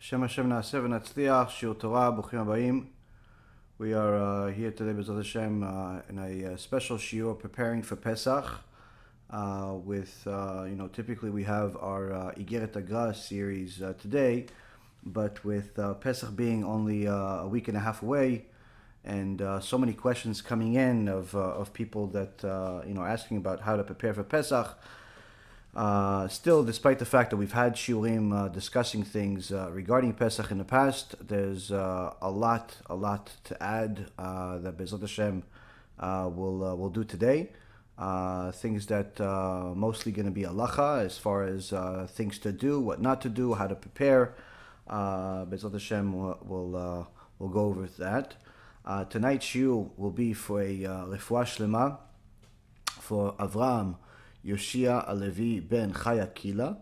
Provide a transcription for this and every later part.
HaShem na'aseh v'natzliach, Shiur Torah, Bruchim Habayim. We are here today, BeEzrat HaShem, in a special shiur preparing for Pesach. Typically we have our Igeret series today, but with Pesach being only a week and a half away, and so many questions coming in of people that asking about how to prepare for Pesach. Still, despite the fact that we've had shiurim discussing things regarding Pesach in the past, there's a lot to add that BeEzrat HaShem will do today. Things that mostly going to be halacha as far as things to do, what not to do, how to prepare. BeEzrat HaShem will go over that. Tonight's shiur will be for a refuah shlema for Avraham Yoshia Alevi ben Chaya Kila,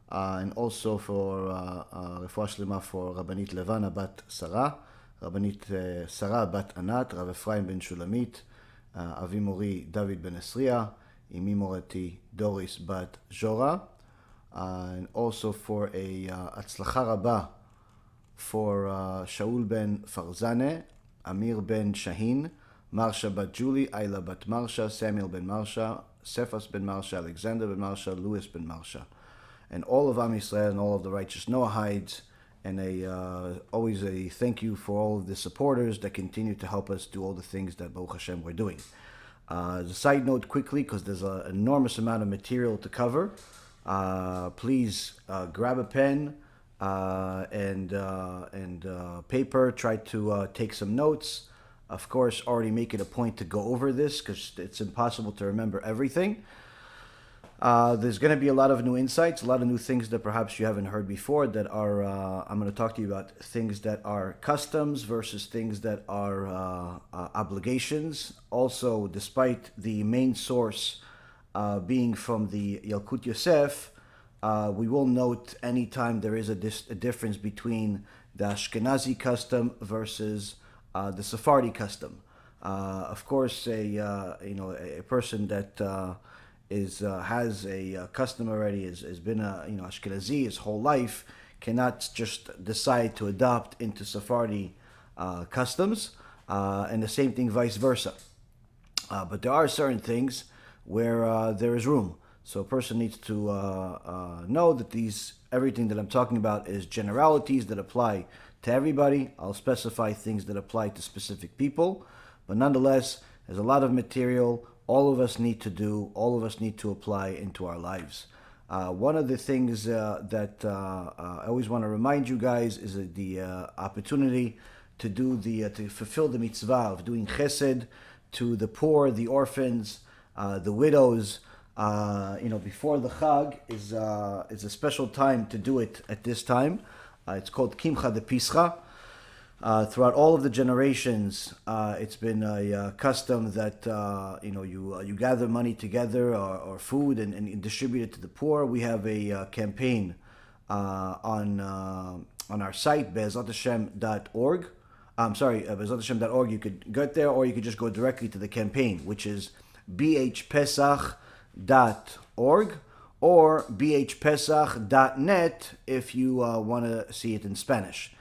and also for refuah shlema for Rabbanit Levana bat Sarah, Rabbanit Sarah bat Anat, Rav Efraim ben Shulamit, Avi Mori David ben Esriya, Imi Morati Doris bat Jora, and also for a Atzlacha Rabba for Shaul ben Farzane, Amir ben Shahin, Marsha bat Julie, Ayla bat Marsha, Samuel ben Marsha, Cephas ben Marsha, Alexander ben Marsha, Louis ben Marsha, and all of Am Yisrael and all of the righteous Noahides, and always a thank you for all of the supporters that continue to help us do all the things that Baruch Hashem we're doing. As a side note quickly, because there's an enormous amount of material to cover, please grab a pen and paper, try to take some notes. Of course, already make it a point to go over this because it's impossible to remember everything. There's going to be a lot of new insights, a lot of new things that perhaps you haven't heard before that are, I'm going to talk to you about things that are customs versus things that are obligations. Also, despite the main source being from the Yalkut Yosef, we will note anytime there is a difference between the Ashkenazi custom versus the Sephardi custom. Of course, a person that has a custom already, has been Ashkenazi his whole life, cannot just decide to adopt into Sephardi customs, and the same thing vice versa. But there are certain things where there is room. So a person needs to know that everything that I'm talking about is generalities that apply to everybody. I'll specify things that apply to specific people, but nonetheless, there's a lot of material all of us need to do, all of us need to apply into our lives. One of the things that I always want to remind you guys is the opportunity to do to fulfill the mitzvah of doing chesed to the poor, the orphans, the widows. Before the Chag is a special time to do it at this time. It's called Kimcha de Pischa. Throughout all of the generations, it's been a custom that you gather money together or food and distribute it to the poor. We have a campaign on our site BeEzratHashem.org. BeEzratHashem.org. You could get there, or you could just go directly to the campaign, which is bhpesach.org or bhpesach.net if you want to see it in Spanish.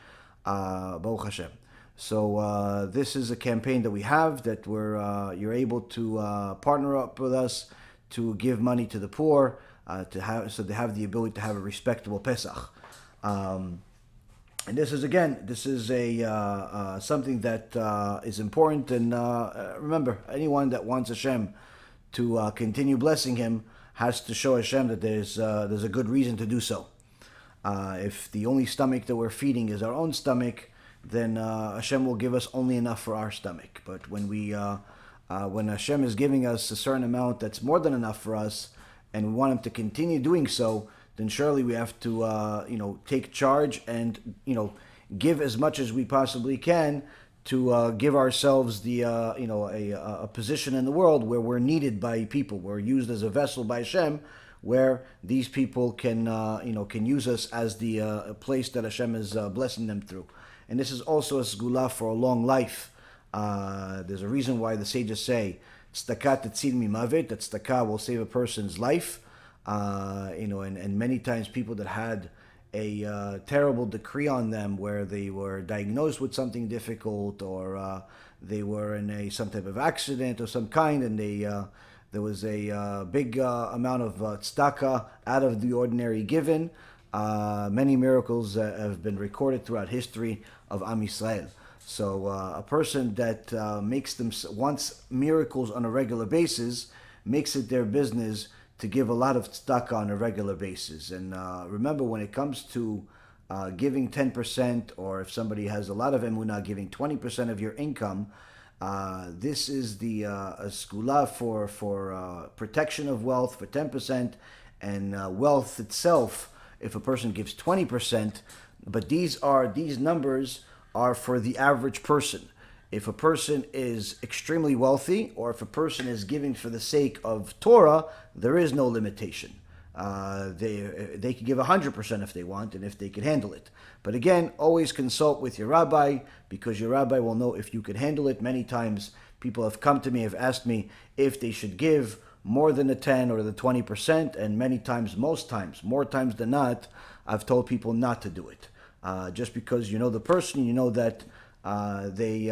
Baruch Hashem. So this is a campaign that we have that you're able to partner up with us to give money to the poor, so they have the ability to have a respectable Pesach. And this is a something that is important. And remember, anyone that wants Hashem to continue blessing him has to show Hashem that there's a good reason to do so. If the only stomach that we're feeding is our own stomach, then Hashem will give us only enough for our stomach. But when when Hashem is giving us a certain amount that's more than enough for us, and we want Him to continue doing so, then surely we have to take charge and give as much as we possibly can to give ourselves a position in the world where we're needed by people. We're used as a vessel by Hashem, where these people can use us as the place that Hashem is blessing them through. And this is also a sgula for a long life. There's a reason why the sages say, Tzedakah tetzil mimavet, that tzedakah will save a person's life. And many times people that had a terrible decree on them where they were diagnosed with something difficult, or they were in some type of accident of some kind, and there was a big amount of tzedakah out of the ordinary given. Many miracles have been recorded throughout history of Am Yisrael. So a person that wants miracles on a regular basis makes it their business to give a lot of tzedakah on a regular basis. And remember, when it comes to giving 10%, or if somebody has a lot of emunah, giving 20% of your income, this is the skula for protection of wealth for 10%, and wealth itself if a person gives 20%. But these numbers are for the average person. If a person is extremely wealthy, or if a person is giving for the sake of Torah, there is no limitation. They can give 100% if they want, and if they can handle it. But again, always consult with your rabbi, because your rabbi will know if you can handle it. Many times people have come to me, have asked me if they should give more than the 10 or the 20%, and many times, most times, more times than not, I've told people not to do it. Just because you know the person, you know that they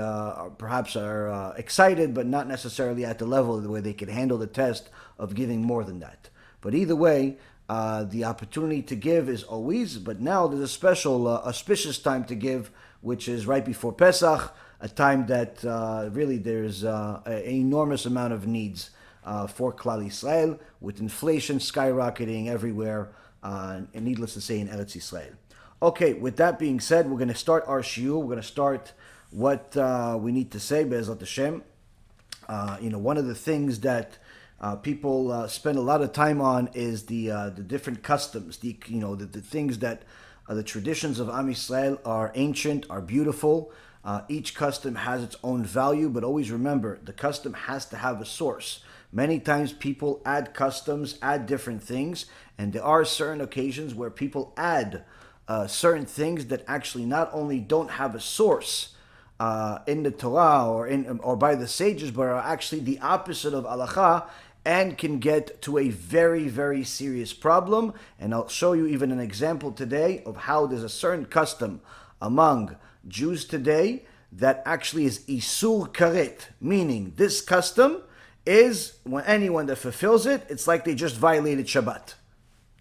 perhaps are excited, but not necessarily at the level where they can handle the test of giving more than that. But either way, the opportunity to give is always, but now there's a special auspicious time to give, which is right before Pesach, a time that really there's an enormous amount of needs for Klal Yisrael, with inflation skyrocketing everywhere, and needless to say in Eretz Yisrael. Okay, with that being said, we're going to start our shiur. We're going to start what we need to say, BeEzrat HaShem. One of the things that people spend a lot of time on is the different customs, the things that the traditions of Am Yisrael are ancient, are beautiful. Each custom has its own value, but always remember, the custom has to have a source. Many times people add customs, add different things, and there are certain occasions where people add certain things that actually not only don't have a source in the Torah or by the sages, but are actually the opposite of halacha, and can get to a very, very serious problem. And I'll show you even an example today of how there's a certain custom among Jews today that actually is isur karet, meaning this custom is, when anyone that fulfills it, it's like they just violated Shabbat.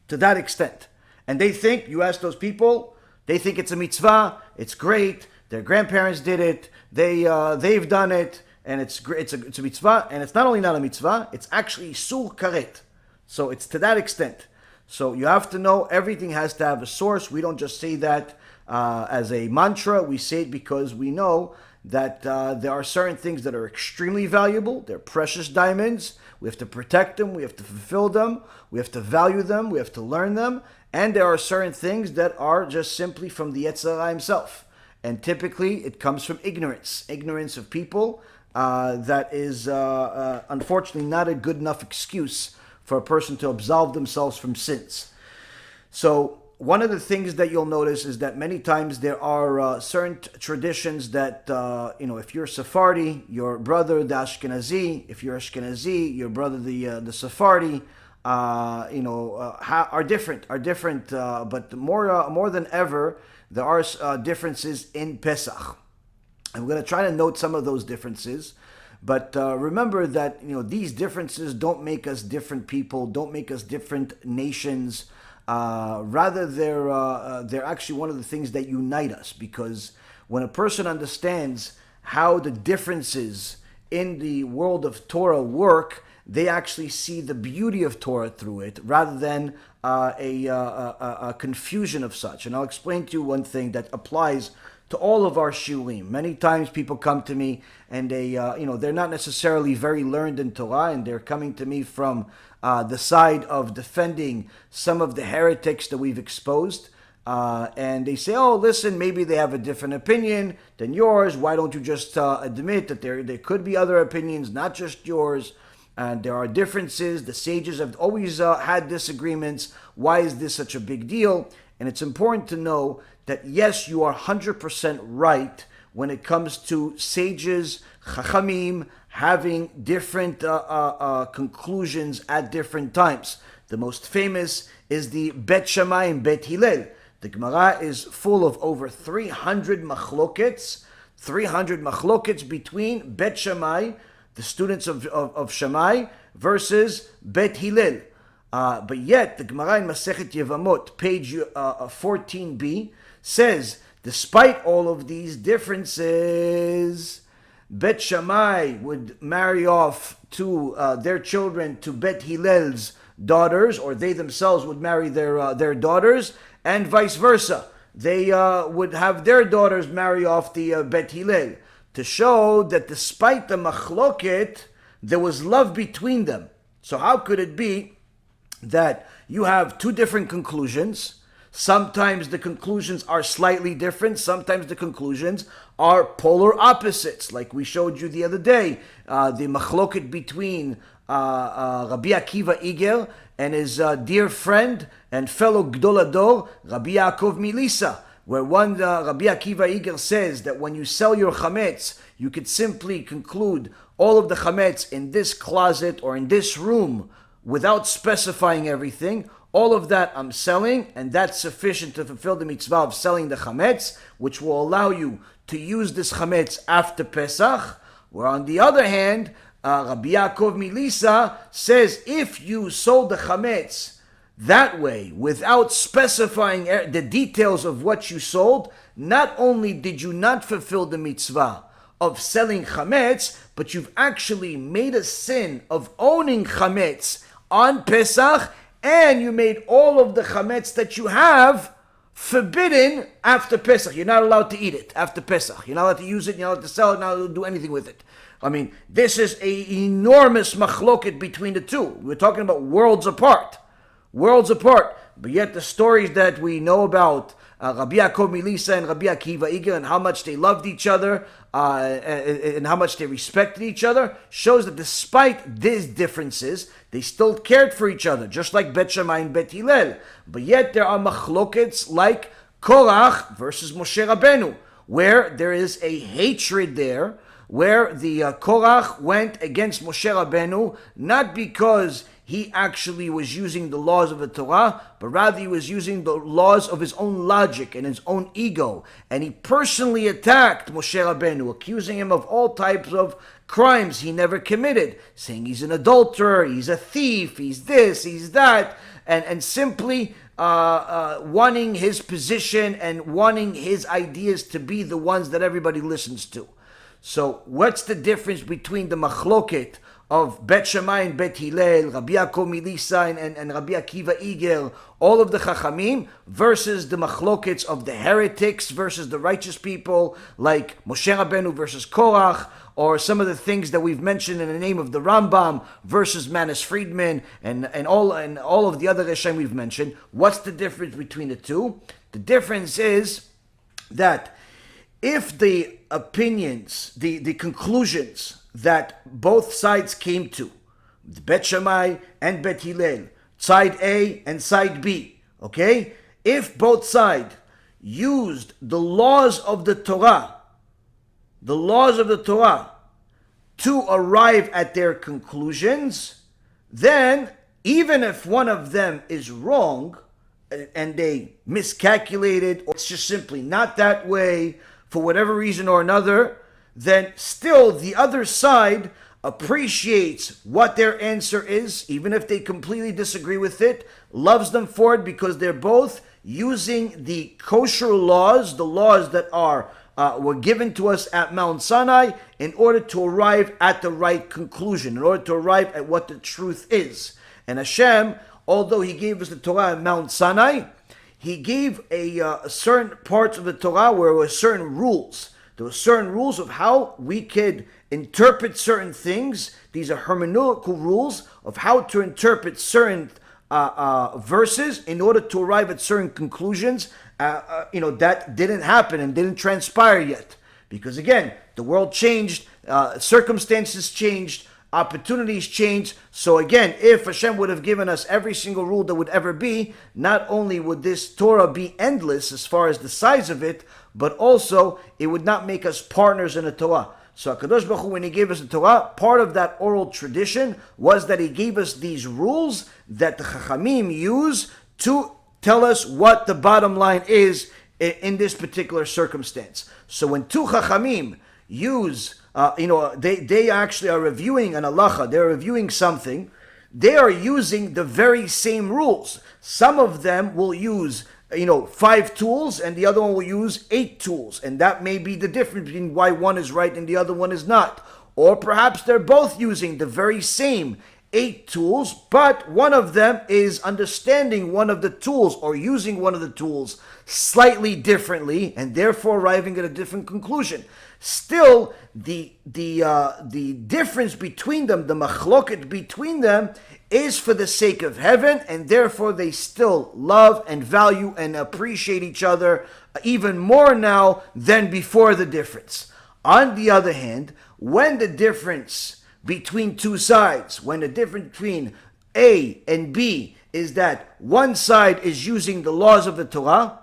To that extent. And they think, you ask those people, they think it's a mitzvah, it's great, their grandparents did it, they've done it, and it's a mitzvah, and it's not only not a mitzvah, it's actually isur karet. So it's to that extent. So you have to know everything has to have a source. We don't just say that as a mantra, we say it because we know that there are certain things that are extremely valuable. They're precious diamonds. We have to protect them. We have to fulfill them. We have to value them. We have to learn them. And there are certain things that are just simply from the Yetzer Hara himself. And typically it comes from ignorance. Ignorance of people that is unfortunately not a good enough excuse for a person to absolve themselves from sins. So one of the things that you'll notice is that many times there are certain traditions that, if you're Sephardi, your brother, the Ashkenazi; if you're Ashkenazi, your brother, the Sephardi, are different. But more than ever, there are differences in Pesach. I'm going to try to note some of those differences. But remember that these differences don't make us different people, don't make us different nations. Rather, they're actually one of the things that unite us, because when a person understands how the differences in the world of Torah work, they actually see the beauty of Torah through it, rather than a confusion of such. And I'll explain to you one thing that applies to all of our shiurim. Many times people come to me and they're not necessarily very learned in Torah, and they're coming to me from the side of defending some of the heretics that we've exposed. And they say, oh, listen, maybe they have a different opinion than yours. Why don't you just admit that there could be other opinions, not just yours? And there are differences. The sages have always had disagreements. Why is this such a big deal? And it's important to know that, yes, you are 100% right when it comes to sages, chachamim, having different conclusions at different times. The most famous is the Bet Shammai and Bet Hillel. The Gemara is full of over 300 machlokets, between Bet Shammai, the students of Shammai, versus Bet Hillel. But yet, the Gemara in Masechet Yevamot, page 14b, says, despite all of these differences, Bet Shammai would marry off to their children to Bet Hillel's daughters, or they themselves would marry their daughters, and vice versa. They would have their daughters marry off the Bet Hillel, to show that despite the machloket, there was love between them. So how could it be that you have two different conclusions? Sometimes the conclusions are slightly different. Sometimes the conclusions are polar opposites, like we showed you the other day. The machloket between Rabbi Akiva Iger and his dear friend and fellow Gdol Ador, Rabbi Yaakov Milisa, where one Rabbi Akiva Iger says that when you sell your chametz, you could simply conclude all of the chametz in this closet or in this room without specifying everything. All of that I'm selling, and that's sufficient to fulfill the mitzvah of selling the chametz, which will allow you to use this chametz after Pesach. Where on the other hand, Rabbi Yaakov Milisa says if you sold the chametz that way, without specifying the details of what you sold, not only did you not fulfill the mitzvah of selling chametz, but you've actually made a sin of owning chametz on Pesach, and you made all of the chametz that you have forbidden after Pesach. You're not allowed to eat it after Pesach. You're not allowed to use it, you're not allowed to sell it, you're not allowed to do anything with it. I mean, this is an enormous machloket between the two. We're talking about worlds apart. Worlds apart. But yet the stories that we know about Rabbi Yaakov Milisa and Rabbi Akiva Iger and how much they loved each other and how much they respected each other shows that despite these differences, they still cared for each other, just like Bet Shammai and Bet Hillel. But yet there are machlokets like Korach versus Moshe Rabbeinu, where there is a hatred there, where the Korach went against Moshe Rabbeinu, not because he actually was using the laws of the Torah, but rather he was using the laws of his own logic and his own ego. And he personally attacked Moshe Rabbeinu, accusing him of all types of crimes he never committed, saying he's an adulterer, he's a thief, he's this, he's that, and simply wanting his position and wanting his ideas to be the ones that everybody listens to. So what's the difference between the machloket of Bet Shammai and Bet Hillel, Rabbi Yaakov Milisa and Rabbi Akiva Iger, all of the Chachamim, versus the machlokets of the heretics versus the righteous people, like Moshe Rabbeinu versus Korach, or some of the things that we've mentioned in the name of the Rambam versus Manis Friedman, and all of the other Rishonim we've mentioned. What's the difference between the two? The difference is that if the opinions, the conclusions that both sides came to, Bet Shammai and Bet Hillel, side A and side B, okay? If both sides used the laws of the Torah to arrive at their conclusions, then even if one of them is wrong and they miscalculated, or it's just simply not that way for whatever reason or another, then still the other side appreciates what their answer is, even if they completely disagree with it, loves them for it because they're both using the kosher laws, the laws that were given to us at Mount Sinai, in order to arrive at the right conclusion, in order to arrive at what the truth is. And HaShem, although He gave us the Torah at Mount Sinai, He gave a certain parts of the Torah where there were certain rules. There were certain rules of how we could interpret certain things. These are hermeneutical rules of how to interpret certain verses in order to arrive at certain conclusions. That didn't happen and didn't transpire yet. Because again, the world changed, circumstances changed, opportunities changed. So again, if Hashem would have given us every single rule that would ever be, not only would this Torah be endless as far as the size of it, but also it would not make us partners in the Torah. So HaKadosh Baruch Hu, when He gave us the Torah, part of that oral tradition was that He gave us these rules that the Chachamim use to Tell us what the bottom line is in this particular circumstance. So when two Chachamim use, they actually are reviewing an halacha, they're reviewing something, they are using the very same rules. Some of them will use 5 tools and the other one will use 8 tools. And that may be the difference between why one is right and the other one is not. Or perhaps they're both using the very same 8 tools, but one of them is understanding one of the tools or using one of the tools slightly differently and therefore arriving at a different conclusion. Still, the difference between them, the machloket between them, is for the sake of heaven, and therefore they still love and value and appreciate each other even more now than before the difference. On the other hand, when the difference between two sides, when the difference between A and B is that one side is using the laws of the Torah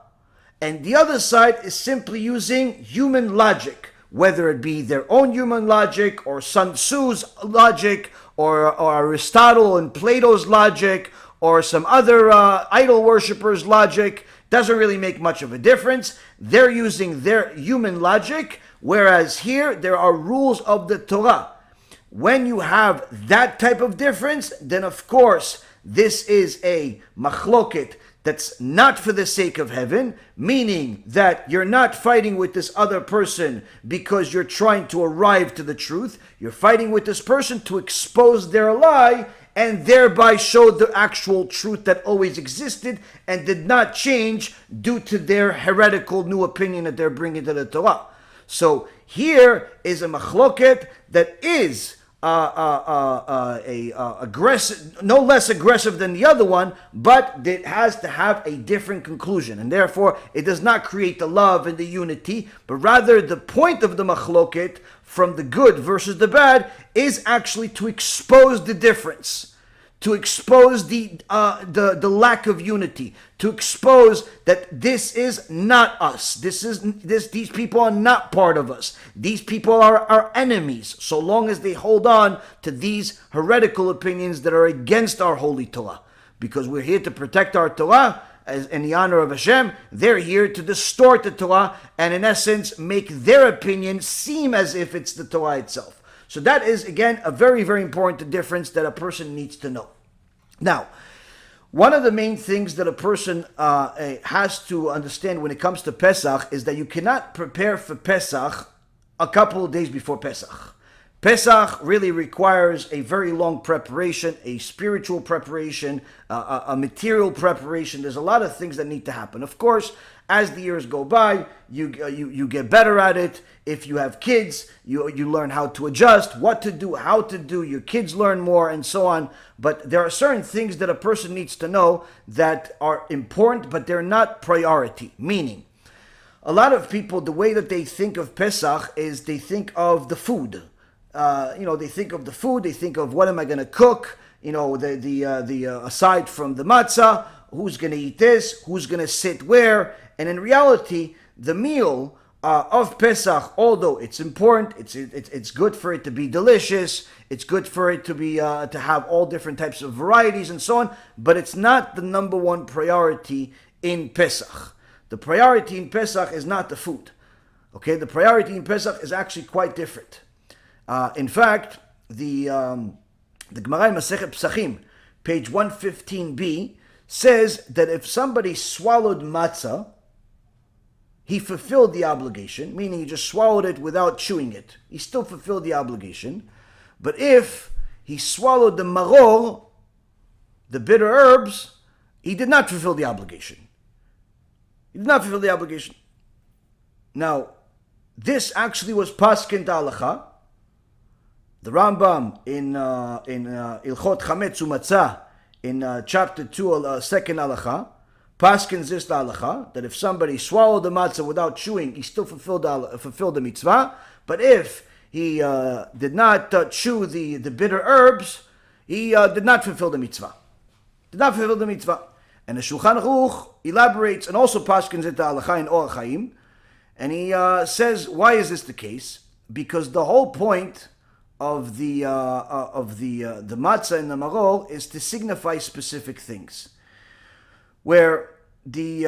and the other side is simply using human logic, whether it be their own human logic or Sun Tzu's logic or Aristotle and Plato's logic or some other idol worshippers' logic, doesn't really make much of a difference. They're using their human logic, whereas here there are rules of the Torah. When you have that type of difference, then of course this is a machloket that's not for the sake of heaven, meaning that you're not fighting with this other person because you're trying to arrive to the truth. You're fighting with this person to expose their lie and thereby show the actual truth that always existed and did not change due to their heretical new opinion that they're bringing to the Torah. So here is a machloket that is aggressive, no less aggressive than the other one, but it has to have a different conclusion, and therefore it does not create the love and the unity, but rather the point of the machloket from the good versus the bad is actually to expose the difference, to expose the lack of unity, to expose that this is not us. These people are not part of us. These people are our enemies, so long as they hold on to these heretical opinions that are against our holy Torah. Because we're here to protect our Torah as in the honor of HaShem, they're here to distort the Torah and in essence make their opinion seem as if it's the Torah itself. So that is, again, a very, very important difference that a person needs to know. Now, one of the main things that a person has to understand when it comes to Pesach is that you cannot prepare for Pesach a couple of days before Pesach. Pesach really requires a very long preparation, a spiritual preparation, a material preparation. There's a lot of things that need to happen. Of course, as the years go by, you get better at it. If you have kids, you learn how to adjust, what to do, how to do. Your kids learn more and so on. But there are certain things that a person needs to know that are important, but they're not priority. Meaning, a lot of people, the way that they think of Pesach is they think of the food. They think of the food. They think of what am I going to cook? Aside from the matzah, who's going to eat this? Who's going to sit where? And in reality, the meal of Pesach, although it's important, it's good for it to be delicious. It's good for it to be to have all different types of varieties and so on. But it's not the number one priority in Pesach. The priority in Pesach is not the food. Okay, the priority in Pesach is actually quite different. In fact, the Gemara in Masechet Pesachim, page 115b, says that if somebody swallowed matzah, he fulfilled the obligation, meaning he just swallowed it without chewing it. He still fulfilled the obligation. But if he swallowed the maror, the bitter herbs, he did not fulfill the obligation. He did not fulfill the obligation. Now, this actually was paskin halacha. The Rambam in Ilchot Chametz Matzah in chapter 2, second halacha, paskins this halacha, that if somebody swallowed the matzah without chewing, he still fulfilled the mitzvah. But if he did not chew the bitter herbs, he did not fulfill the mitzvah. Did not fulfill the mitzvah. And the Shulchan Aruch elaborates and also paskins it halacha in Or Chaim, and he says, why is this the case? Because the whole point of the matzah and the maror is to signify specific things. Where the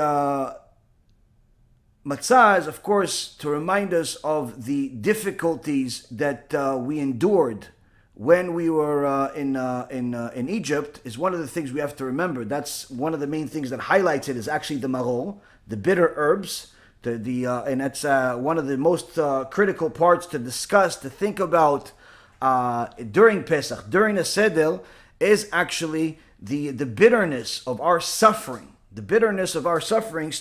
matzah is, of course, to remind us of the difficulties that we endured when we were in Egypt. Is one of the things we have to remember. That's one of the main things that highlights it, is actually the maror, the bitter herbs. And that's one of the most critical parts to discuss, to think about during Pesach, during the Seder, is actually the bitterness of our suffering. The bitterness of our suffering,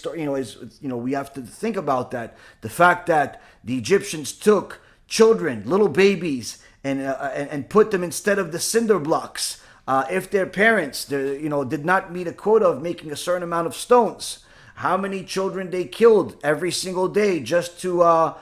we have to think about that. The fact that the Egyptians took children, little babies, and put them instead of the cinder blocks. If their parents, did not meet a quota of making a certain amount of stones, how many children they killed every single day just to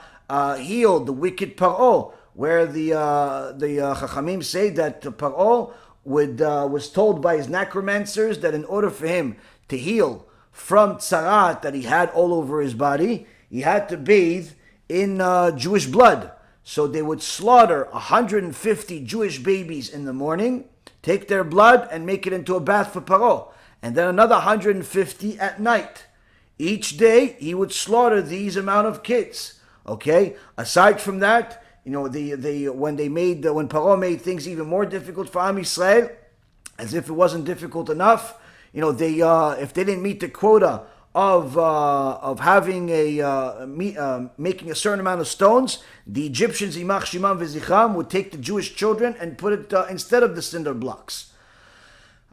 heal the wicked Paro, where the Chachamim say that Paro was told by his necromancers that in order for him to heal from tzarat that he had all over his body, he had to bathe in Jewish blood. So they would slaughter 150 Jewish babies in the morning, take their blood and make it into a bath for Paro, and then another 150 at night. Each day he would slaughter these amount of kids. Okay. Aside from that, when Paro made things even more difficult for Am Yisrael, as if it wasn't difficult enough, if they didn't meet the quota of having making a certain amount of stones, the Egyptians, Imach Shimam V'Zichram, would take the Jewish children and put it instead of the cinder blocks.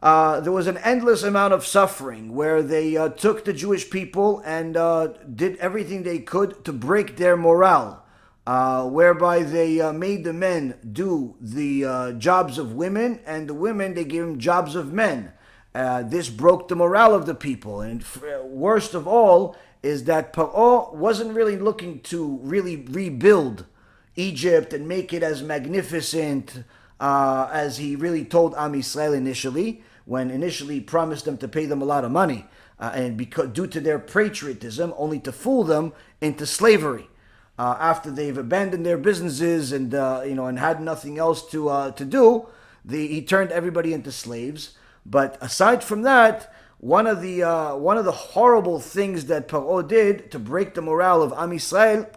There was an endless amount of suffering where they took the Jewish people and did everything they could to break their morale, whereby they made the men do the jobs of women, and the women, they gave them jobs of men. This broke the morale of the people. And worst of all is that Paro wasn't really looking to really rebuild Egypt and make it as magnificent as he really told Am Yisrael initially, when initially promised them to pay them a lot of money, and due to their patriotism, only to fool them into slavery. After they've abandoned their businesses and had nothing else to do, he turned everybody into slaves. But aside from that, one of the horrible things that Paro did to break the morale of Am Yisrael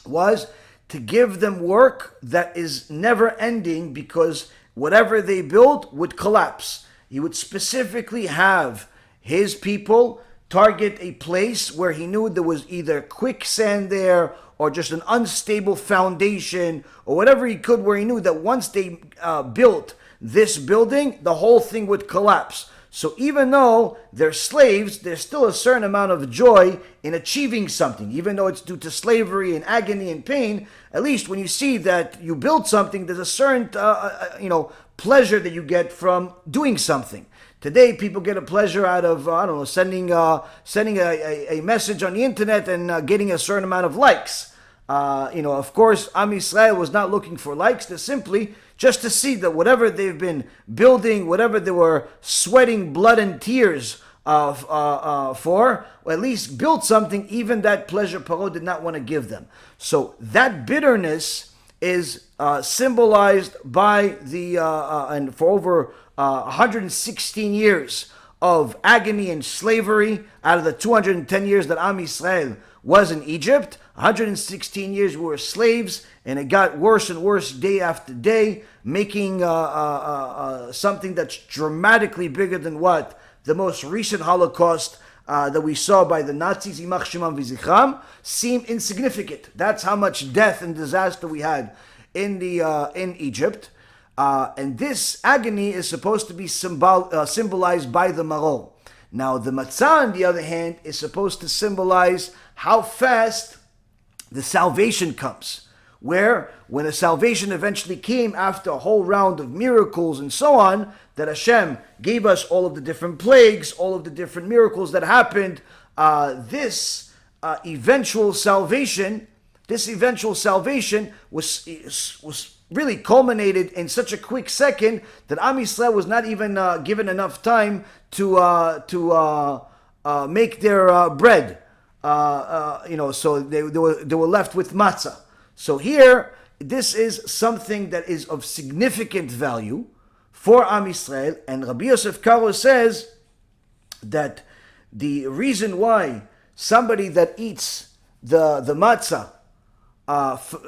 was to give them work that is never ending, because whatever they built would collapse. He would specifically have his people target a place where he knew there was either quicksand there or just an unstable foundation or whatever he could, where he knew that once they built this building, the whole thing would collapse. So even though they're slaves, there's still a certain amount of joy in achieving something. Even though it's due to slavery and agony and pain, at least when you see that you build something, there's a certain pleasure that you get from doing something. Today, people get a pleasure out of, sending a message on the internet and getting a certain amount of likes. Of course, Am Yisrael was not looking for likes. They're simply just to see that whatever they've been building, whatever they were sweating blood and tears for, or at least build something, even that pleasure Paro did not want to give them. So that bitterness is symbolized by and for over 116 years of agony and slavery out of the 210 years that Am Yisrael was in Egypt. 116 years we were slaves, and it got worse and worse day after day, making something that's dramatically bigger than what the most recent Holocaust that we saw by the Nazis, Imach Shimam V'Zichram, seem insignificant. That's how much death and disaster we had in Egypt. And this agony is supposed to be symbolized by the maror. Now, the matzah, on the other hand, is supposed to symbolize how fast the salvation comes. Where, when the salvation eventually came after a whole round of miracles and so on, that HaShem gave us all of the different plagues, all of the different miracles that happened, this eventual salvation was really culminated in such a quick second that Am Yisrael was not even given enough time to make their bread. So they were left with matzah. So here, this is something that is of significant value for Am Yisrael, and Rabbi Yosef Karo says that the reason why somebody that eats the matzah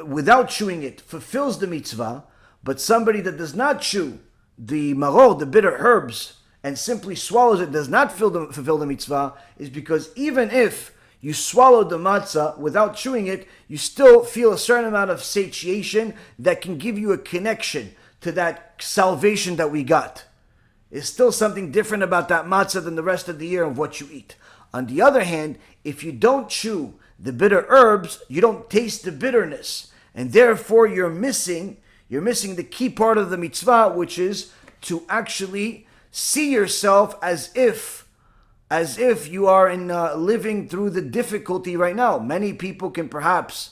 without chewing it fulfills the mitzvah, but somebody that does not chew the maror, the bitter herbs, and simply swallows it, does not fulfill the mitzvah, is because even if you swallowed the matzah without chewing it, you still feel a certain amount of satiation that can give you a connection to that salvation that we got. There's still something different about that matzah than the rest of the year of what you eat. On the other hand, if you don't chew the bitter herbs, you don't taste the bitterness, and therefore you're missing the key part of the mitzvah, which is to actually see yourself as if you are living through the difficulty right now. Many people can perhaps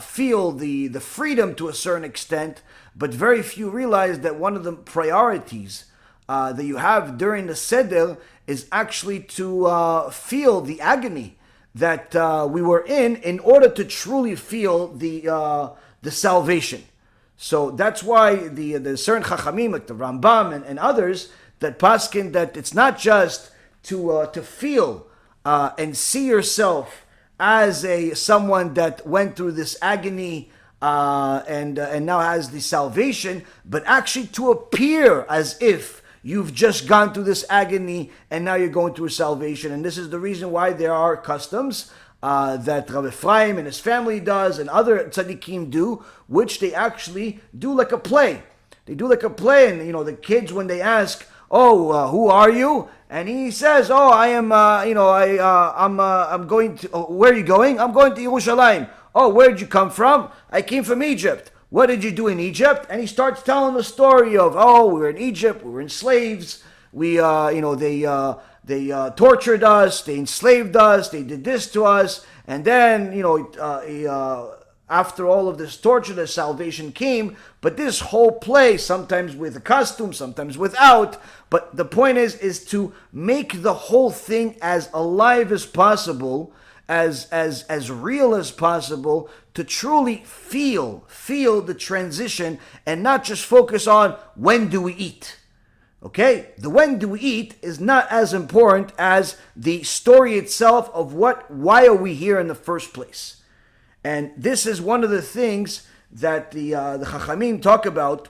feel the freedom to a certain extent, but very few realize that one of the priorities that you have during the Seder is actually to feel the agony that we were in order to truly feel the salvation. So that's why the certain Chachamim, like the Rambam and others, that paskin that it's not just to feel and see yourself as someone that went through this agony and now has the salvation, but actually to appear as if you've just gone through this agony and now you're going through a salvation. And this is the reason why there are customs that Rabbi Efraim and his family does and other tzaddikim do, which they actually do like a play. They do like a play, and the kids, when they ask, "Oh, who are you?" and he says, "Oh, I am. I'm going to. Oh, where are you going? I'm going to Yerushalayim." "Oh, where did you come from?" "I came from Egypt." "What did you do in Egypt?" And he starts telling the story of, "Oh, we were in Egypt. We were enslaved. We, they tortured us. They enslaved us. They did this to us. And then, after all of this torture, the salvation came." But this whole play, sometimes with a costume, sometimes without. But the point is to make the whole thing as alive as possible, as real as possible, to truly feel the transition and not just focus on when do we eat. Okay? The when do we eat is not as important as the story itself of why are we here in the first place. And this is one of the things that the Chachamim talk about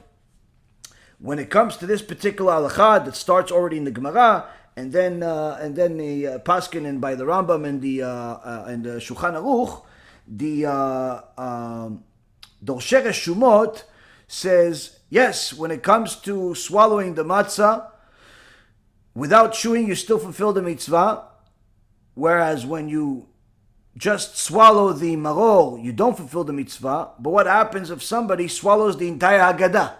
when it comes to this particular halakha that starts already in the Gemara, and then the Paskin and by the Rambam and the Shulchan Aruch, the Dorshe Reshumot says, yes, when it comes to swallowing the matzah without chewing, you still fulfill the mitzvah, whereas when you just swallow the maror, you don't fulfill the mitzvah. But what happens if somebody swallows the entire Haggadah?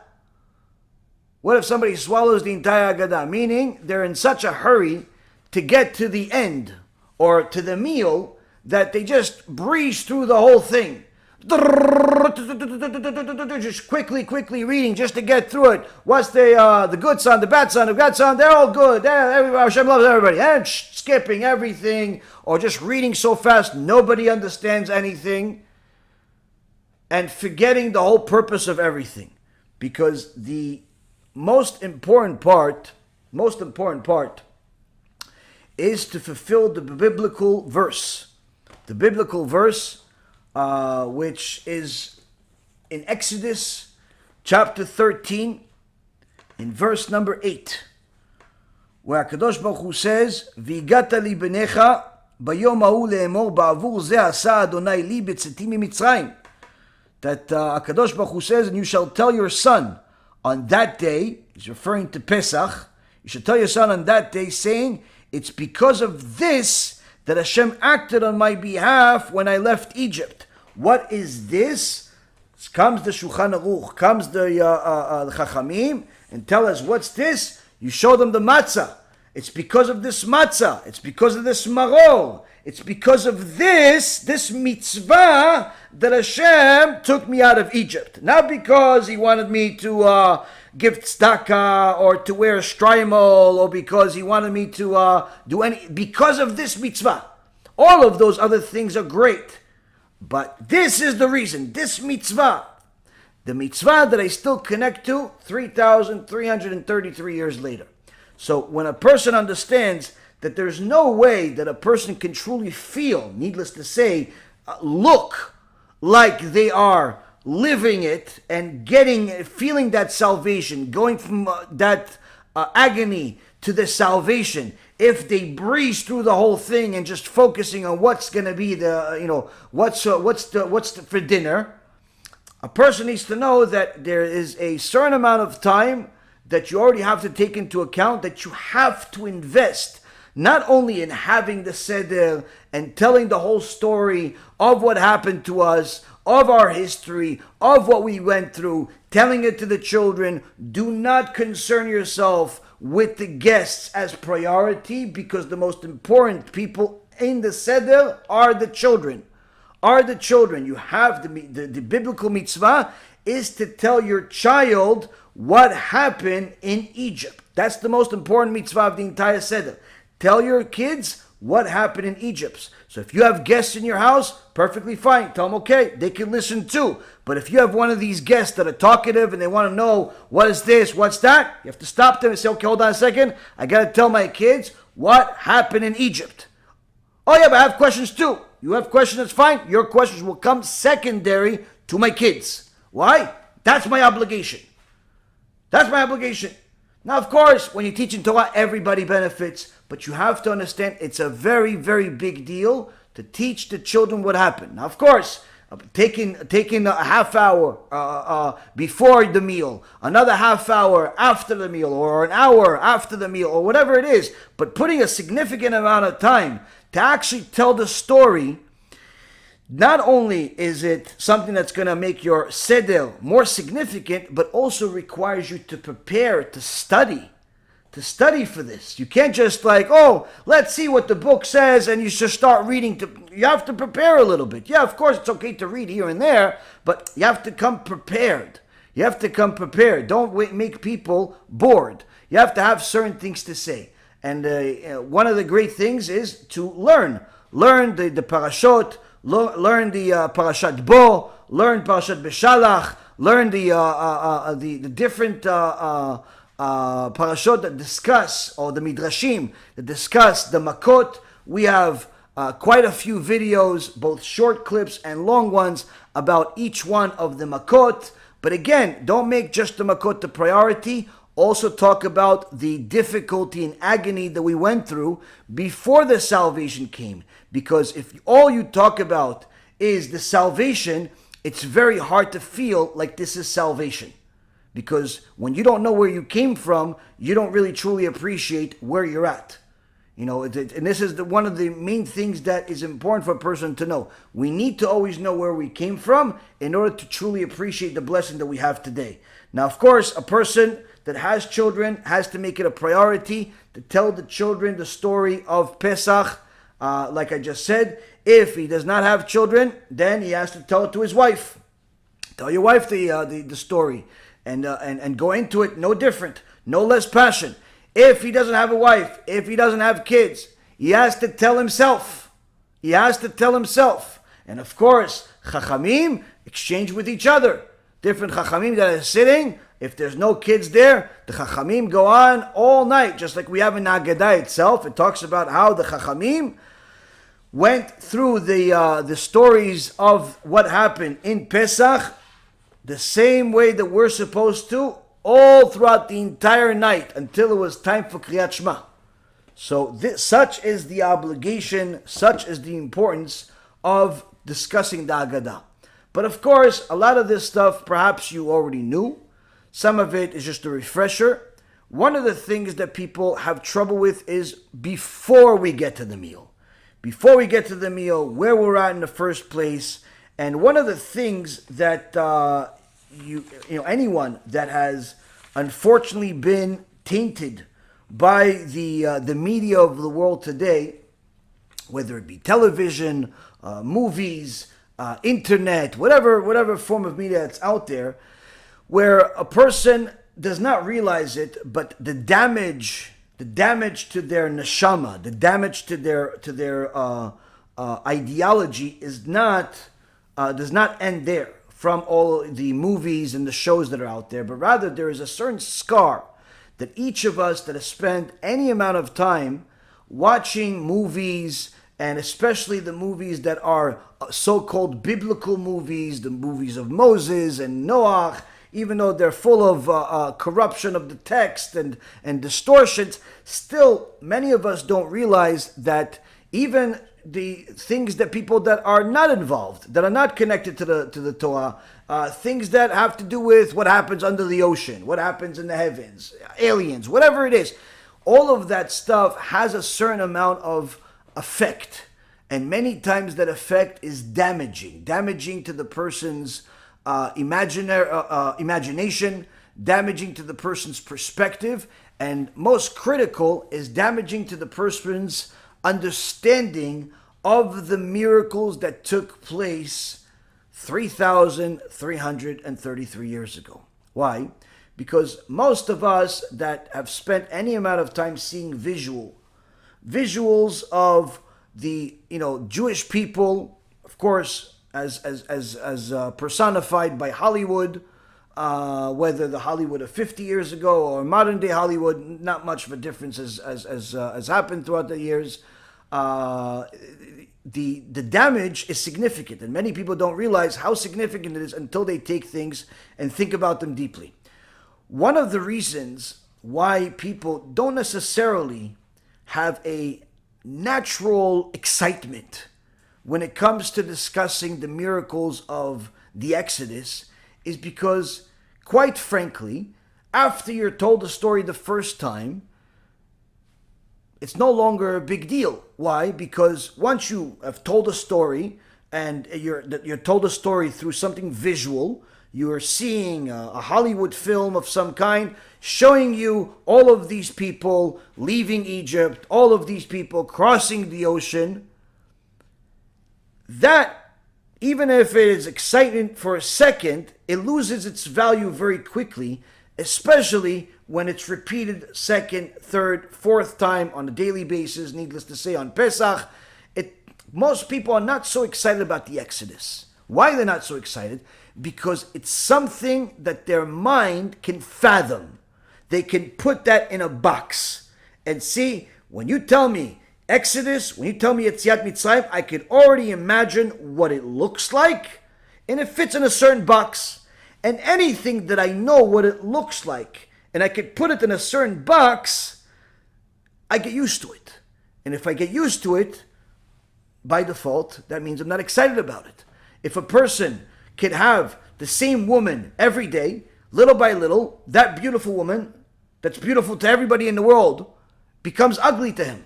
What if somebody swallows the entire Haggadah? Meaning, they're in such a hurry to get to the end or to the meal that they just breeze through the whole thing. Just quickly reading just to get through it. What's the good son, the bad son, they're all good. HaShem loves everybody. And skipping everything or just reading so fast nobody understands anything and forgetting the whole purpose of everything. Because the most important part is to fulfill the biblical verse. The biblical verse which is in Exodus chapter 13 in verse number 8, where HaKadosh Baruch Hu says, "V'igata li b'necha bayom ha'u le'emor ba'avur ze asa Adonai li b'tzeti miMitzrayim." That HaKadosh Baruch Hu says, and you shall tell your son on that day, he's referring to Pesach, you shall tell your son on that day, saying, it's because of this that HaShem acted on my behalf when I left Egypt. What is this? Comes the Shulchan Aruch, comes the Chachamim, and tell us, what's this? You show them the matzah. It's because of this matzah. It's because of this maror. It's because of this mitzvah that Hashem took me out of Egypt. Not because He wanted me to give tzedakah or to wear a shtreimel or because He wanted me to because of this mitzvah. All of those other things are great. But this is the reason, this mitzvah. The mitzvah that I still connect to 3,333 years later. So when a person understands that there's no way that a person can truly feel, needless to say, look like they are living it and feeling that salvation, going from that agony to the salvation, if they breeze through the whole thing and just focusing on what's going to be the, what's for dinner. A person needs to know that there is a certain amount of time that you already have to take into account, that you have to invest not only in having the Seder and telling the whole story of what happened to us, of our history, of what we went through, telling it to the children. Do not concern yourself with the guests as priority, because the most important people in the Seder are the children. You have the biblical mitzvah is to tell your child what happened in Egypt. That's the most important mitzvah of the entire Seder. Tell your kids what happened in Egypt. So if you have guests in your house, perfectly fine. Tell them, okay, they can listen too. But if you have one of these guests that are talkative and they want to know what is this, what's that, you have to stop them and say, okay, hold on a second. I got to tell my kids what happened in Egypt. Oh yeah, but I have questions too. You have questions, that's fine. Your questions will come secondary to my kids. Why? That's my obligation. Now, of course, when you're teaching Torah, everybody benefits. But you have to understand it's a very, very big deal to teach the children what happened. Now, of course, taking a half hour before the meal, another half hour after the meal, or an hour after the meal, or whatever it is, but putting a significant amount of time to actually tell the story. Not only is it something that's going to make your Seder more significant, but also requires you to prepare, to study for this. You can't just let's see what the book says and you just start reading. You have to prepare a little bit. Yeah, of course, it's okay to read here and there, but you have to come prepared. Don't make people bored. You have to have certain things to say. And one of the great things is to learn the parashot, learn the Parashat Bo, learn Parashat Beshalach, learn the different parashot that discuss, or the midrashim that discuss the makot. We have quite a few videos, both short clips and long ones, about each one of the makot. But again, don't make just the makot the priority. Also talk about the difficulty and agony that we went through before the salvation came. Because if all you talk about is the salvation, it's very hard to feel like this is salvation. Because when you don't know where you came from, you don't really truly appreciate where you're at. And this is one of the main things that is important for a person to know. We need to always know where we came from in order to truly appreciate the blessing that we have today. Now, of course, a person that has children has to make it a priority to tell the children the story of Pesach. Like I just said, if he does not have children, then he has to tell it to his wife. Tell your wife the story, and go into it no different, no less passion. If he doesn't have a wife, if he doesn't have kids, he has to tell himself. And of course, Chachamim exchange with each other. Different Chachamim that are sitting. If there's no kids there, the Chachamim go on all night, just like we have in Haggadah itself. It talks about how the Chachamim went through the stories of what happened in Pesach the same way that we're supposed to, all throughout the entire night until it was time for Kriyat Shema. So such is the obligation, such is the importance of discussing the Haggadah. But of course, a lot of this stuff perhaps you already knew. Some of it is just a refresher. One of the things that people have trouble with is before we get to the meal. Where we're at in the first place. And one of the things that anyone that has unfortunately been tainted by the media of the world today, whether it be television, movies, internet, whatever form of media that's out there, where a person does not realize it, but the damage to their neshama, the damage to their ideology does not end there from all the movies and the shows that are out there, but rather there is a certain scar that each of us that has spent any amount of time watching movies, and especially the movies that are so-called biblical movies, the movies of Moses and Noah, even though they're full of corruption of the text and distortions, still many of us don't realize that even the things that people that are not involved, that are not connected to the Torah, things that have to do with what happens under the ocean, what happens in the heavens, aliens, whatever it is, all of that stuff has a certain amount of effect. And many times that effect is damaging to the person's imagination, damaging to the person's perspective, and most critical is damaging to the person's understanding of the miracles that took place 3,333 years ago. Why? Because most of us that have spent any amount of time seeing visuals of the Jewish people, of course, as personified by Hollywood, whether the Hollywood of 50 years ago or modern day Hollywood, not much of a difference as happened throughout the years. The damage is significant, and many people don't realize how significant it is until they take things and think about them deeply. One of the reasons why people don't necessarily have a natural excitement when it comes to discussing the miracles of the Exodus is because, quite frankly, after you're told the story the first time, it's no longer a big deal. Why? Because once you have told a story, and you're told a story through something visual, you are seeing a Hollywood film of some kind, showing you all of these people leaving Egypt, all of these people crossing the ocean. That, even if it is exciting for a second, it loses its value very quickly, especially when it's repeated second, third, fourth time on a daily basis, needless to say on Pesach. Most people are not so excited about the Exodus. Why they're not so excited? Because it's something that their mind can fathom. They can put that in a box and see, when you tell me Exodus, when you tell me Yetziat Mitzrayim, I can already imagine what it looks like, and it fits in a certain box. And anything that I know what it looks like, and I could put it in a certain box, I get used to it. And if I get used to it, by default, that means I'm not excited about it. If a person can have the same woman every day, little by little, that beautiful woman, that's beautiful to everybody in the world, becomes ugly to him.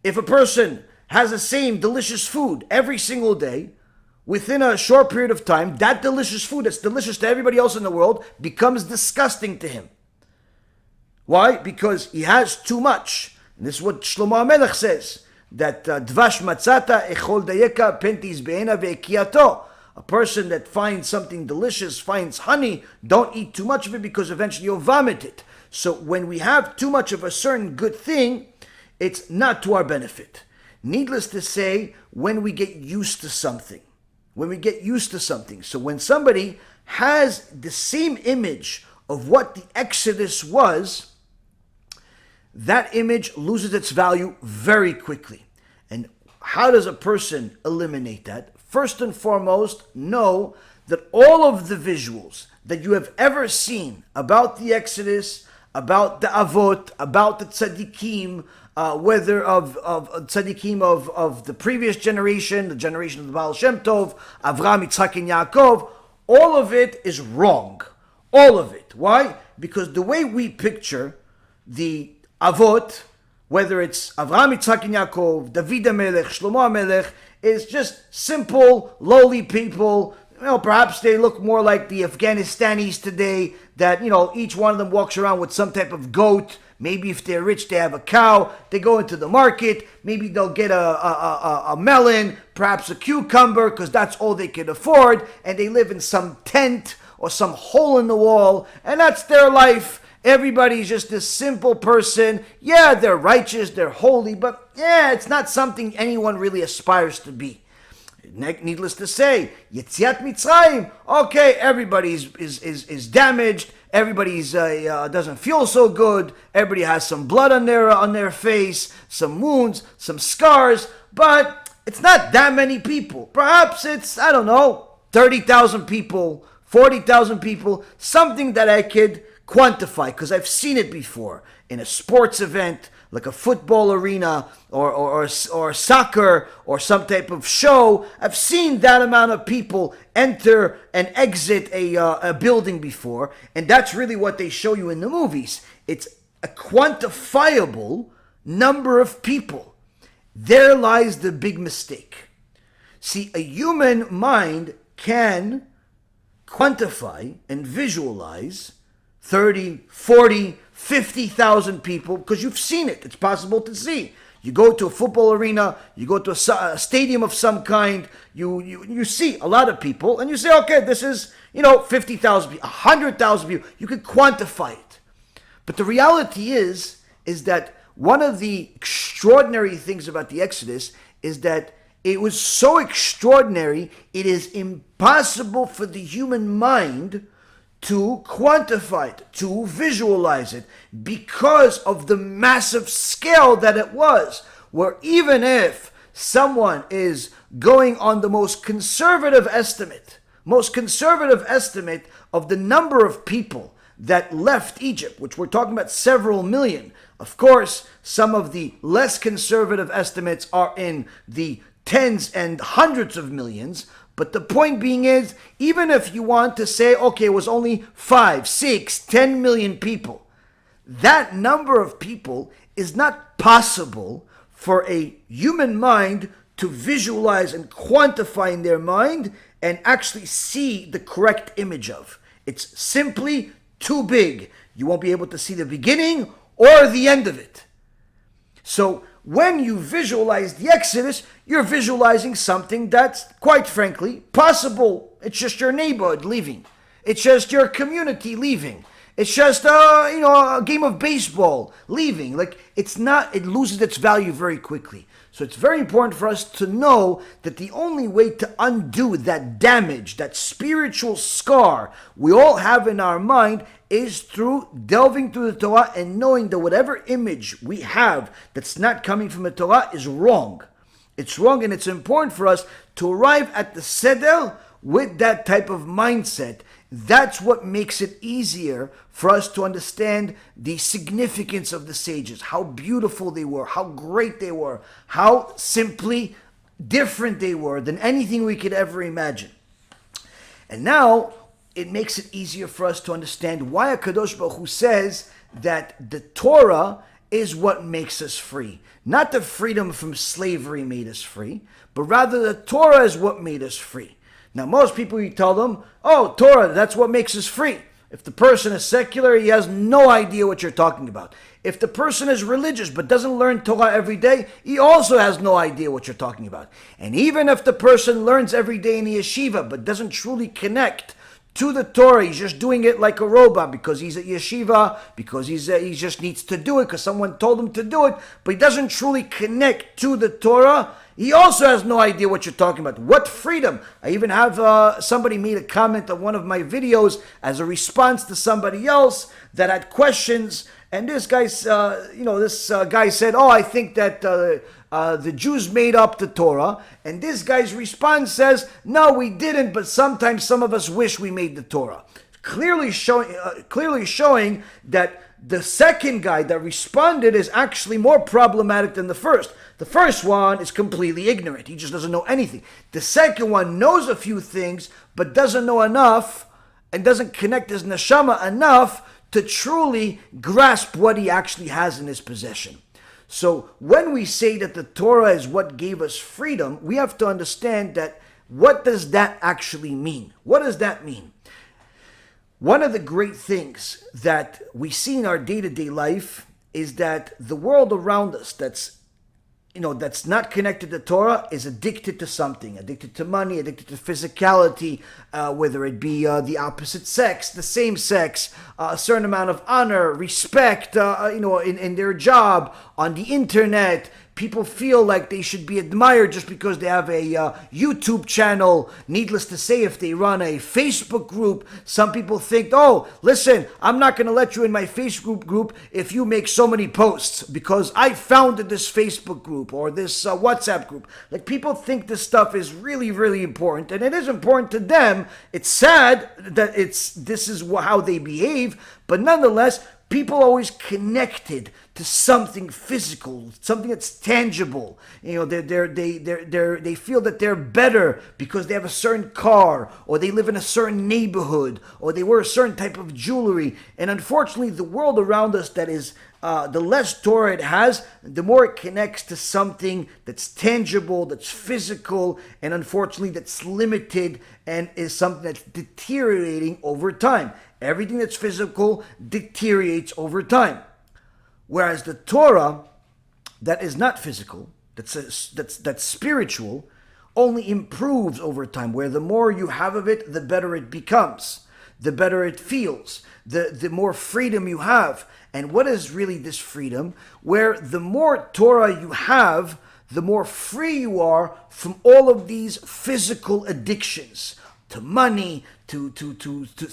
If a person has the same delicious food every single day, within a short period of time, that delicious food that's delicious to everybody else in the world becomes disgusting to him. Why? Because he has too much. And this is what Shlomo HaMelech says, that dvash matzata echol dayeka pentis be'ena ve'ekiato. A person that finds something delicious, finds honey, don't eat too much of it because eventually you'll vomit it. So when we have too much of a certain good thing, it's not to our benefit. Needless to say, when we get used to something, so when somebody has the same image of what the Exodus was, that image loses its value very quickly. And how does a person eliminate that? First and foremost, know that all of the visuals that you have ever seen about the Exodus, about the Avot, about the Tzaddikim, whether of Tzaddikim of the previous generation, the generation of the Baal Shem Tov, Avraham, Yitzhak, and Yaakov, all of it is wrong. All of it. Why? Because the way we picture the Avot, whether it's Avraham, Yitzhak, and Yaakov, David HaMelech, Shlomo HaMelech, is just simple, lowly people. Perhaps they look more like the Afghanistanis today, that, each one of them walks around with some type of goat. Maybe if they're rich, they have a cow. They go into the market. Maybe they'll get a melon, perhaps a cucumber, because that's all they can afford. And they live in some tent or some hole in the wall. And that's their life. Everybody's just this simple person. Yeah, they're righteous, they're holy, but it's not something anyone really aspires to be. Needless to say, Yetziat Mitzrayim, okay, everybody is damaged, everybody's doesn't feel so good. Everybody has some blood on their face, some wounds, some scars, but it's not that many people. Perhaps it's, I don't know, 30,000 people, 40,000 people, something that I could quantify because I've seen it before in a sports event, like a football arena or soccer or some type of show. I've seen that amount of people enter and exit a building before, and that's really what they show you in the movies. It's a quantifiable number of people. There lies the big mistake. See, a human mind can quantify and visualize 30, 40, 50,000 people because you've seen it. It's possible to see. You go to a football arena, you go to a stadium of some kind, you see a lot of people, and you say, okay, this is, 50,000 people, 100,000 people. You can quantify it. But the reality is that one of the extraordinary things about the Exodus is that it was so extraordinary, it is impossible for the human mind to quantify it, to visualize it, because of the massive scale that it was, where even if someone is going on the most conservative estimate of the number of people that left Egypt, which we're talking about several million. Of course, some of the less conservative estimates are in the tens and hundreds of millions. But the point being is, even if you want to say, okay, it was only 5, 6, 10 million people, that number of people is not possible for a human mind to visualize and quantify in their mind and actually see the correct image of. It's simply too big. You won't be able to see the beginning or the end of it. So when you visualize the Exodus, you're visualizing something that's, quite frankly, possible. It's just your neighborhood leaving. It's just your community leaving. It's just a game of baseball leaving. Like, it's not, it loses its value very quickly. So it's very important for us to know that the only way to undo that damage, that spiritual scar we all have in our mind, is through delving through the Torah and knowing that whatever image we have that's not coming from the Torah is wrong. It's wrong, and it's important for us to arrive at the Seder with that type of mindset. That's what makes it easier for us to understand the significance of the sages, how beautiful they were, how great they were, how simply different they were than anything we could ever imagine. And now it makes it easier for us to understand why HaKadosh Baruch Hu says that the Torah is what makes us free. Not the freedom from slavery made us free, but rather the Torah is what made us free. Now, most people, you tell them, oh, Torah, that's what makes us free. If the person is secular, he has no idea what you're talking about. If the person is religious but doesn't learn Torah every day, he also has no idea what you're talking about. And even if the person learns every day in the yeshiva but doesn't truly connect to the Torah, he's just doing it like a robot because he's at yeshiva, because he just needs to do it because someone told him to do it, but he doesn't truly connect to the Torah, he also has no idea what you're talking about. What freedom? I even have somebody made a comment on one of my videos as a response to somebody else that had questions, and this guy, guy said, "Oh, I think that the Jews made up the Torah," and this guy's response says, "No, we didn't, but sometimes some of us wish we made the Torah." Clearly showing that the second guy that responded is actually more problematic than the first. The first one is completely ignorant. He just doesn't know anything. The second one knows a few things, but doesn't know enough and doesn't connect his neshama enough to truly grasp what he actually has in his possession. So when we say that the Torah is what gave us freedom, we have to understand that what does that actually mean? What does that mean? One of the great things that we see in our day-to-day life is that the world around us that's not connected to Torah is addicted to something, addicted to money, addicted to physicality, whether it be the opposite sex, the same sex, a certain amount of honor, respect, in their job, on the internet, People feel like they should be admired just because they have a YouTube channel. Needless to say, if they run a Facebook group, some people think, oh, listen, I'm not going to let you in my Facebook group if you make so many posts because I founded this Facebook group or this WhatsApp group. Like, people think this stuff is really, really important, and it is important to them. It's sad that this is how they behave, but nonetheless, people always connected to something physical, something that's tangible. You know, they feel that they're better because they have a certain car, or they live in a certain neighborhood, or they wear a certain type of jewelry. And unfortunately, the world around us that is the less Torah it has, the more it connects to something that's tangible, that's physical, and unfortunately that's limited and is something that's deteriorating over time. Everything that's physical deteriorates over time. Whereas the Torah that is not physical, that's spiritual, only improves over time, where the more you have of it, the better it becomes, the better it feels, the more freedom you have. And what is really this freedom? Where the more Torah you have, the more free you are from all of these physical addictions, to money, to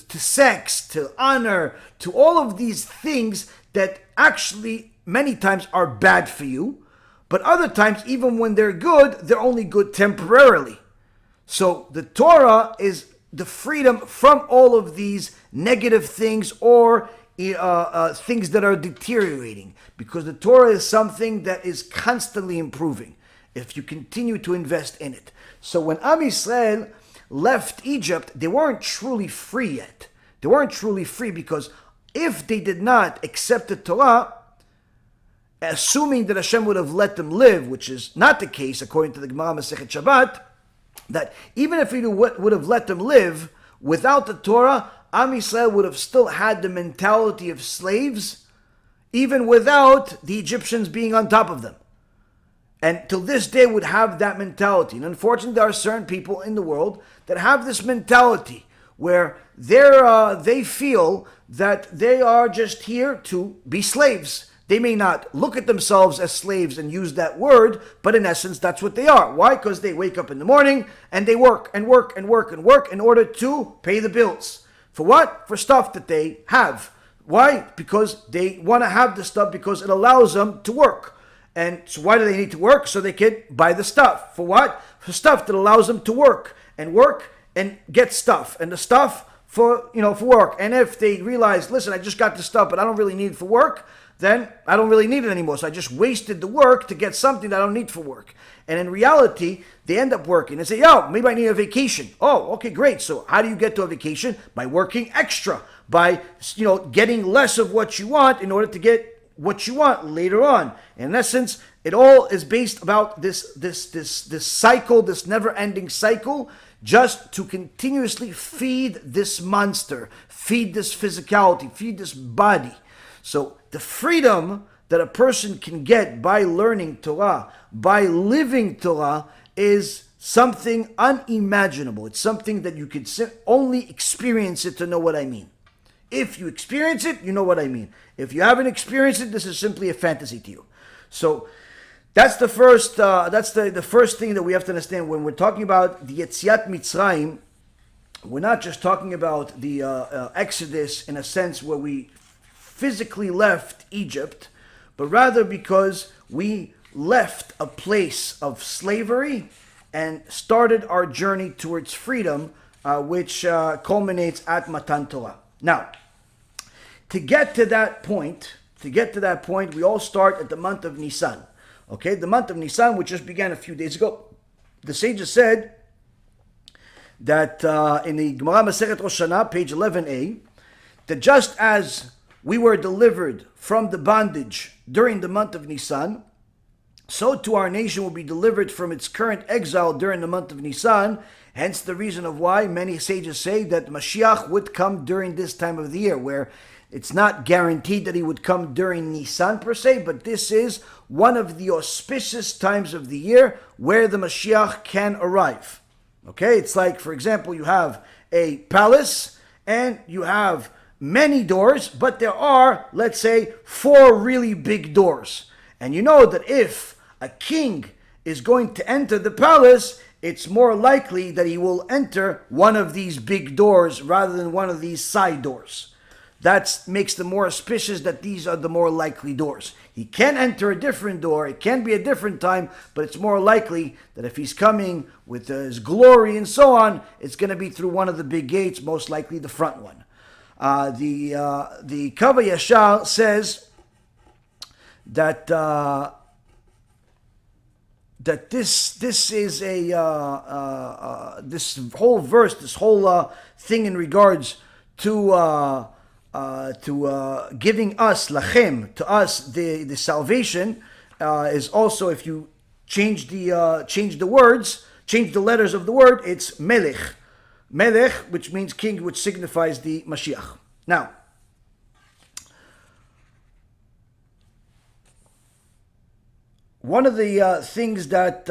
sex, to honor, to all of these things that actually many times are bad for you, but other times, even when they're good, they're only good temporarily. So the Torah is the freedom from all of these negative things or things that are deteriorating, because the Torah is something that is constantly improving if you continue to invest in it. So when Am Yisrael left Egypt, they weren't truly free yet. They weren't truly free because if they did not accept the Torah, assuming that HaShem would have let them live, which is not the case according to the Gemara Masechet Shabbat, that even if He would have let them live without the Torah, Am Yisrael would have still had the mentality of slaves, even without the Egyptians being on top of them. And till this day would have that mentality. And unfortunately, there are certain people in the world that have this mentality where they feel that they are just here to be slaves. They may not look at themselves as slaves and use that word, but in essence, that's what they are. Why? Because they wake up in the morning and they work and work and work and work in order to pay the bills. For what? For stuff that they have. Why? Because they want to have the stuff because it allows them to work. And so why do they need to work? So they can buy the stuff. For what? For stuff that allows them to work and get stuff. And the stuff for work. And if they realize, listen, I just got the stuff, but I don't really need it for work, then I don't really need it anymore. So I just wasted the work to get something that I don't need for work. And in reality, they end up working and say, yo, maybe I need a vacation. Oh, okay, great. So how do you get to a vacation? By working extra, by getting less of what you want in order to get what you want later on. In essence, it all is based about this cycle, this never-ending cycle, just to continuously feed this monster, feed this physicality, feed this body. So the freedom that a person can get by learning Torah, by living Torah, is something unimaginable. It's something that you could only experience it to know what I mean. If you experience it, you know what I mean. If you haven't experienced it, this is simply a fantasy to you. So that's the first. That's the first thing that we have to understand when we're talking about the Yetziat Mitzrayim. We're not just talking about the Exodus in a sense where we physically left Egypt, but rather because we left a place of slavery and started our journey towards freedom, which culminates at Matan Torah. Now, to get to that point, we all start at the month of Nissan. Okay, the month of Nissan, which just began a few days ago. The sages said that in the Gemara Masechet Rosh Hashanah, page 11a, that just as we were delivered from the bondage during the month of Nissan, so too our nation will be delivered from its current exile during the month of Nissan. Hence the reason of why many sages say that Mashiach would come during this time of the year, where it's not guaranteed that he would come during Nisan per se, but this is one of the auspicious times of the year where the Mashiach can arrive. Okay, it's like, for example, you have a palace and you have many doors, but there are, let's say, 4 really big doors. And you know that if a king is going to enter the palace, it's more likely that he will enter one of these big doors rather than one of these side doors. That makes them more auspicious that these are the more likely doors. He can enter a different door, it can be a different time, but it's more likely that if he's coming with his glory and so on, it's going to be through one of the big gates, most likely the front one. The Kava Yashar says that that this is this whole verse, this whole thing in regards to giving us lachem, to us the salvation, is also, if you change the words, change the letters of the word, it's melech. Melech, which means king, which signifies the Mashiach. Now, one of the things that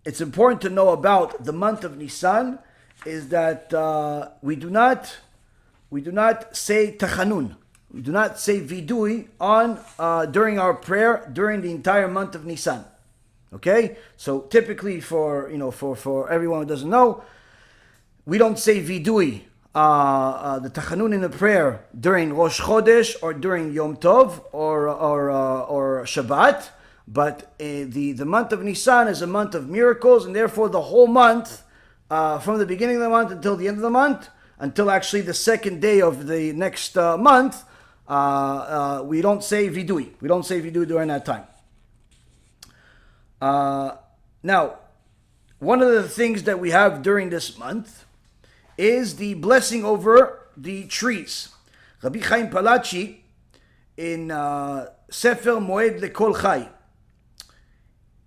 it's important to know about the month of Nissan is that we do not say tachanun. We do not say vidui on during our prayer during the entire month of Nissan. Okay, so typically for everyone who doesn't know, we don't say vidui, the tachanun in the prayer during Rosh Chodesh or during Yom Tov or Shabbat, but the month of Nisan is a month of miracles, and therefore the whole month, from the beginning of the month until the end of the month, until actually the second day of the next month, we don't say vidui. We don't say vidui during that time. Now, one of the things that we have during this month is the blessing over the trees. Rabbi Chaim Palachi in Sefer Moed Lekol Chai,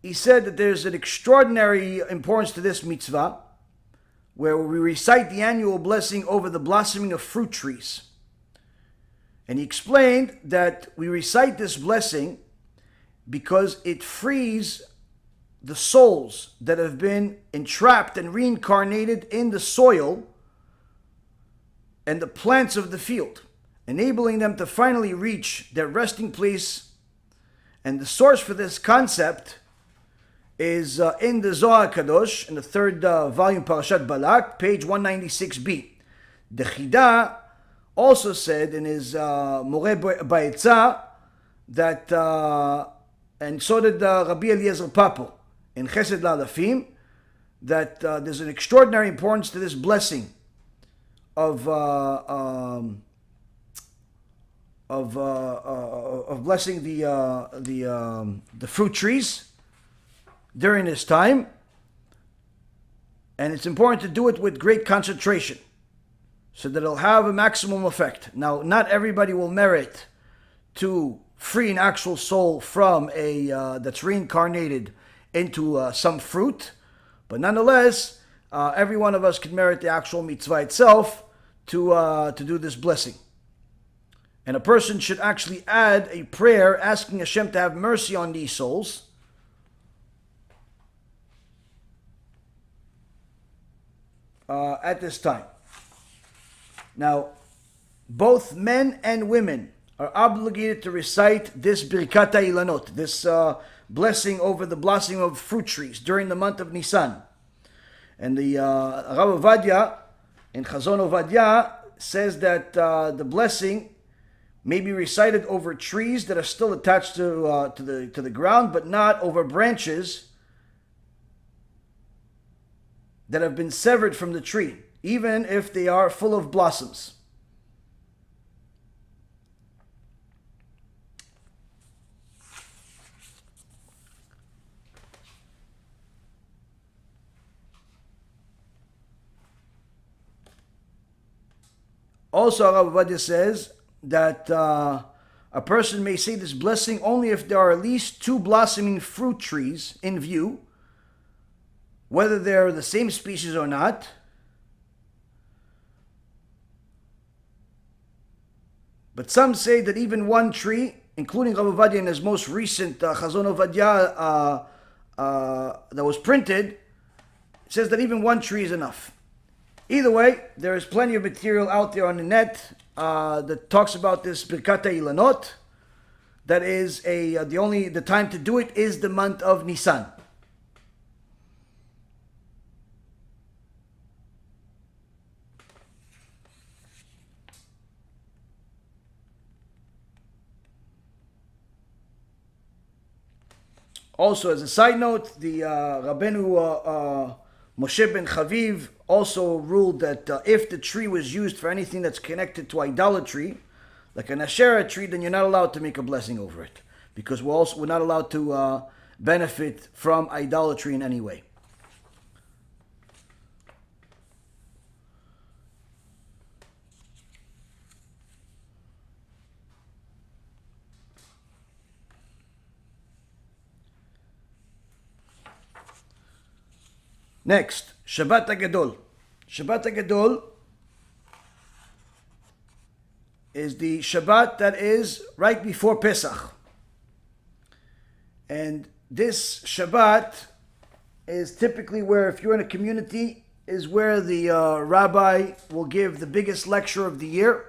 he said that there's an extraordinary importance to this mitzvah, where we recite the annual blessing over the blossoming of fruit trees. And he explained that we recite this blessing because it frees the souls that have been entrapped and reincarnated in the soil and the plants of the field, enabling them to finally reach their resting place. And the source for this concept is in the Zohar Kadosh, in the third volume, Parashat Balak, page 196b. The Chida also said in his Moreh Ba'etzah that, and so did Rabbi Eliezer Papo in Chesed L'Alafim, that there's an extraordinary importance to this blessing of blessing the fruit trees during this time, and it's important to do it with great concentration so that it'll have a maximum effect. Now, not everybody will merit to free an actual soul from a that's reincarnated into some fruit, but nonetheless, every one of us can merit the actual mitzvah itself to do this blessing. And a person should actually add a prayer asking HaShem to have mercy on these souls, at this time. Now, both men and women are obligated to recite this Birkat HaIlanot, this blessing over the blossoming of fruit trees during the month of Nisan. And the Rav Ovadia in Chazon Ovadia says that the blessing may be recited over trees that are still attached to the ground, but not over branches that have been severed from the tree, even if they are full of blossoms. Also, Rav Ovadia says that a person may say this blessing only if there are at least 2 blossoming fruit trees in view, whether they're the same species or not. But some say that even one tree, including Rav Ovadia in his most recent Chazon Ovadia that was printed, says that even one tree is enough. Either way, there is plenty of material out there on the net that talks about this Birkat HaIlanot. that is the time to do it is the month of Nissan. Also, as a side note, the Rabbeinu Moshe ben Chaviv also ruled that if the tree was used for anything that's connected to idolatry, like an Asherah tree, then you're not allowed to make a blessing over it, because we're not allowed to benefit from idolatry in any way. Next, Shabbat Hagadol. Shabbat Hagadol is the Shabbat that is right before Pesach. And this Shabbat is typically where, if you're in a community, is where the rabbi will give the biggest lecture of the year,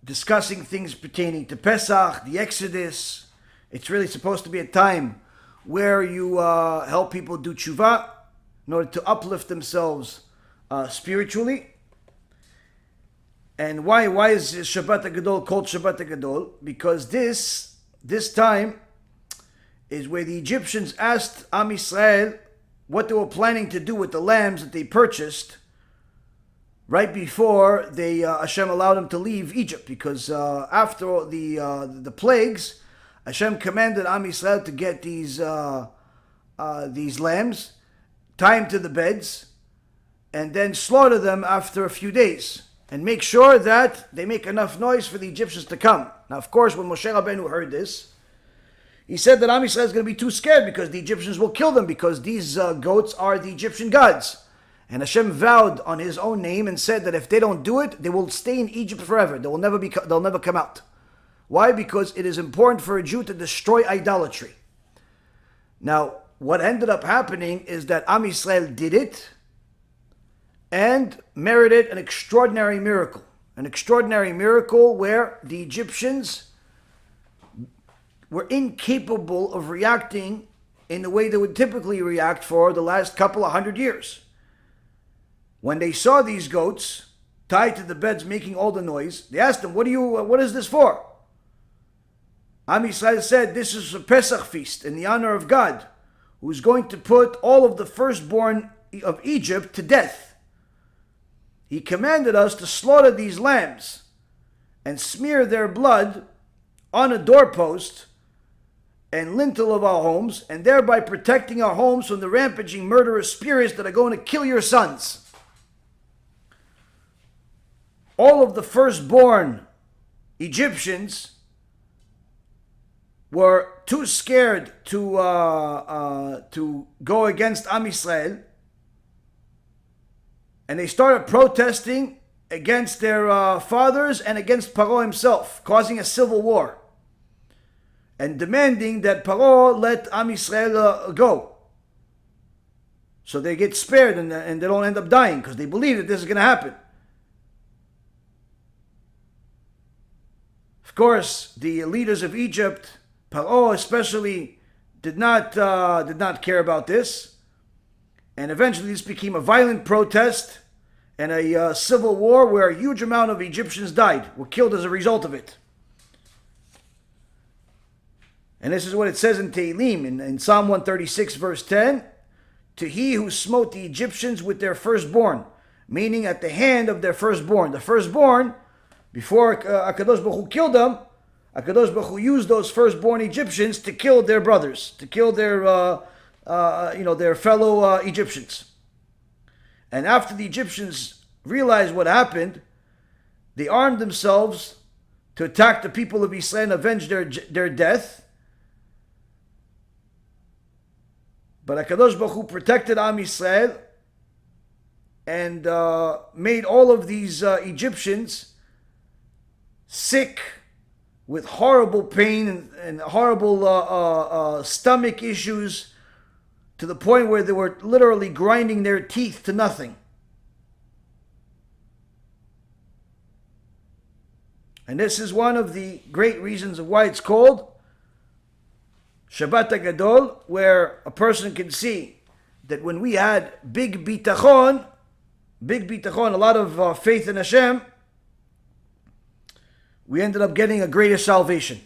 discussing things pertaining to Pesach, the Exodus. It's really supposed to be a time where you help people do tshuva in order to uplift themselves spiritually. And why is Shabbat Hagadol called Shabbat Hagadol? Because this time is where the Egyptians asked Am Yisrael what they were planning to do with the lambs that they purchased right before HaShem allowed them to leave Egypt. Because after the plagues, HaShem commanded Am Yisrael to get these lambs, tie them to the beds, and then slaughter them after a few days, and make sure that they make enough noise for the Egyptians to come. Now, of course, when Moshe Rabbeinu heard this, he said that Am Yisrael is going to be too scared because the Egyptians will kill them, because these goats are the Egyptian gods. And Hashem vowed on his own name and said that if they don't do it, they will stay in Egypt forever. They'll never come out. Why? Because it is important for a Jew to destroy idolatry. Now, what ended up happening is that Am Yisrael did it and merited an extraordinary miracle. An extraordinary miracle where the Egyptians were incapable of reacting in the way they would typically react for the last couple of 100 years. When they saw these goats tied to the beds making all the noise, they asked them, what is this for? Am Yisrael said, this is a Pesach feast in the honor of God, who is going to put all of the firstborn of Egypt to death. He commanded us to slaughter these lambs and smear their blood on a doorpost and lintel of our homes, and thereby protecting our homes from the rampaging murderous spirits that are going to kill your sons. All of the firstborn Egyptians were too scared to go against Am Yisrael, and they started protesting against their fathers and against Paro himself, causing a civil war, and demanding that Paro let Am Yisrael go, so they get spared and they don't end up dying, because they believe that this is going to happen. Of course, the leaders of Egypt, Paro especially, did not care about this, and eventually this became a violent protest and a civil war where a huge amount of Egyptians died, were killed as a result of it. And this is what it says in Tehillim, in Psalm 136, verse 10, to he who smote the Egyptians with their firstborn, meaning at the hand of their firstborn. The firstborn, before HaKadosh Baruch Hu killed them, HaKadosh Baruch Hu used those firstborn Egyptians to kill their brothers, to kill their fellow Egyptians. And after the Egyptians realized what happened, they armed themselves to attack the people of Israel and avenge their death. But HaKadosh Baruch Hu protected Am Yisrael and made all of these Egyptians sick with horrible pain and horrible stomach issues, to the point where they were literally grinding their teeth to nothing. And this is one of the great reasons of why it's called Shabbat Hagadol, where a person can see that when we had big bitachon, a lot of faith in HaShem, we ended up getting a greater salvation.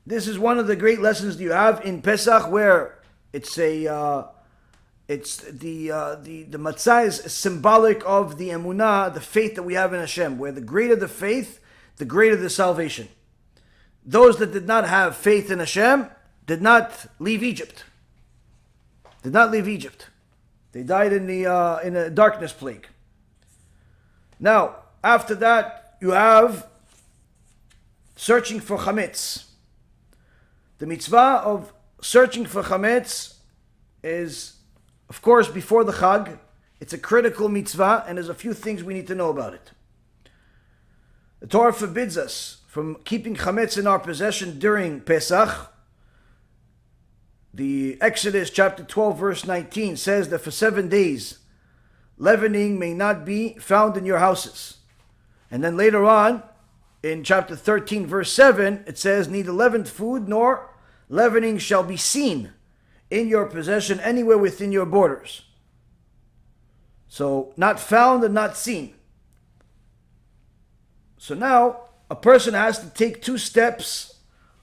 This is one of the great lessons that you have in Pesach, where it's the matzah is symbolic of the emunah, the faith that we have in HaShem, where the greater the faith, the greater the salvation. Those that did not have faith in HaShem did not leave Egypt. They died in a darkness plague. Now, after that, you have searching for Chametz. The mitzvah of searching for Chametz is, of course, before the Chag. It's a critical mitzvah, and there's a few things we need to know about it. The Torah forbids us from keeping Chametz in our possession during Pesach. The Exodus chapter 12 verse 19 says that for 7 days leavening may not be found in your houses. And then later on in chapter 13 verse 7 it says, neither leavened food nor leavening shall be seen in your possession anywhere within your borders. So not found and not seen. So now a person has to take 2 steps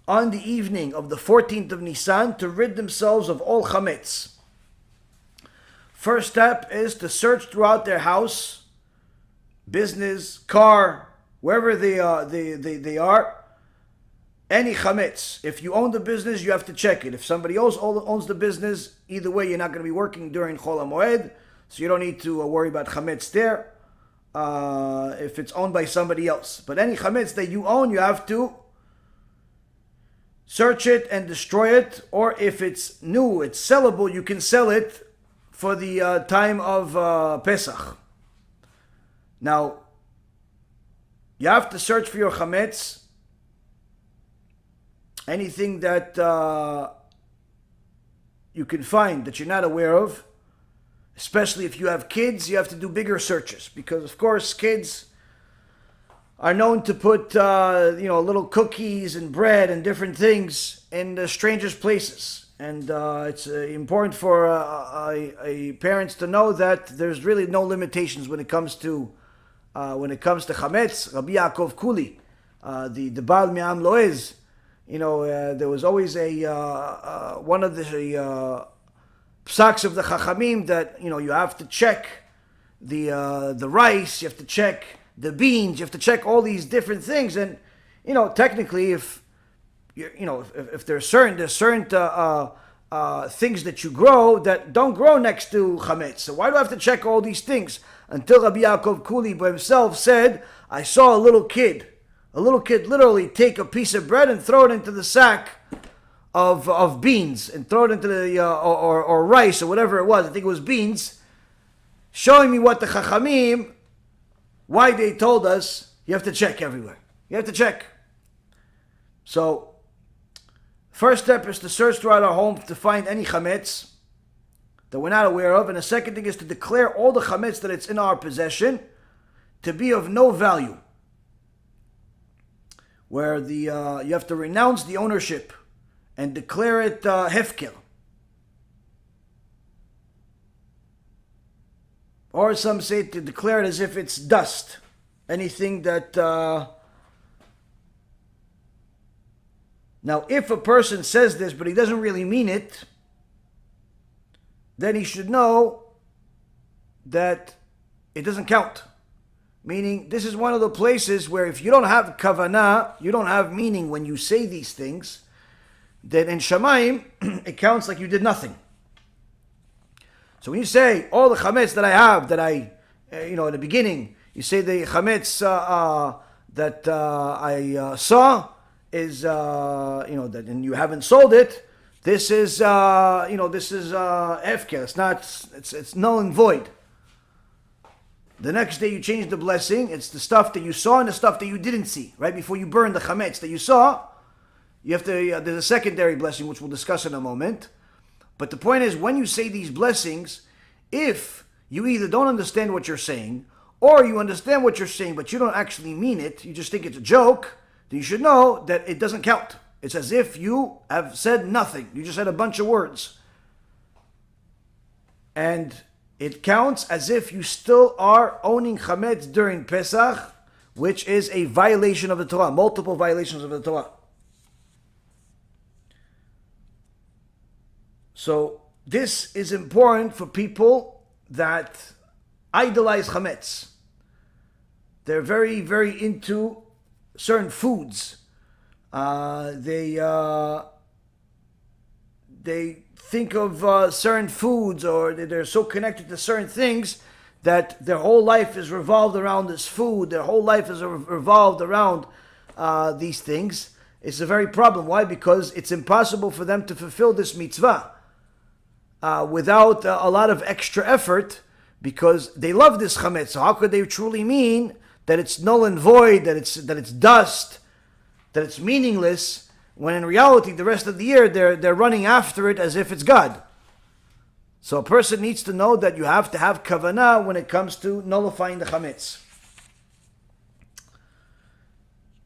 on the evening of the 14th of Nissan to rid themselves of all Chametz. First step is to search throughout their house, business, car, wherever they are, any Chametz. If you own the business, you have to check it. If somebody else owns the business, either way, you're not going to be working during Chol HaMoed, so you don't need to worry about Chametz there if it's owned by somebody else. But any Chametz that you own, you have to search it and destroy it, or if it's new, it's sellable, you can sell it for the time of Pesach. Now, you have to search for your Chametz, anything that you can find that you're not aware of, especially if you have kids, you have to do bigger searches, because of course kids are known to put little cookies and bread and different things in the strangest places. And it's important for parents to know that there's really no limitations when it comes to Chametz. Rabbi Yaakov Kuli, the Baal Mi'am Loez, there was always one of the psaks of the Chachamim that you have to check the rice, you have to check the beans, you have to check all these different things. And technically, if there's certain things that you grow that don't grow next to Chametz, so why do I have to check all these things? Until Rabbi Yaakov Kuli by himself said, I saw a little kid literally take a piece of bread and throw it into the sack of beans, and throw it into the or rice or whatever it was. I think it was beans, showing me what the Chachamim, why they told us you have to check everywhere. You have to check. So, first step is to search throughout our home to find any Chametz that we're not aware of. And the second thing is to declare all the Chametz that it's in our possession to be of no value. Where you have to renounce the ownership and declare it hefker. Or some say to declare it as if it's dust. Anything that... Now, if a person says this, but he doesn't really mean it, then he should know that it doesn't count. Meaning, this is one of the places where if you don't have kavanah, you don't have meaning when you say these things, then in Shamayim, it counts like you did nothing. So when you say, all the chametz that I have, that I, in the beginning, you say the chametz that I saw is, that and you haven't sold it, this is, this is efker. It's not, it's null and void. The next day you change the blessing. It's the stuff that you saw and the stuff that you didn't see. Right before you burn the chametz that you saw, you have to. There's a secondary blessing which we'll discuss in a moment. But the point is, when you say these blessings, if you either don't understand what you're saying, or you understand what you're saying, but you don't actually mean it, you just think it's a joke, then you should know that it doesn't count. It's as if you have said nothing. You just said a bunch of words. And it counts as if you still are owning Chametz during Pesach, which is a violation of the Torah, multiple violations of the Torah. So this is important for people that idolize Chametz. They're very, very into certain foods. They think of certain foods, or they're so connected to certain things that their whole life is revolved around this food. Their whole life is revolved around these things. It's a very problem. Why? Because it's impossible for them to fulfill this mitzvah without a lot of extra effort, because they love this chametz. So how could they truly mean that it's null and void, that it's dust, that it's meaningless, when in reality the rest of the year they're running after it as if it's God? So a person needs to know that you have to have kavanah when it comes to nullifying the chametz.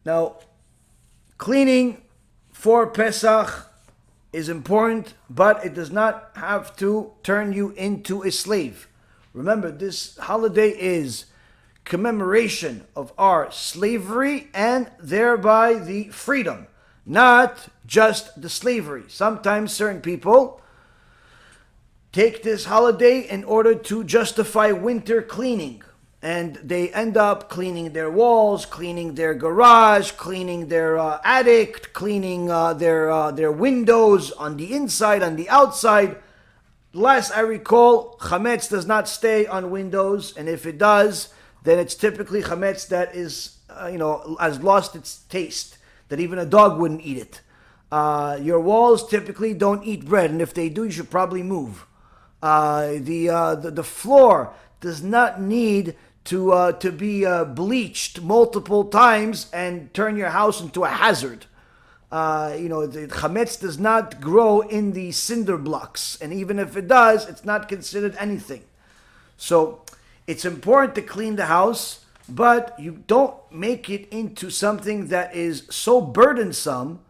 Now, cleaning for Pesach is important, but it does not have to turn you into a slave. Remember, this holiday is commemoration of our slavery and thereby the freedom, not just the slavery. Sometimes certain people take this holiday in order to justify winter cleaning, and they end up cleaning their walls, cleaning their garage, cleaning their attic, cleaning their windows on the inside, on the outside. Last I recall, chametz does not stay on windows, and if it does, then it's typically chametz that is, has lost its taste, that even a dog wouldn't eat it. Your walls typically don't eat bread, and if they do, you should probably move. The floor does not need to be bleached multiple times and turn your house into a hazard. The chametz does not grow in the cinder blocks, and even if it does, it's not considered anything. So it's important to clean the house, but you don't make it into something that is so burdensome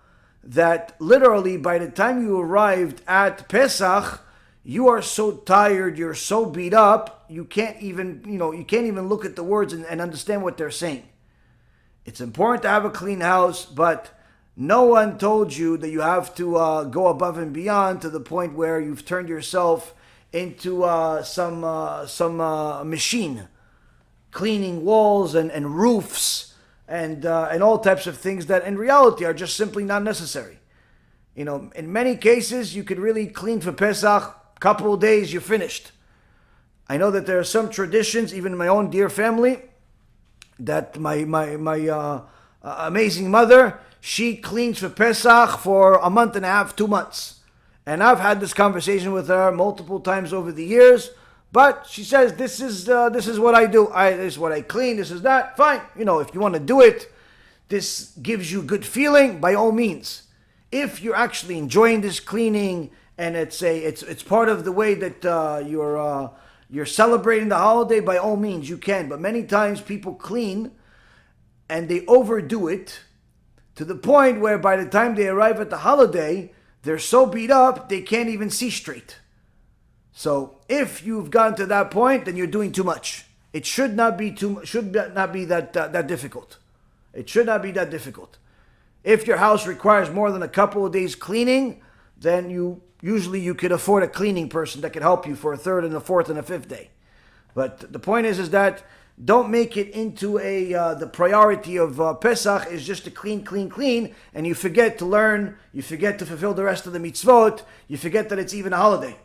that literally by the time you arrived at Pesach, you are so tired, you're so beat up, you can't even look at the words and understand what they're saying. It's important to have a clean house, but no one told you that you have to go above and beyond to the point where you've turned yourself into some machine, cleaning walls and roofs and all types of things that in reality are just simply not necessary. In many cases, you could really clean for Pesach. Couple of days, you're finished. I know that there are some traditions, even in my own dear family, that my amazing mother, she cleans for Pesach for a month and a half, 2 months. And I've had this conversation with her multiple times over the years, but she says, this is what I do. This is what I clean, this is that. Fine. If you want to do it, this gives you good feeling, by all means. If you're actually enjoying this cleaning, and it's part of the way that you're celebrating the holiday, by all means you can. But many times people clean and they overdo it to the point where by the time they arrive at the holiday, they're so beat up they can't even see straight. So if you've gotten to that point, then you're doing too much. It should not be that difficult. It should not be that difficult. If your house requires more than a couple of days cleaning, then usually you could afford a cleaning person that could help you for a third and a fourth and a fifth day. But the point is that don't make it into the priority of Pesach is just to clean, and you forget to learn, you forget to fulfill the rest of the mitzvot, you forget that it's even a holiday.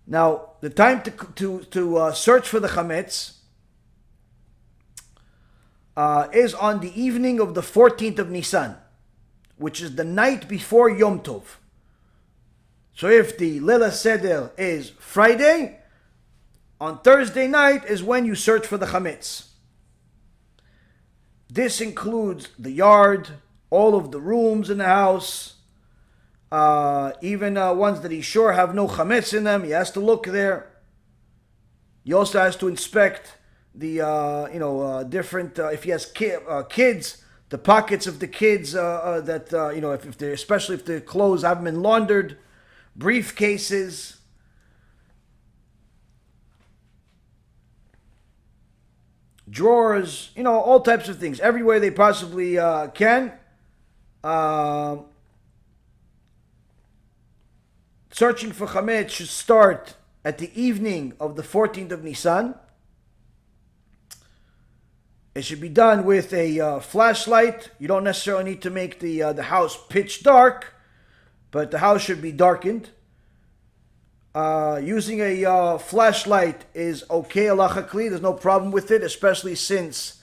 Now, the time to search for the chametz is on the evening of the 14th of Nissan, which is the night before Yom Tov. So if the Leila Seder is Friday, on Thursday night is when you search for the chametz. This includes the yard, all of the rooms in the house, even ones that he's sure have no chametz in them. He has to look there. He also has to inspect different. If he has kids, the pockets of the kids especially if the clothes haven't been laundered, briefcases. Drawers, all types of things, everywhere they possibly can. Searching for Chametz should start at the evening of the 14th of Nissan. It should be done with a flashlight. You don't necessarily need to make the house pitch dark, but the house should be darkened. Using a flashlight is okay, halachically. There's no problem with it, especially since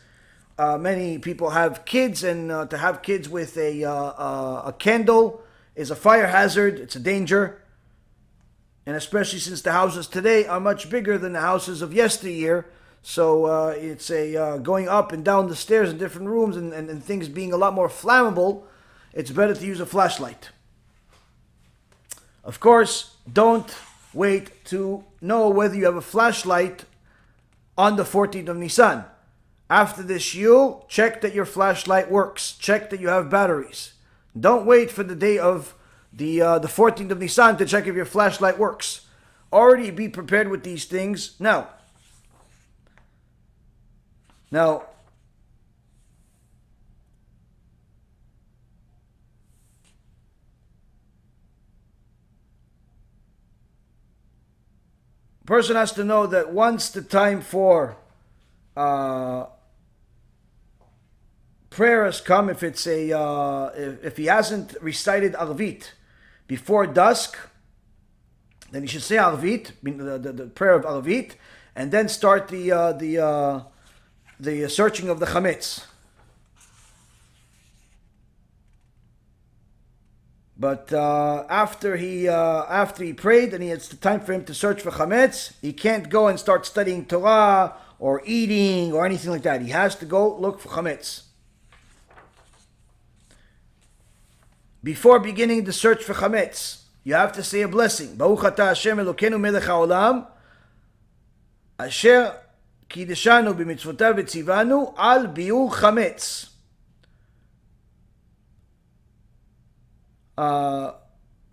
many people have kids, and to have kids with a candle is a fire hazard. It's a danger. And especially since the houses today are much bigger than the houses of yesteryear. So it's going up and down the stairs in different rooms and things being a lot more flammable. It's better to use a flashlight. Of course, don't wait to know whether you have a flashlight on the 14th of Nisan. After this shul, check that your flashlight works. Check that you have batteries. Don't wait for the day of the 14th of Nisan to check if your flashlight works. Already be prepared with these things now. Person has to know that once the time for prayer has come, if he hasn't recited Arvit before dusk, then he should say Arvit, the prayer of Arvit, and then start the searching of the Chametz. But after he prayed and it's the time for him to search for Chametz, he can't go and start studying Torah or eating or anything like that. He has to go look for Chametz. Before beginning the search for Chametz, you have to say a blessing. Baruch atah HaShem Elokeinu melech haolam, asher kideshanu b'mitzvotav v'tzivanu al biur Chametz.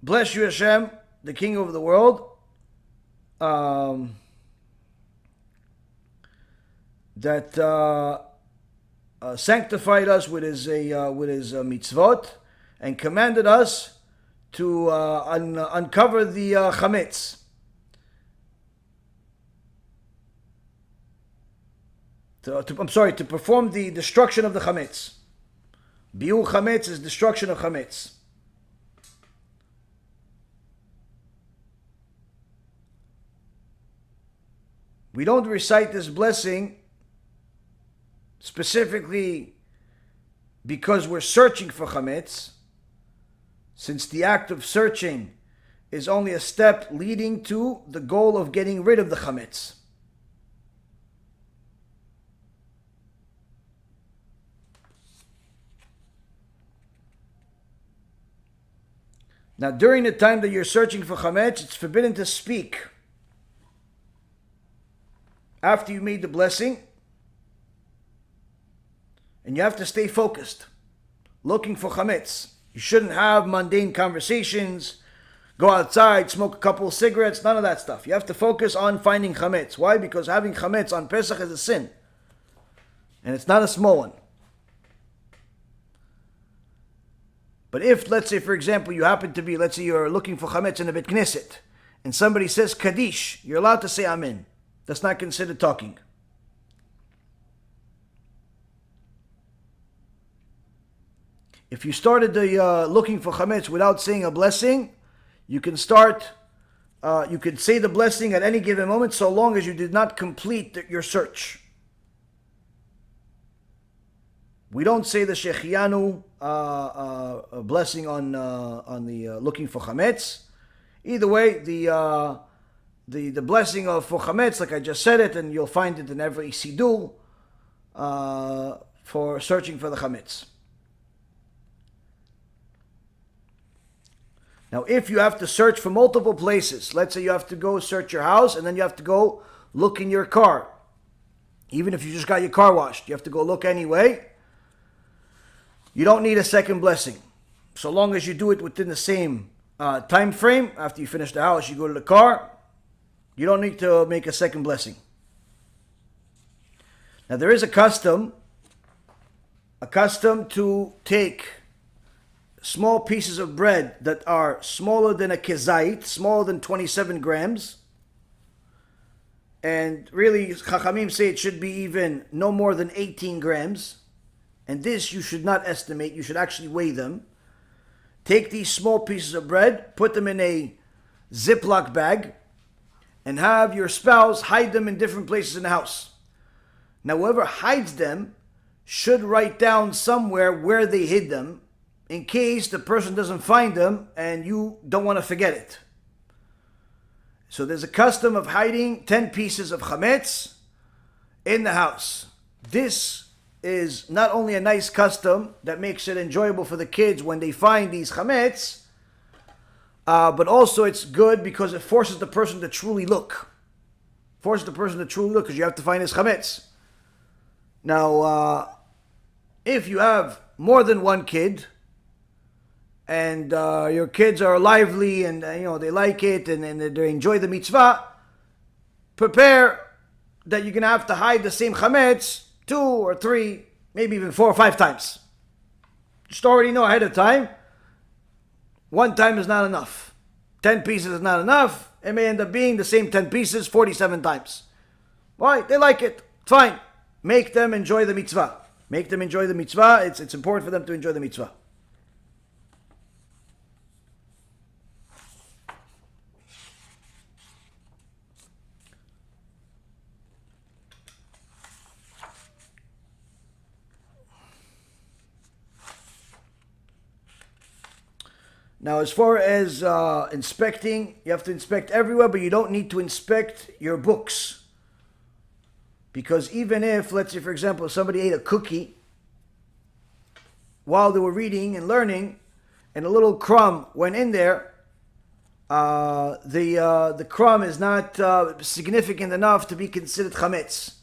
Bless you, Hashem, the King of the world, that sanctified us with his mitzvot and commanded us to uncover the Chametz. To perform the destruction of the Chametz. Biur Chametz is destruction of Chametz. We don't recite this blessing specifically because we're searching for Chametz, since the act of searching is only a step leading to the goal of getting rid of the Chametz. Now, during the time that you're searching for Chametz, it's forbidden to speak. After you made the blessing, and you have to stay focused, looking for Chametz. You shouldn't have mundane conversations, go outside, smoke a couple of cigarettes, none of that stuff. You have to focus on finding Chametz. Why? Because having Chametz on Pesach is a sin. And it's not a small one. But if, let's say, for example, you happen to be, let's say you're looking for Chametz in a Bet Knesset, and somebody says Kaddish, you're allowed to say Amen. That's not considered talking. If you started looking for Chametz without saying a blessing, you can say the blessing at any given moment so long as you did not complete your search. We don't say the Shechianu blessing on the looking for Chametz. Either way, the blessing for Chametz, like I just said it, and you'll find it in every Siddur for searching for the Chametz. Now, if you have to search for multiple places, let's say you have to go search your house and then you have to go look in your car. Even if you just got your car washed, you have to go look anyway. You don't need a second blessing. So long as you do it within the same time frame, after you finish the house, you go to the car, you don't need to make a second blessing. Now there is a custom to take small pieces of bread that are smaller than a kezait, smaller than 27 grams. And really, Chachamim say it should be even no more than 18 grams. And this you should not estimate, you should actually weigh them. Take these small pieces of bread, put them in a Ziploc bag, and have your spouse hide them in different places in the house. Now whoever hides them should write down somewhere where they hid them, in case the person doesn't find them and you don't want to forget it. So there's a custom of hiding 10 pieces of chametz in the house. This is not only a nice custom that makes it enjoyable for the kids when they find these chametz, but also it's good because it forces the person to truly look. Forces the person to truly look because you have to find his chametz. Now, if you have more than one kid, and your kids are lively and they like it and they enjoy the mitzvah, prepare that you're going to have to hide the same chametz 2 or 3, maybe even 4 or 5 times. Just already know ahead of time, 1 time is not enough. 10 pieces is not enough. It may end up being the same 10 pieces 47 times. Why? They like it. Fine. Make them enjoy the mitzvah. Make them enjoy the mitzvah. It's important for them to enjoy the mitzvah. Now, as far as inspecting, you have to inspect everywhere, but you don't need to inspect your books. Because even if, let's say, for example, somebody ate a cookie while they were reading and learning, and a little crumb went in there, the crumb is not significant enough to be considered chametz.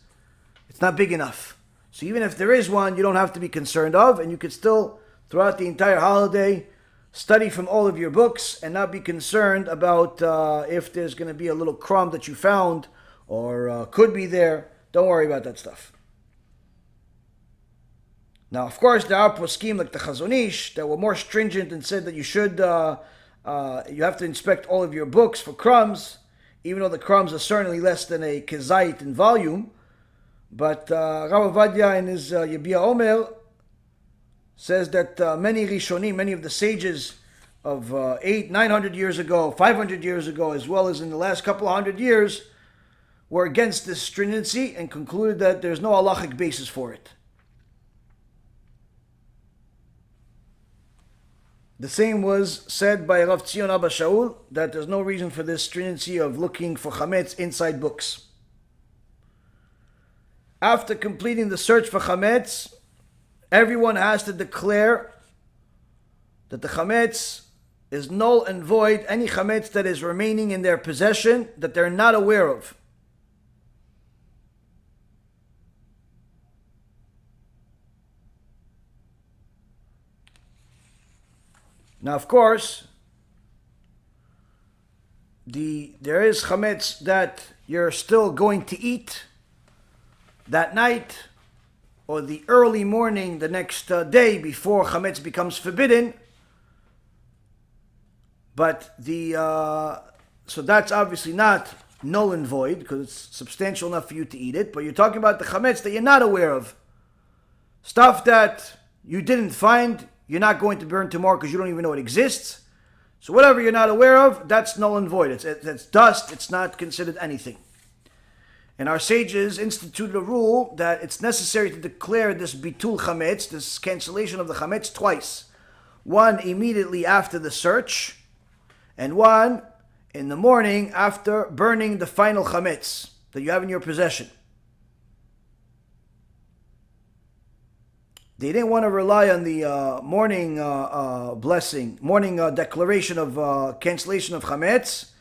It's not big enough. So even if there is one, you don't have to be concerned of, and you could still, throughout the entire holiday, study from all of your books and not be concerned about if there's going to be a little crumb that you found or could be there. Don't worry about that stuff. Now, of course, there are poskim like the Chazon Ish that were more stringent and said that you should, you have to inspect all of your books for crumbs, even though the crumbs are certainly less than a kezait in volume. But Rav Ovadia in his Yabia Omer says that many Rishonim, many of the sages of 900 years ago, 500 years ago, as well as in the last couple of 100 years, were against this stringency and concluded that there's no halachic basis for it. The same was said by Rav Tzion Abba Shaul, that there's no reason for this stringency of looking for chametz inside books. After completing the search for chametz, everyone has to declare that the chametz is null and void, any chametz that is remaining in their possession that they're not aware of. Now, of course, there is chametz that you're still going to eat that night or the early morning the next day before chametz becomes forbidden. But so that's obviously not null and void because it's substantial enough for you to eat it. But you're talking about the chametz that you're not aware of. Stuff that you didn't find, you're not going to burn tomorrow because you don't even know it exists. So whatever you're not aware of, that's null and void. It's dust. It's not considered anything. And our sages instituted a rule that it's necessary to declare this bitul chametz, this cancellation of the chametz, twice. One immediately after the search, and one in the morning after burning the final chametz that you have in your possession. They didn't want to rely on the morning blessing, morning declaration of cancellation of chametz,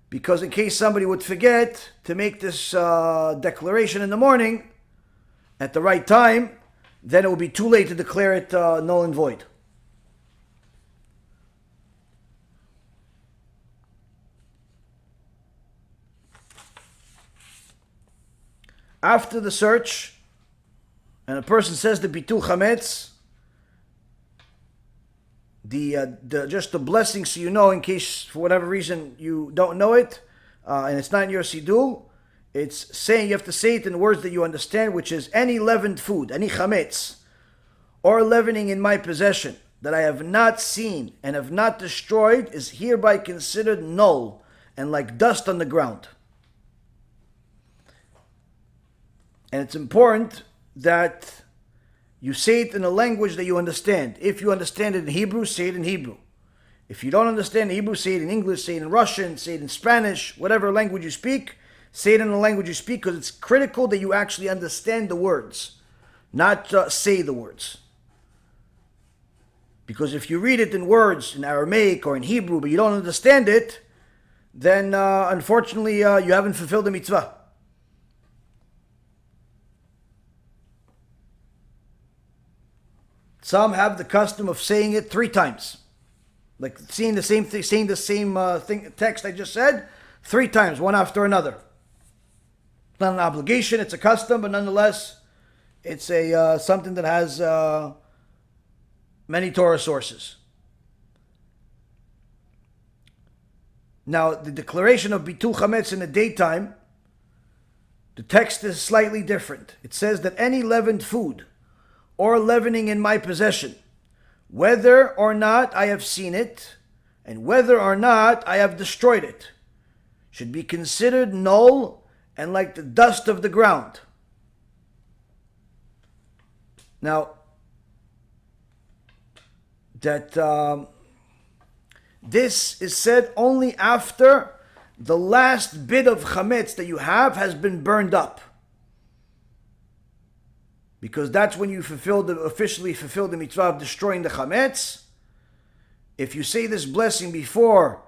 because in case somebody would forget to make this declaration in the morning, at the right time, then it will be too late to declare it null and void. After the search, and a person says the bitul chametz, just the blessing, so you know, in case for whatever reason you don't know it, and it's not in your siddur, it's saying, you have to say it in words that you understand, which is any leavened food, any chametz, or leavening in my possession that I have not seen and have not destroyed is hereby considered null and like dust on the ground. And it's important that you say it in a language that you understand. If you understand it in Hebrew, say it in Hebrew. If you don't understand Hebrew, say it in English, say it in Russian, say it in Spanish, whatever language you speak, say it in the language you speak, because it's critical that you actually understand the words, not say the words. Because if you read it in words, in Aramaic or in Hebrew, but you don't understand it, then unfortunately you haven't fulfilled the mitzvah. Some have the custom of saying it 3 times. Like saying the same thing, saying the same text I just said 3 times, one after another. It's not an obligation, it's a custom, but nonetheless, it's a something that has many Torah sources. Now, the declaration of bitul chametz in the daytime, the text is slightly different. It says that any leavened food or leavening in my possession, whether or not I have seen it, and whether or not I have destroyed it, should be considered null and like the dust of the ground. Now, that this is said only after the last bit of chametz that you have has been burned up. Because that's when you officially fulfill the mitzvah of destroying the chametz. If you say this blessing before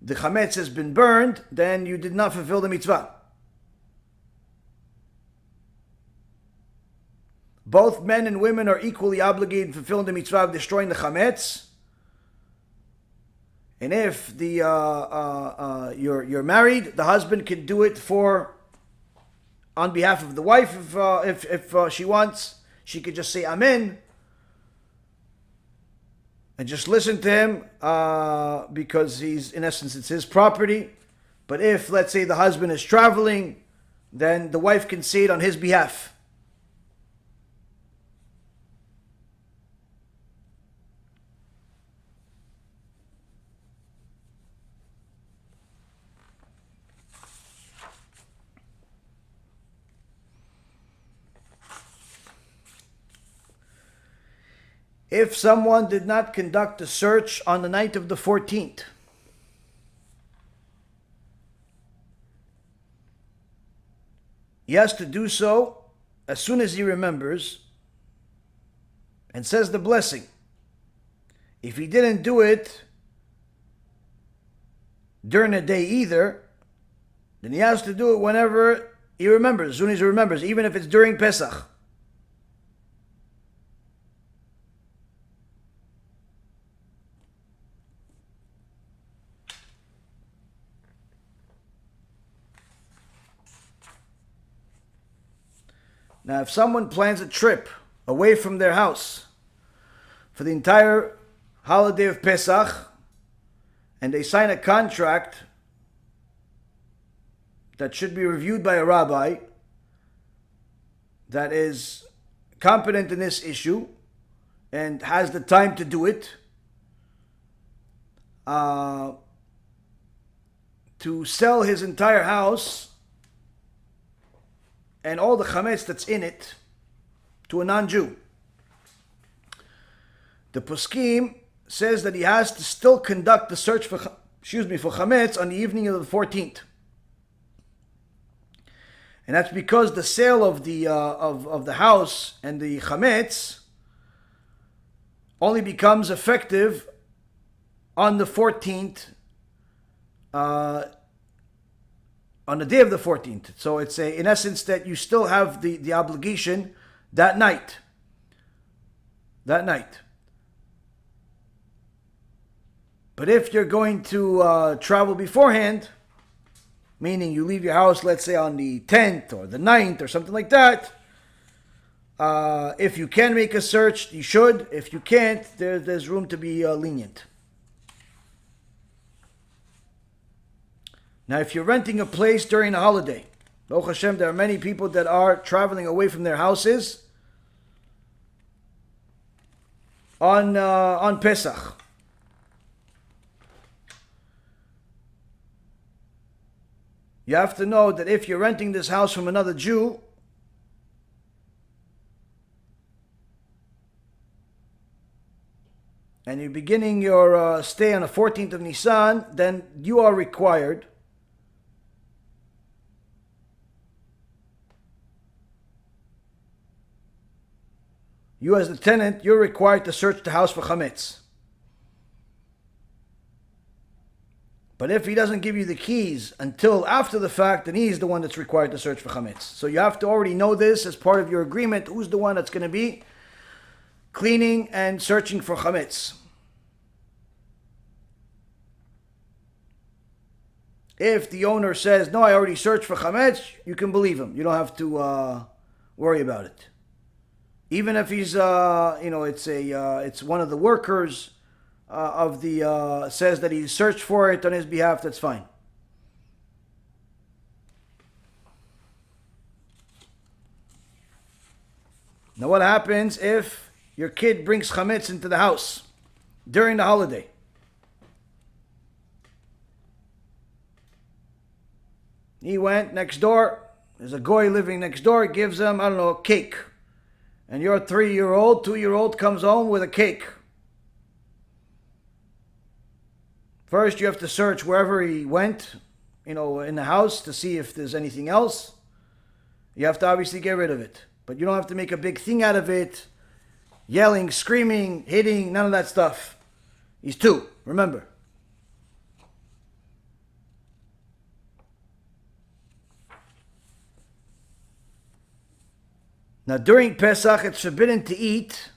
the chametz has been burned, then you did not fulfill the mitzvah. Both men and women are equally obligated in fulfilling the mitzvah of destroying the chametz. And if you're married, the husband can do it on behalf of the wife, if she wants. She could just say amen and just listen to him because in essence, it's his property. But if, let's say, the husband is traveling, then the wife can say it on his behalf. If someone did not conduct a search on the night of the 14th, he has to do so as soon as he remembers and says the blessing. If he didn't do it during the day either, then he has to do it whenever he remembers, as soon as he remembers, even if it's during Pesach. Now, if someone plans a trip away from their house for the entire holiday of Pesach, and they sign a contract that should be reviewed by a rabbi that is competent in this issue and has the time to do it, to sell his entire house and all the chametz that's in it to a non-Jew. The poskim says that he has to still conduct the search for chametz on the evening of the 14th, and that's because the sale of the house and the chametz only becomes effective on the 14th. On the day of the 14th. So it's in essence that you still have the obligation that night. That night. But if you're going to travel beforehand, meaning you leave your house, let's say on the 10th or the 9th or something like that, if you can make a search, you should. If you can't, there's room to be lenient. Now, if you're renting a place during the holiday, Baruch HaShem, there are many people that are traveling away from their houses on Pesach. You have to know that if you're renting this house from another Jew, and you're beginning your stay on the 14th of Nissan, then you are required you as the tenant, you're required to search the house for Chametz. But if he doesn't give you the keys until after the fact, then he's the one that's required to search for Chametz. So you have to already know this as part of your agreement, who's the one that's going to be cleaning and searching for Chametz. If the owner says, no, I already searched for Chametz, you can believe him. You don't have to worry about it. Even if he's, it's one of the workers of the, says that he searched for it on his behalf, that's fine. Now what happens if your kid brings Chametz into the house during the holiday? He went next door, there's a goy living next door, gives him, a cake. And your 3-year-old, 2-year-old comes home with a cake. First, you have to search wherever he went, in the house to see if there's anything else. You have to obviously get rid of it. But you don't have to make a big thing out of it. Yelling, screaming, hitting, none of that stuff. He's 2, remember. Now, during Pesach, it's forbidden to eat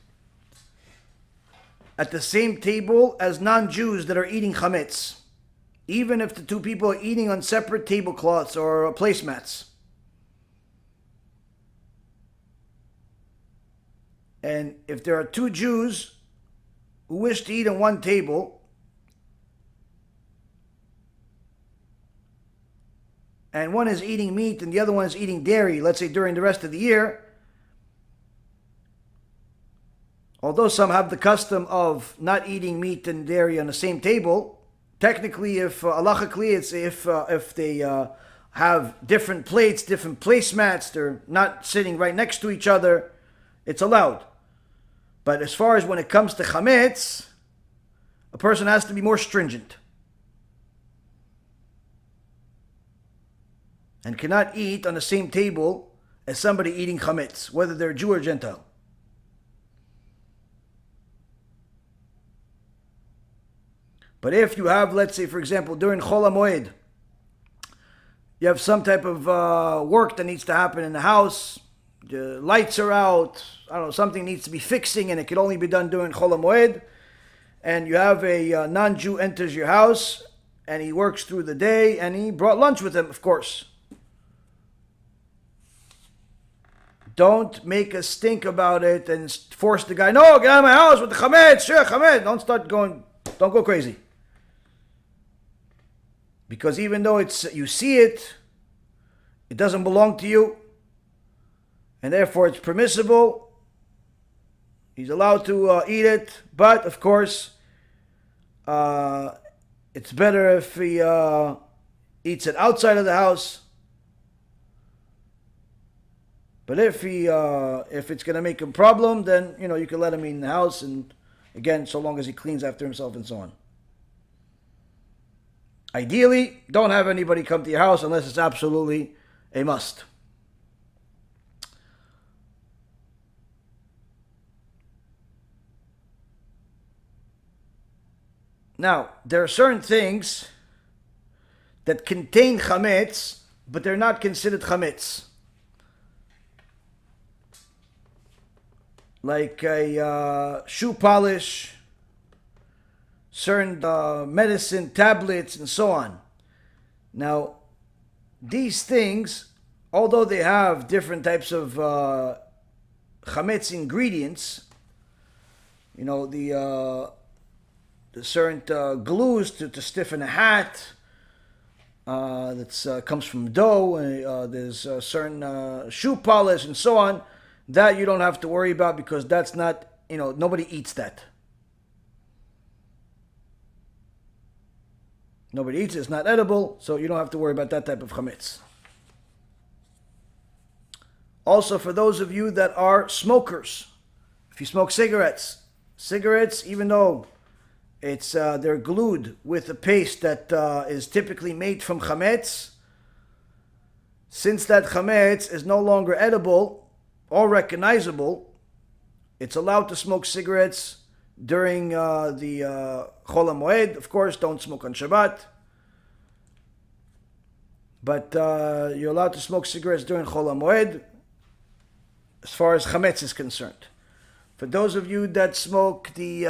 at the same table as non-Jews that are eating Chametz, even if the 2 people are eating on separate tablecloths or placemats. And if there are 2 Jews who wish to eat on one table, and one is eating meat and the other one is eating dairy, let's say during the rest of the year, although some have the custom of not eating meat and dairy on the same table, technically, if halachically, it's if they have different plates, different placemats, they're not sitting right next to each other, it's allowed. But as far as when it comes to Chametz, a person has to be more stringent and cannot eat on the same table as somebody eating Chametz, whether they're Jew or Gentile. But if you have, let's say, for example, during Chol HaMoed, you have some type of work that needs to happen in the house, the lights are out, something needs to be fixing, and it can only be done during Chol HaMoed, and you have a non-Jew enters your house, and he works through the day, and he brought lunch with him, of course. Don't make a stink about it and force the guy, no, get out of my house with the Chametz, sure, Chametz. Don't go crazy. Because even though you see it, it doesn't belong to you, and therefore it's permissible. He's allowed to eat it, but of course, it's better if he eats it outside of the house. But if it's going to make him a problem, then you can let him eat in the house, and again, so long as he cleans after himself and so on. Ideally, don't have anybody come to your house unless it's absolutely a must. Now, there are certain things that contain Chametz, but they're not considered Chametz. like a shoe polish, certain medicine, tablets, and so on. Now, these things, although they have different types of chametz ingredients, you know, the certain glues to stiffen a hat, that comes from dough, there's certain shoe polish and so on, that you don't have to worry about because that's not, you know, nobody eats that. Nobody eats it, it's not edible, so you don't have to worry about that type of chametz. Also, for those of you that are smokers, if you smoke cigarettes, even though it's they're glued with a paste that is typically made from chametz, since that chametz is no longer edible or recognizable, it's allowed to smoke cigarettes during the Chol HaMoed. Of course, don't smoke on Shabbat. But you're allowed to smoke cigarettes during Chol HaMoed as far as chametz is concerned. For those of you that smoke the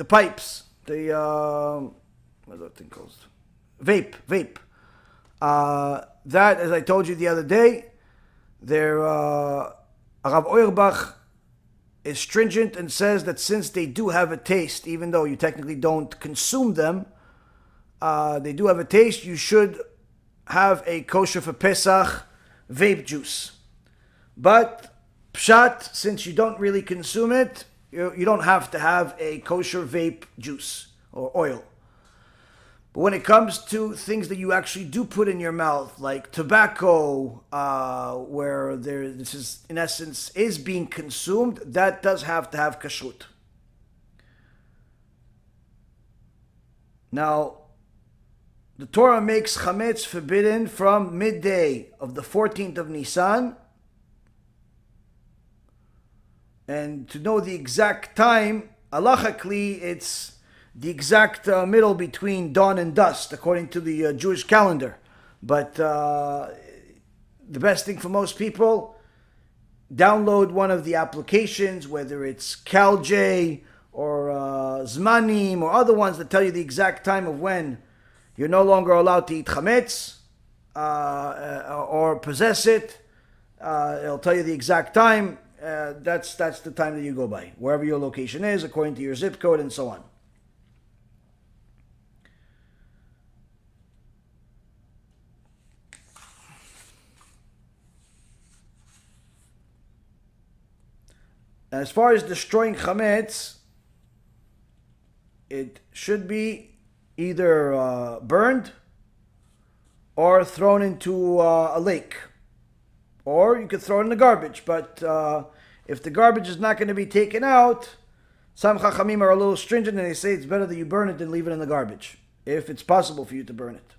pipes, what's that thing called? Vape. That, as I told you the other day, Rav Auerbach is stringent and says that since they do have a taste, even though you technically don't consume them, they do have a taste, you should have a kosher for Pesach vape juice. But pshat, since you don't really consume it, you don't have to have a kosher vape juice or oil. But when it comes to things that you actually do put in your mouth, like tobacco, where this is in essence is being consumed, that does have to have kashrut. Now, the Torah makes chametz forbidden from midday of the 14th of Nissan. And to know the exact time, halachically, it's the exact middle between dawn and dusk, according to the Jewish calendar. But the best thing for most people, download one of the applications, whether it's CalJ or Zmanim or other ones that tell you the exact time of when you're no longer allowed to eat chametz or possess it. It'll tell you the exact time. That's the time that you go by, wherever your location is, according to your zip code and so on. As far as destroying chametz, it should be either burned or thrown into a lake. Or you could throw it in the garbage. But if the garbage is not going to be taken out, some chachamim are a little stringent and they say it's better that you burn it than leave it in the garbage, if it's possible for you to burn it.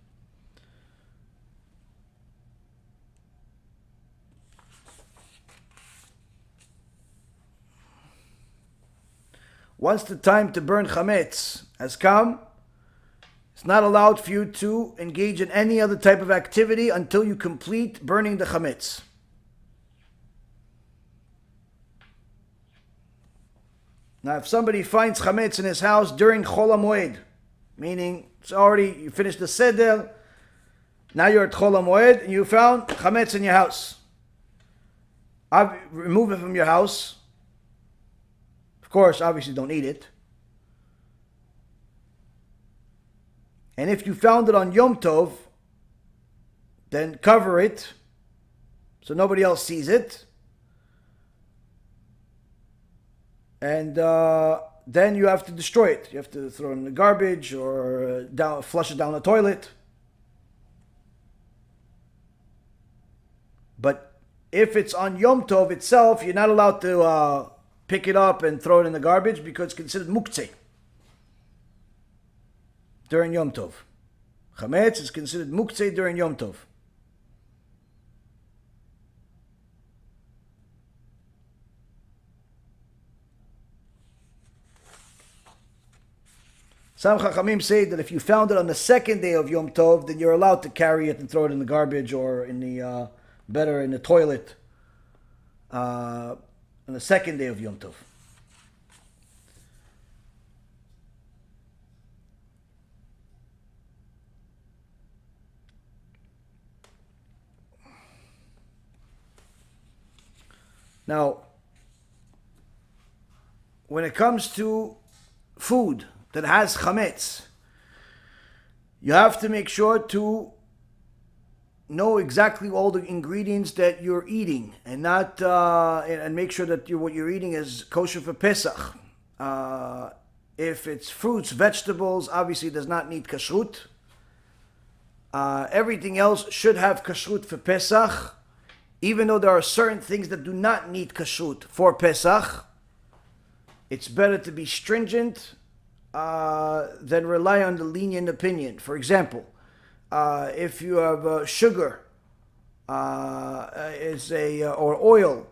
Once the time to burn chametz has come, it's not allowed for you to engage in any other type of activity until you complete burning the chametz. Now, if somebody finds chametz in his house during Chol HaMoed, meaning it's already, you finished the Seder, now you're at Chol HaMoed, and you found chametz in your house. Remove it from your house. Of course, obviously don't eat it. And if you found it on Yom Tov, then cover it so nobody else sees it. And then you have to destroy it. You have to throw it in the garbage or flush it down the toilet. But if it's on Yom Tov itself, you're not allowed to pick it up and throw it in the garbage because it's considered muktzeh during Yom Tov. Chametz is considered muktzeh during Yom Tov. Some chachamim say that if you found it on the second day of Yom Tov, then you're allowed to carry it and throw it in the garbage or in the toilet. on the second day of Yom Tov. Now, when it comes to food that has chametz, you have to make sure to know exactly all the ingredients that you're eating, and not and make sure that what you're eating is kosher for Pesach. If it's fruits, vegetables, obviously does not need kashrut. Everything else should have kashrut for Pesach, even though there are certain things that do not need kashrut for Pesach. It's better to be stringent than rely on the lenient opinion. For example, if you have sugar or oil,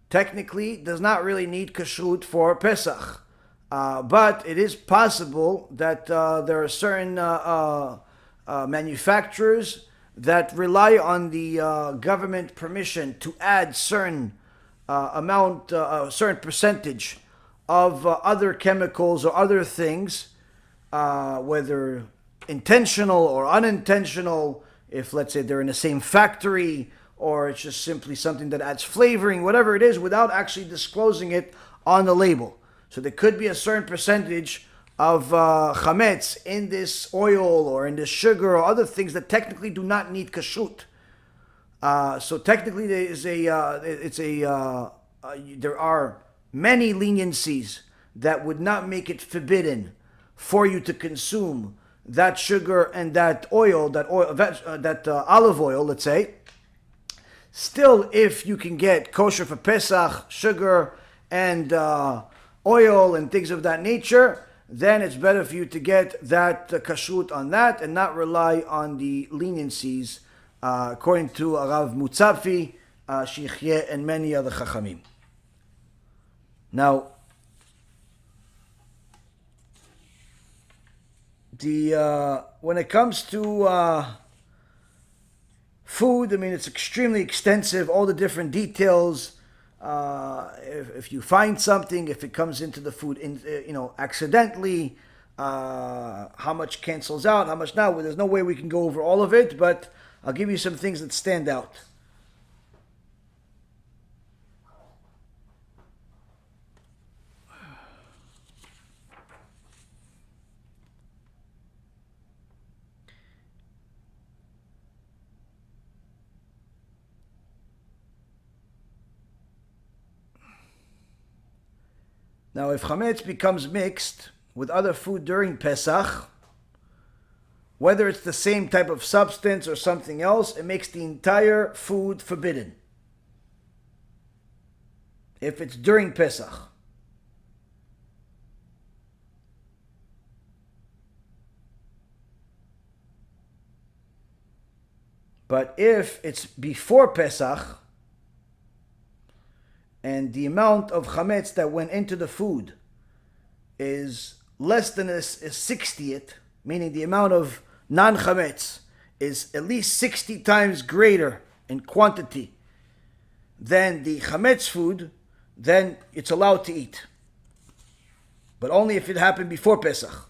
technically does not really need kashrut for Pesach, but it is possible that there are certain manufacturers that rely on the government permission to add certain certain percentage of other chemicals or other things, whether intentional or unintentional, if let's say they're in the same factory, or it's just simply something that adds flavoring, whatever it is, without actually disclosing it on the label. So there could be a certain percentage of chametz in this oil or in this sugar or other things that technically do not need kashrut. So technically there is there are many leniencies that would not make it forbidden for you to consume that sugar and that oil, that olive oil, let's say. Still, if you can get kosher for Pesach, sugar and oil and things of that nature, then it's better for you to get that kashrut on that and not rely on the leniencies, according to Rav Mutzafi, Shichyeh, and many other Chachamim. Now, when it comes to food, I mean, it's extremely extensive, all the different details. If you find something, if it comes into the food, accidentally, how much cancels out, how much not. Well, there's no way we can go over all of it, but I'll give you some things that stand out. Now, if chametz becomes mixed with other food during Pesach, whether it's the same type of substance or something else, it makes the entire food forbidden. If it's during Pesach. But if it's before Pesach, and the amount of chametz that went into the food is less than a 60th, meaning the amount of non-chametz is at least 60 times greater in quantity than the chametz food, then it's allowed to eat. But only if it happened before Pesach.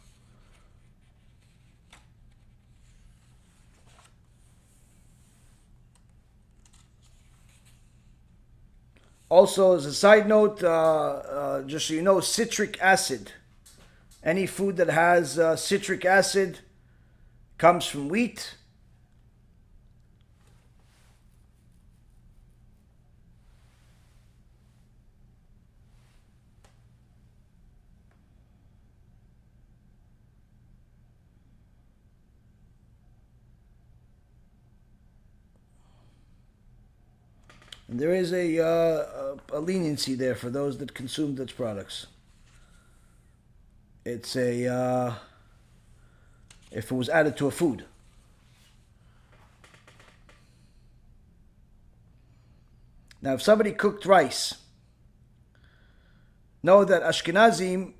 Also, as a side note, just so you know, citric acid. Any food that has citric acid comes from wheat. And there is a leniency there for those that consume those products. It's if it was added to a food. Now, if somebody cooked rice, know that Ashkenazi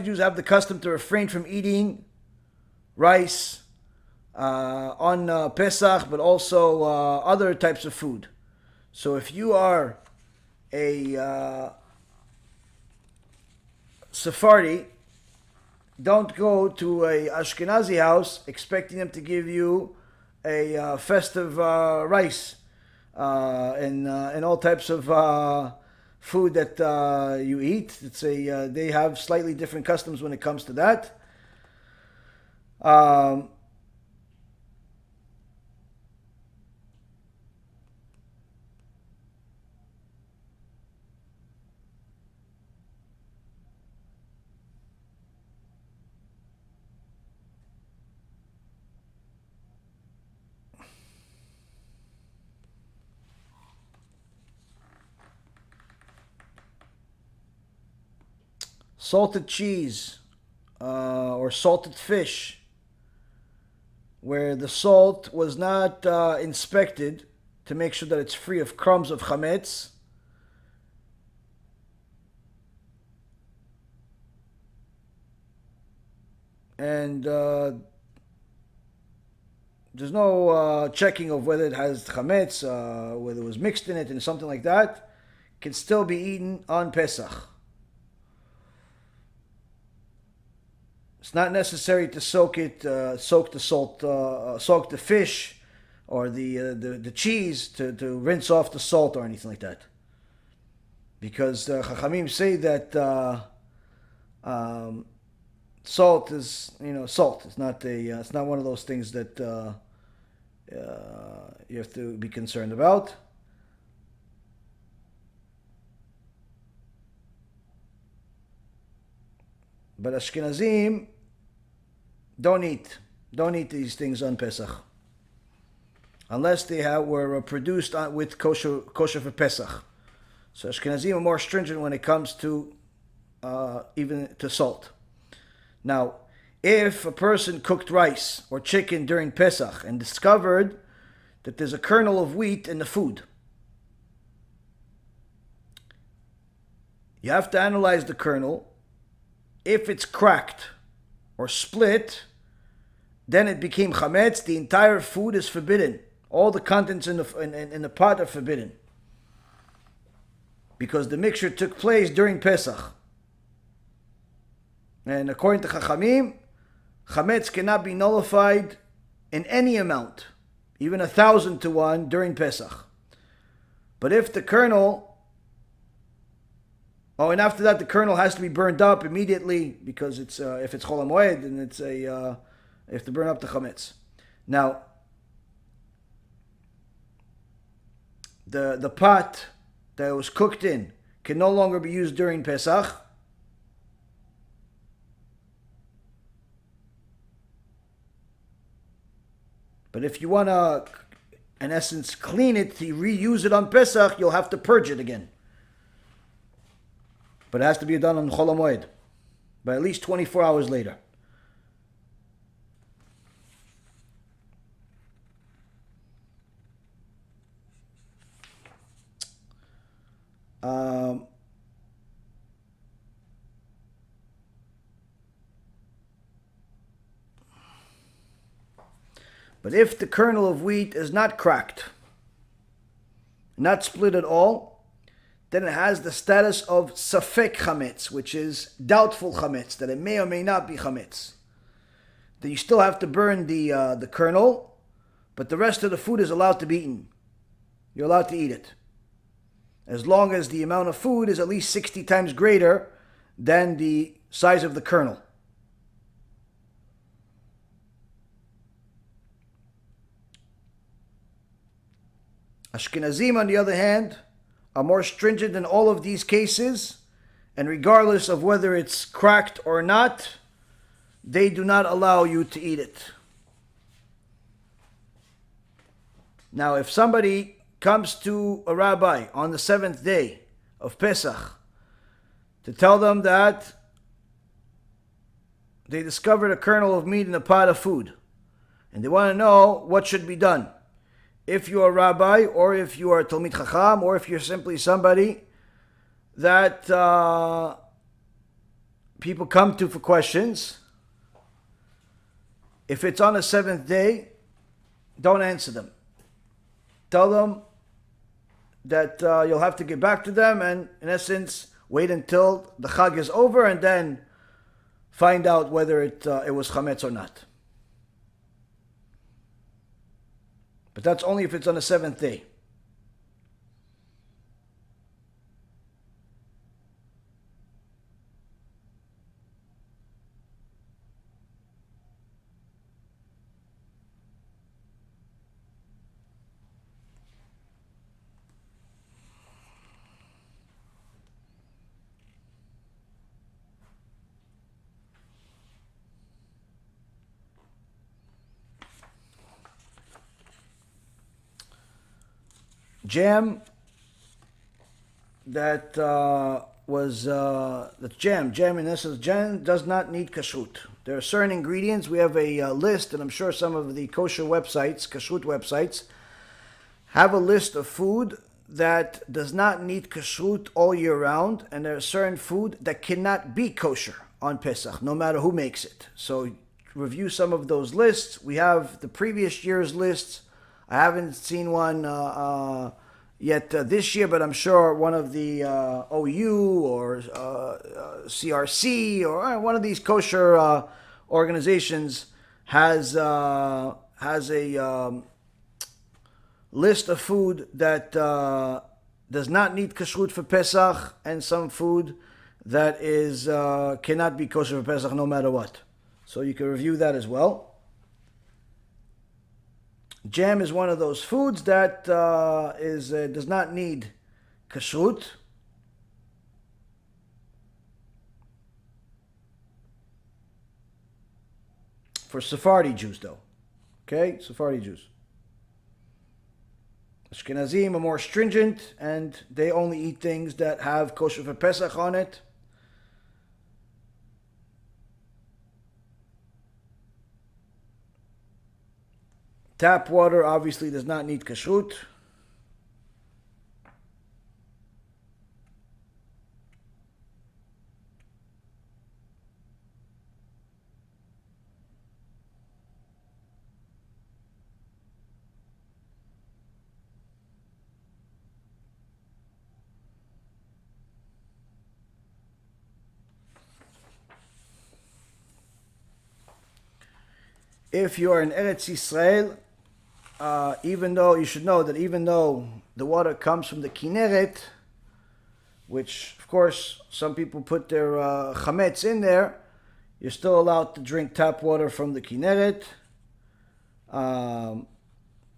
Jews have the custom to refrain from eating rice on Pesach, but also other types of food. So if you are a Sephardi, don't go to a Ashkenazi house expecting them to give you a festive rice and all types of food that you eat. They have slightly different customs when it comes to that. Salted cheese or salted fish, where the salt was not inspected to make sure that it's free of crumbs of Chametz. And there's no checking of whether it has Chametz, whether it was mixed in it and something like that, can still be eaten on Pesach. It's not necessary to soak the fish or the cheese to rinse off the salt or anything like that, because Chachamim say that salt is salt. It's not one of those things that you have to be concerned about. But Ashkenazim don't eat these things on Pesach, unless they were produced with kosher for Pesach. So Ashkenazim are more stringent when it comes to even to salt. Now, if a person cooked rice or chicken during Pesach and discovered that there's a kernel of wheat in the food, you have to analyze the kernel. If it's cracked or split, then it became chametz. The entire food is forbidden. All the contents in the pot are forbidden, because the mixture took place during Pesach. And according to Chachamim, chametz cannot be nullified in any amount, even 1,000 to 1 during Pesach. But if the kernel, and after that the kernel has to be burned up immediately, because it's if it's Chol HaMoed, then it's you have to burn up the chametz. Now, the pot that it was cooked in can no longer be used during Pesach. But if you want to, in essence, clean it to reuse it on Pesach, you'll have to purge it again. But it has to be done on Chol HaMoed, by at least 24 hours later. But if the kernel of wheat is not cracked, not split at all, then it has the status of safek chametz, which is doubtful chametz, that it may or may not be chametz. Then you still have to burn the kernel, but the rest of the food is allowed to be eaten. You're allowed to eat it, as long as the amount of food is at least 60 times greater than the size of the kernel. Ashkenazim, on the other hand, are more stringent in all of these cases, and regardless of whether it's cracked or not, they do not allow you to eat it. Now, if somebody comes to a rabbi on the 7th day of Pesach to tell them that they discovered a kernel of meat in a pot of food, and they want to know what should be done, if you are a rabbi, or if you are a Talmid Chacham, or if you're simply somebody that people come to for questions, if it's on the 7th day, don't answer them. Tell them that you'll have to get back to them and, in essence, wait until the Chag is over and then find out whether it was Chametz or not. But that's only if it's on the 7th day. Jam that that's jam. Jam in essence, jam does not need kashrut. There are certain ingredients. We have a list, and I'm sure some of the kosher websites, kashrut websites, have a list of food that does not need kashrut all year round, and there are certain food that cannot be kosher on Pesach, no matter who makes it. So review some of those lists. We have the previous year's lists. I haven't seen one yet this year, but I'm sure one of the OU or CRC or one of these kosher organizations has a list of food that does not need kashrut for Pesach, and some food that is cannot be kosher for Pesach no matter what. So you can review that as well. Jam is one of those foods that does not need kashrut. For Sephardi Jews, though. Okay, Sephardi Jews. Ashkenazim are more stringent, and they only eat things that have kosher for Pesach on it. Tap water obviously does not need kashrut. If you are in Eretz Yisrael, even though you should know that even though the water comes from the Kinneret, which of course some people put their Chametz in there, you're still allowed to drink tap water from the Kinneret.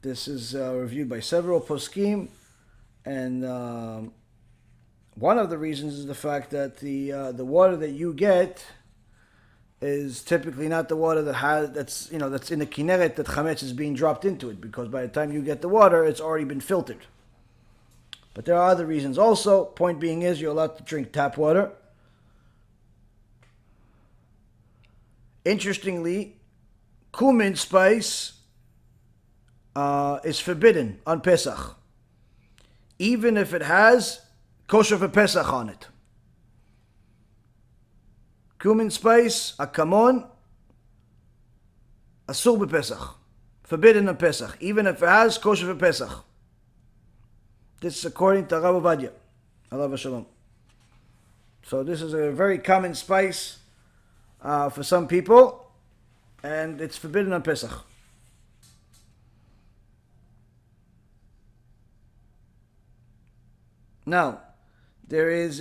This is reviewed by several poskim, and one of the reasons is the fact that the water that you get is typically not the water that's in the Kinneret that Chametz is being dropped into it, because by the time you get the water, it's already been filtered. But there are other reasons also. Point being is you're allowed to drink tap water. Interestingly, cumin spice is forbidden on Pesach, even if it has kosher for Pesach on it. Cumin spice, akamon, asur b'Pesach, forbidden on Pesach, even if it has kosher for Pesach. This is according to Rav Ovadia, alav shalom. So this is a very common spice for some people, and it's forbidden on Pesach. Now, there is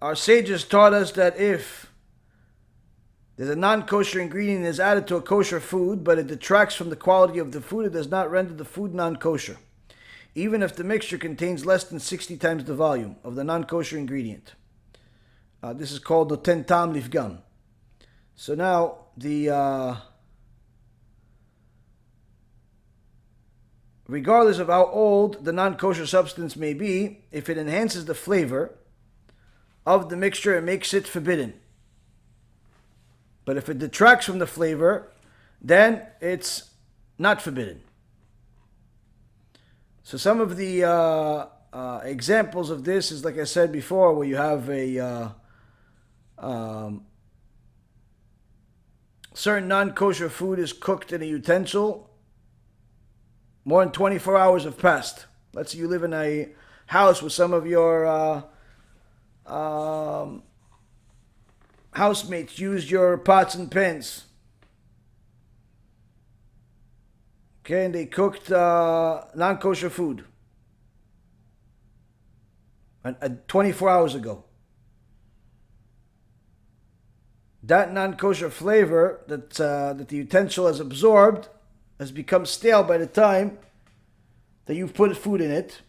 our sages taught us that if there's a non-kosher ingredient that is added to a kosher food, but it detracts from the quality of the food, it does not render the food non-kosher, even if the mixture contains less than 60 times the volume of the non-kosher ingredient. This is called noten tam lifgam. So now, regardless of how old the non-kosher substance may be, if it enhances the flavor of the mixture, it makes it forbidden. But if it detracts from the flavor, then it's not forbidden. So some of the examples of this is, like I said before, where you have a certain non-kosher food is cooked in a utensil. More than 24 hours have passed. Let's say you live in a house with some of your housemates use your pots and pans. Okay, and they cooked non-kosher food 24 hours ago. That non-kosher flavor that the utensil has absorbed has become stale by the time that you've put food in it.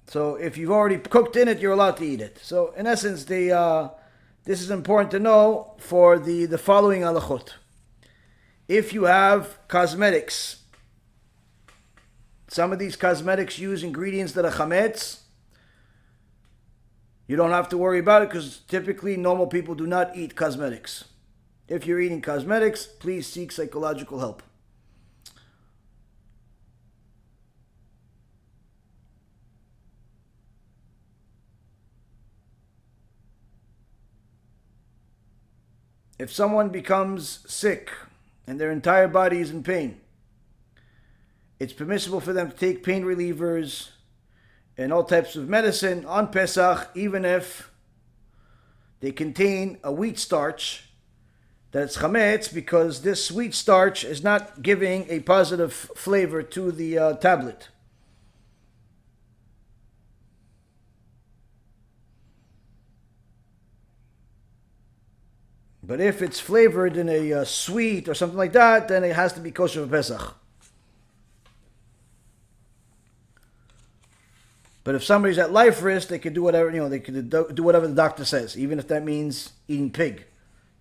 So if you've already cooked in it, you're allowed to eat it. So in essence, this is important to know for the following halachot. If you have cosmetics, some of these cosmetics use ingredients that are chametz, you don't have to worry about it because typically normal people do not eat cosmetics. If you're eating cosmetics, please seek psychological help. If someone becomes sick and their entire body is in pain, it's permissible for them to take pain relievers and all types of medicine on Pesach, even if they contain a wheat starch that's chametz, because this wheat starch is not giving a positive flavor to the tablet. But if it's flavored in a sweet or something like that, then it has to be kosher for Pesach. But if somebody's at life risk, they could do whatever, they could do whatever the doctor says, even if that means eating pig.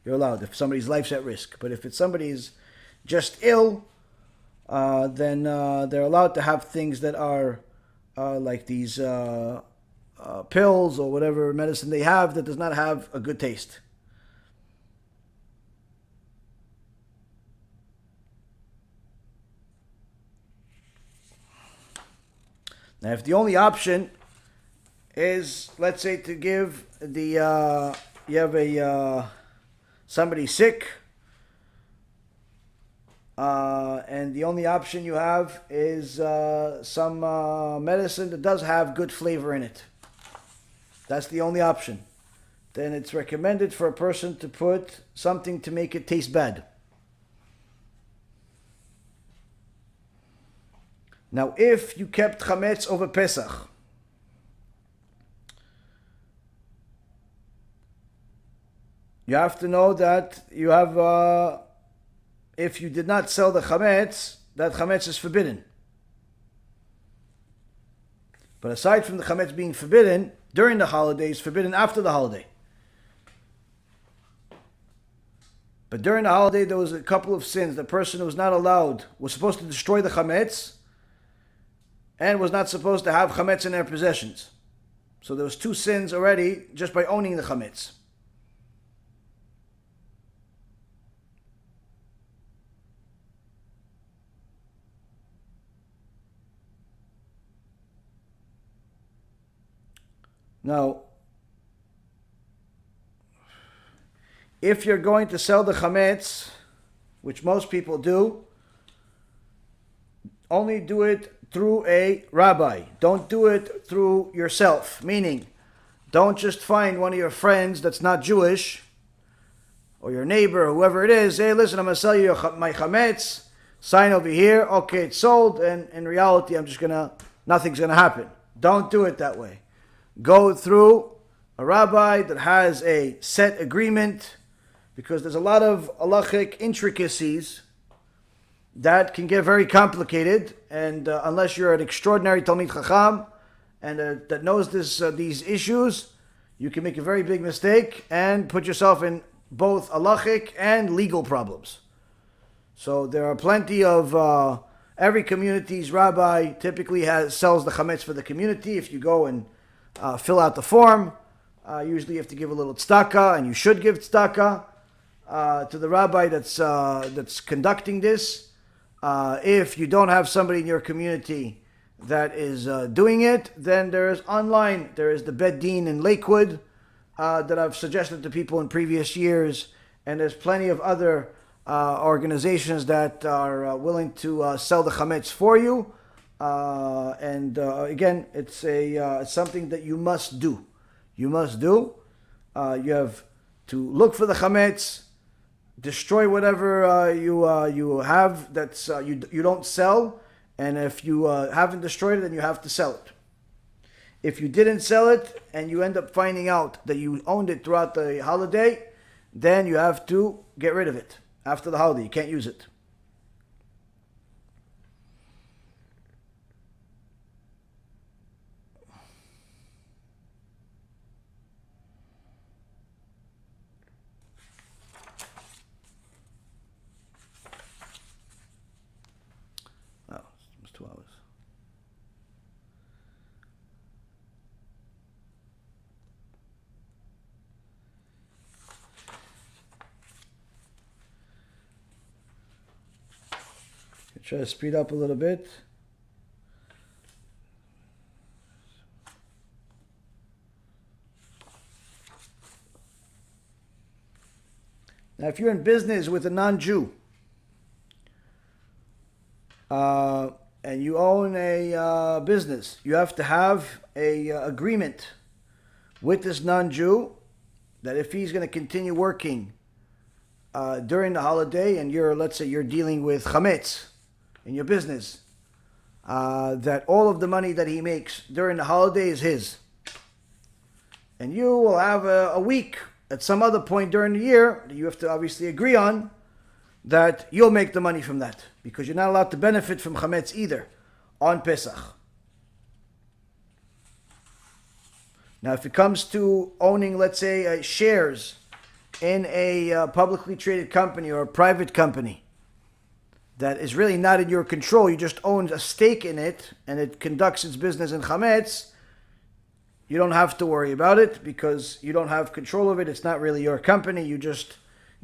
You're allowed if somebody's life's at risk. But if it's somebody's just ill, then they're allowed to have things that are like these pills or whatever medicine they have that does not have a good taste. Now, if the only option is, let's say, to give the you have somebody sick, and the only option you have is some medicine that does have good flavor in it. That's the only option. Then it's recommended for a person to put something to make it taste bad. Now, if you kept chametz over Pesach, you have to know that you have, if you did not sell the chametz, that chametz is forbidden. But aside from the chametz being forbidden during the holiday, it's forbidden after the holiday. But during the holiday, there was a couple of sins. The person was not allowed, was supposed to destroy the chametz, and was not supposed to have chametz in their possessions. So there was two sins already just by owning the chametz. Now, if you're going to sell the chametz, which most people do, only do it through a rabbi. Don't do it through yourself. Meaning, don't just find one of your friends that's not Jewish, or your neighbor, or whoever it is. Hey, listen, I'm going to sell you my chametz. Sign over here. Okay, it's sold. And in reality, nothing's going to happen. Don't do it that way. Go through a rabbi that has a set agreement, because there's a lot of halachic intricacies that can get very complicated, and unless you're an extraordinary Talmid Chacham and that knows these issues, you can make a very big mistake and put yourself in both halachic and legal problems. So there are plenty of every community's rabbi typically sells the chametz for the community. If you go and fill out the form, usually you have to give a little tzedakah, and you should give tzedakah to the rabbi that's conducting this. If you don't have somebody in your community that is doing it, then there is the Bet Din in Lakewood that I've suggested to people in previous years, and there's plenty of other organizations that are willing to sell the chametz for you. Again, it's something that you must do. You must do. You have to look for the chametz, destroy whatever you have that's you don't sell, and if you haven't destroyed it, then you have to sell it. If you didn't sell it and you end up finding out that you owned it throughout the holiday, then you have to get rid of it after the holiday. You can't use it. Oh, it's 2 hours. Try to speed up a little bit. Now, if you're in business with a non-Jew and you own a business, you have to have a agreement with this non-Jew that if he's going to continue working during the holiday, and let's say you're dealing with chametz in your business, that all of the money that he makes during the holiday is his. And you will have a week at some other point during the year that you have to obviously agree on that you'll make the money from that, because you're not allowed to benefit from chametz either on Pesach. Now, if it comes to owning, let's say, shares in a publicly traded company or a private company that is really not in your control, you just own a stake in it and it conducts its business in chametz, you don't have to worry about it because you don't have control of it. It's not really your company. You just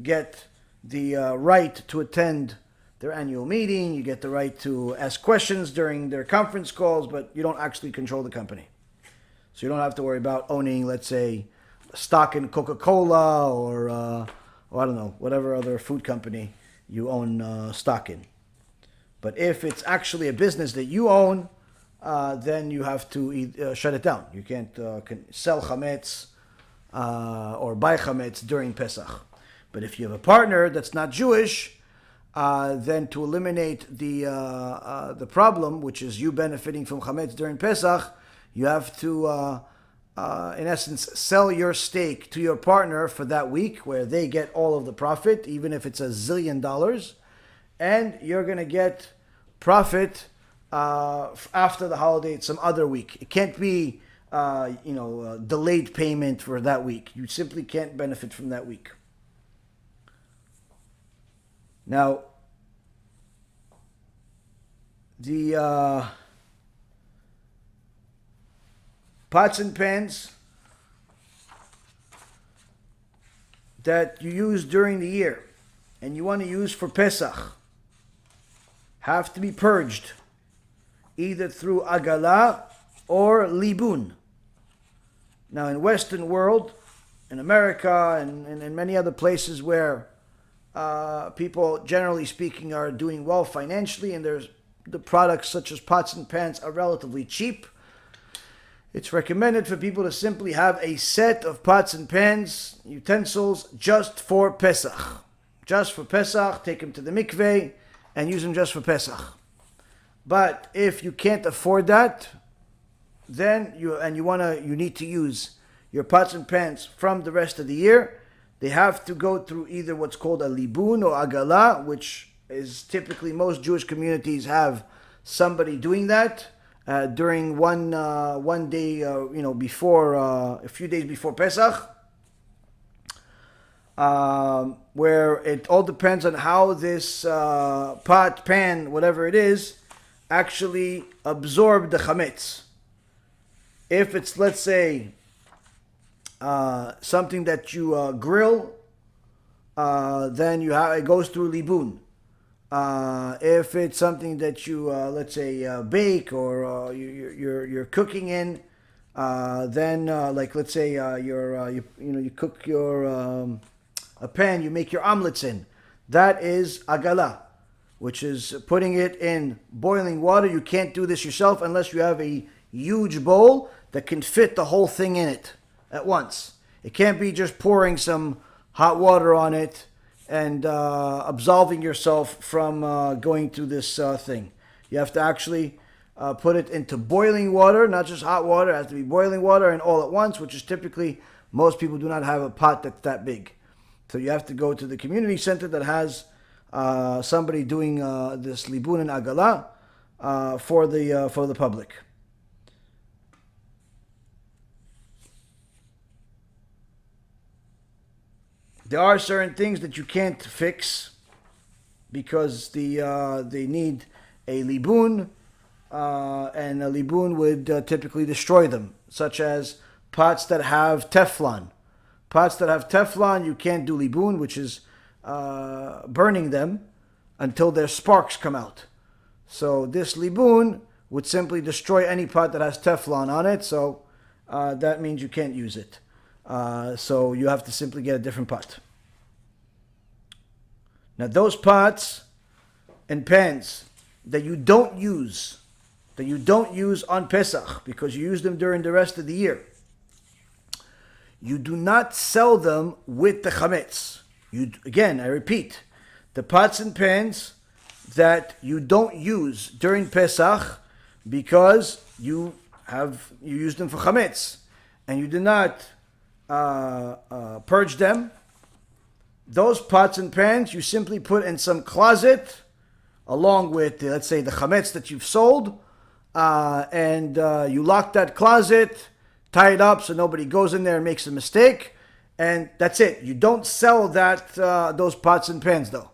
get the right to attend their annual meeting. You get the right to ask questions during their conference calls, but you don't actually control the company. So you don't have to worry about owning, let's say, stock in Coca-Cola or I don't know, whatever other food company you own stock in. But if it's actually a business that you own, then you have to shut it down. You can't sell chametz or buy chametz during Pesach. But if you have a partner that's not Jewish, then to eliminate the problem, which is you benefiting from chametz during Pesach, you have to, in essence, sell your stake to your partner for that week, where they get all of the profit, even if it's $1 zillion, and you're going to get profit after the holiday some other week. It can't be delayed payment for that week. You simply can't benefit from that week. Now, the pots and pans that you use during the year and you want to use for Pesach have to be purged either through agala or libun. Now, in Western world, in America and in many other places where people, generally speaking, are doing well financially, and there's the products such as pots and pans are relatively cheap, it's recommended for people to simply have a set of pots and pans, utensils, just for Pesach. Just for Pesach, take them to the mikveh and use them just for Pesach. But if you can't afford that, then you need to use your pots and pans from the rest of the year, they have to go through either what's called a libun or agala, which is typically most Jewish communities have somebody doing that during one day, before a few days before Pesach, where it all depends on how this pot, pan, whatever it is, actually absorb the chametz. If it's, let's say, something that you grill, then it goes through libun. If it's something that you let's say bake or you're cooking in, then like let's say you cook your a pan, you make your omelets in, That is agala, which is putting it in boiling water. You can't do this yourself unless you have a huge bowl that can fit the whole thing in it at once. It can't be just pouring some hot water on it and absolving yourself from going through this thing. You have to actually put it into boiling water, not just hot water. It has to be boiling water and all at once, which is typically, most people do not have a pot that's that big. So you have to go to the community center that has somebody doing this libun and agala for the public. There are certain things that you can't fix because they need a libun, and a libun would typically destroy them, such as pots that have Teflon. Pots that have Teflon, you can't do libun, which is burning them until their sparks come out. So this libun would simply destroy any pot that has Teflon on it, so that means you can't use it. So you have to simply get a different pot. Now those pots and pans that you don't use on Pesach because you use them during the rest of the year, you do not sell them with the Chametz. Again, I repeat, the pots and pans that you don't use during Pesach because you use them for Chametz and you do not purge them, those pots and pans you simply put in some closet along with, let's say, the Chametz that you've sold, and you lock that closet, tie it up so nobody goes in there and makes a mistake, and that's it. You don't sell those pots and pans though.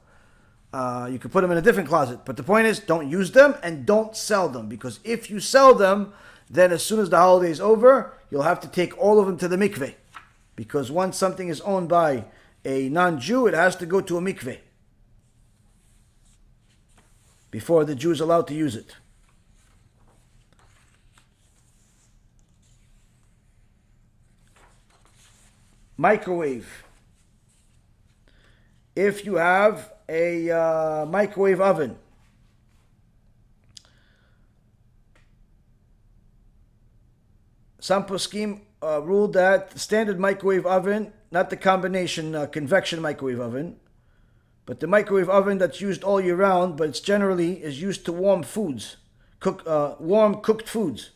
You can put them in a different closet, but the point is, don't use them and don't sell them, because if you sell them, then as soon as the holiday is over, you'll have to take all of them to the mikveh, because once something is owned by a non-Jew, it has to go to a mikveh before the Jew is allowed to use it. Microwave. If you have a microwave oven, some poskim ruled that the standard microwave oven, not the combination convection microwave oven, but the microwave oven that's used all year round, but it's generally is used to warm foods, warm cooked foods,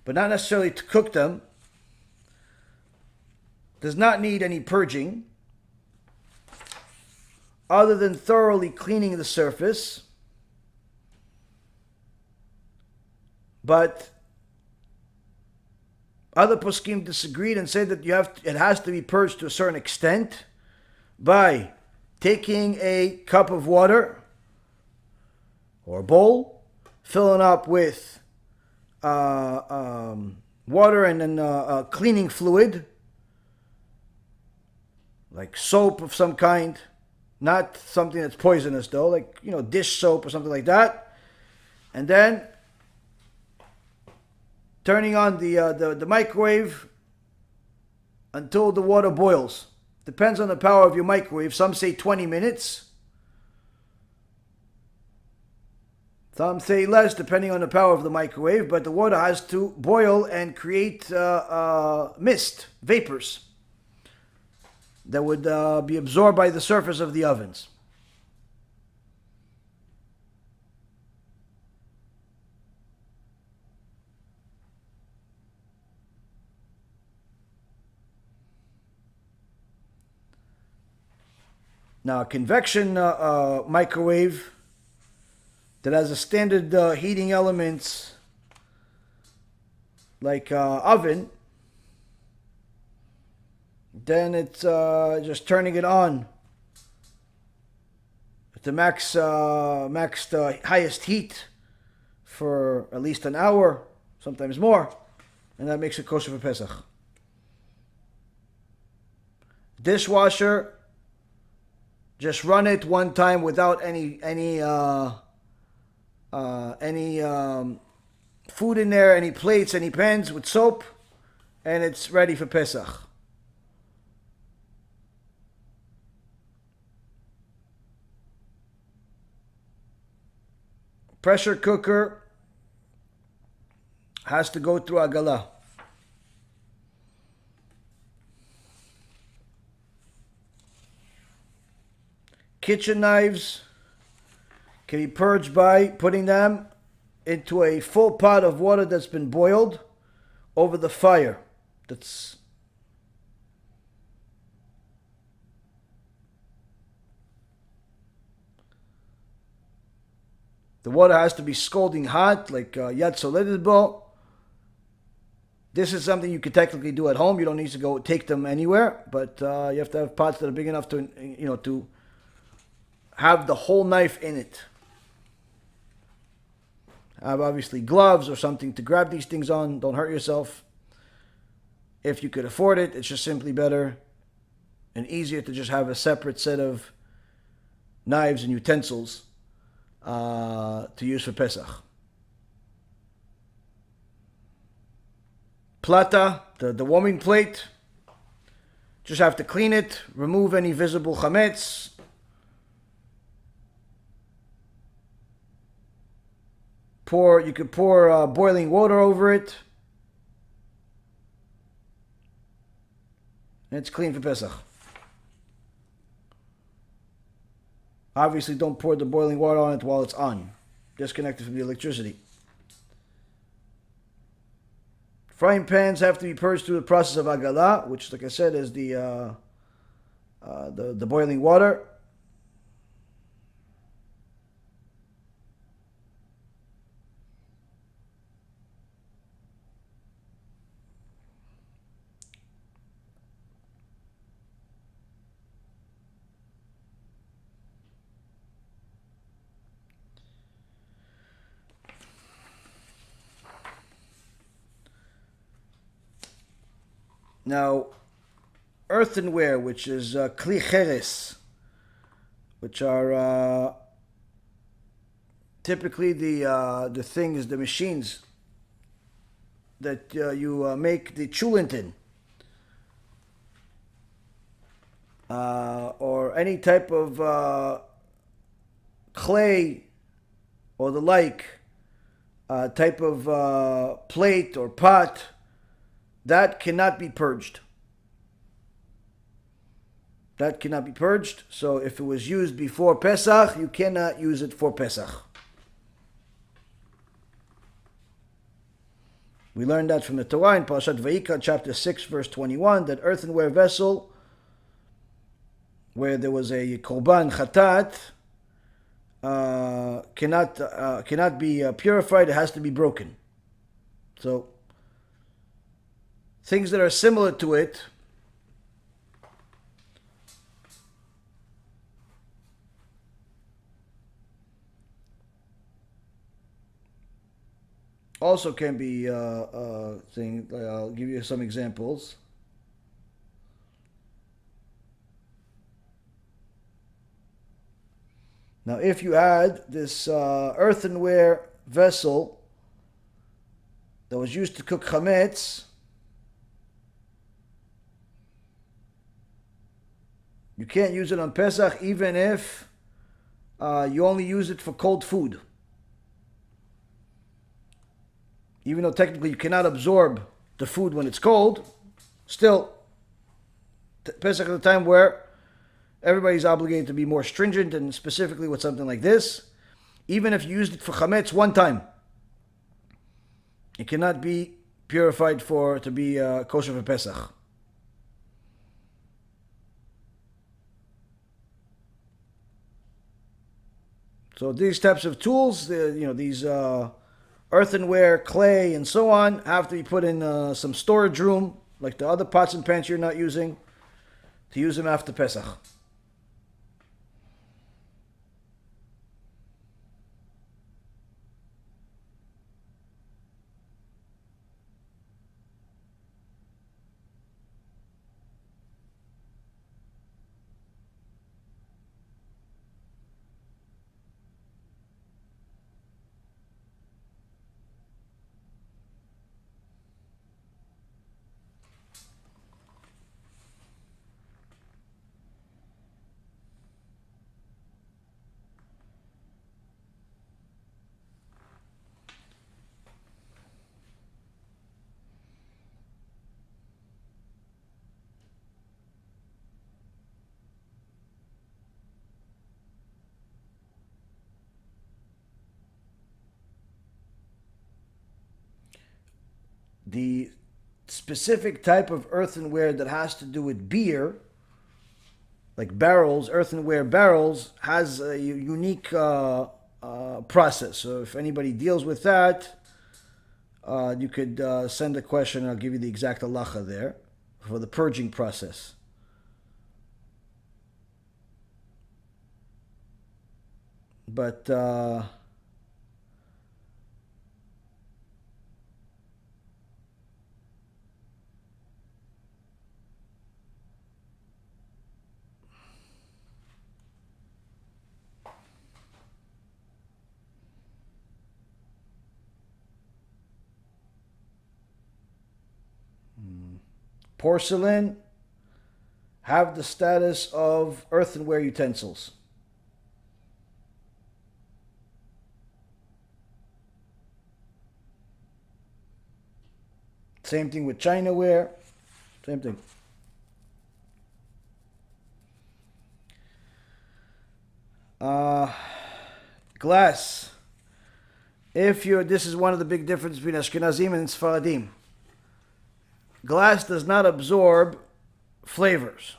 but not necessarily to cook them, does not need any purging other than thoroughly cleaning the surface. But other poskim disagreed and said that it has to be purged to a certain extent by taking a cup of water or a bowl, filling up with water and then cleaning fluid, like soap of some kind, not something that's poisonous though, like, dish soap or something like that, and then turning on the microwave until the water boils. Depends on the power of your microwave. Some say 20 minutes. Some say less, depending on the power of the microwave, but the water has to boil and create mist, vapors, that would be absorbed by the surface of the ovens. Now, a convection microwave that has a standard heating elements like oven, then it's just turning it on at the max highest heat for at least an hour, sometimes more, and that makes it kosher for Pesach. Dishwasher, just run it one time without any food in there, any plates, any pans, with soap, and it's ready for Pesach. Pressure cooker has to go through Agalah. Kitchen knives can be purged by putting them into a full pot of water that's been boiled over the fire. The water has to be scalding hot, like Yad Soledidbo. This is something you could technically do at home. You don't need to go take them anywhere, but you have to have pots that are big enough to, to have the whole knife in it. Have obviously gloves or something to grab these things on. Don't hurt yourself. If you could afford it, it's just simply better and easier to just have a separate set of knives and utensils to use for Pesach. Plata, the warming plate. Just have to clean it, remove any visible Chametz. You could pour boiling water over it. And it's clean for Pesach. Obviously, don't pour the boiling water on it while it's on. Disconnect it from the electricity. Frying pans have to be purged through the process of Agalah, which, like I said, is the boiling water. Now, earthenware, which is kli cheres, which are typically the things, the machines that you make the chulent in, or any type of clay or the like type of plate or pot. That cannot be purged. That cannot be purged. So if it was used before Pesach, you cannot use it for Pesach. We learned that from the Torah in Parashat Vayikra, chapter 6, verse 21, that earthenware vessel, where there was a korban chatat, cannot be purified. It has to be broken. So things that are similar to it also can be thing. I'll give you some examples. Now, if you had this earthenware vessel that was used to cook Chametz, you can't use it on Pesach even if you only use it for cold food. Even though technically you cannot absorb the food when it's cold, still, Pesach is a time where everybody's obligated to be more stringent, and specifically with something like this, even if you used it for Chametz one time, it cannot be purified to be kosher for Pesach. So these types of tools, these earthenware, clay, and so on, have to be put in some storage room, like the other pots and pans you're not using, to use them after Pesach. the specific type of earthenware that has to do with beer, like barrels, earthenware barrels, has a unique process. So if anybody deals with that, you could send a question. I'll give you the exact halacha there for the purging process. But porcelain have the status of earthenware utensils. Same thing with chinaware. Same thing. Glass. This is one of the big differences between Ashkenazim and Sfaradim. Glass does not absorb flavors.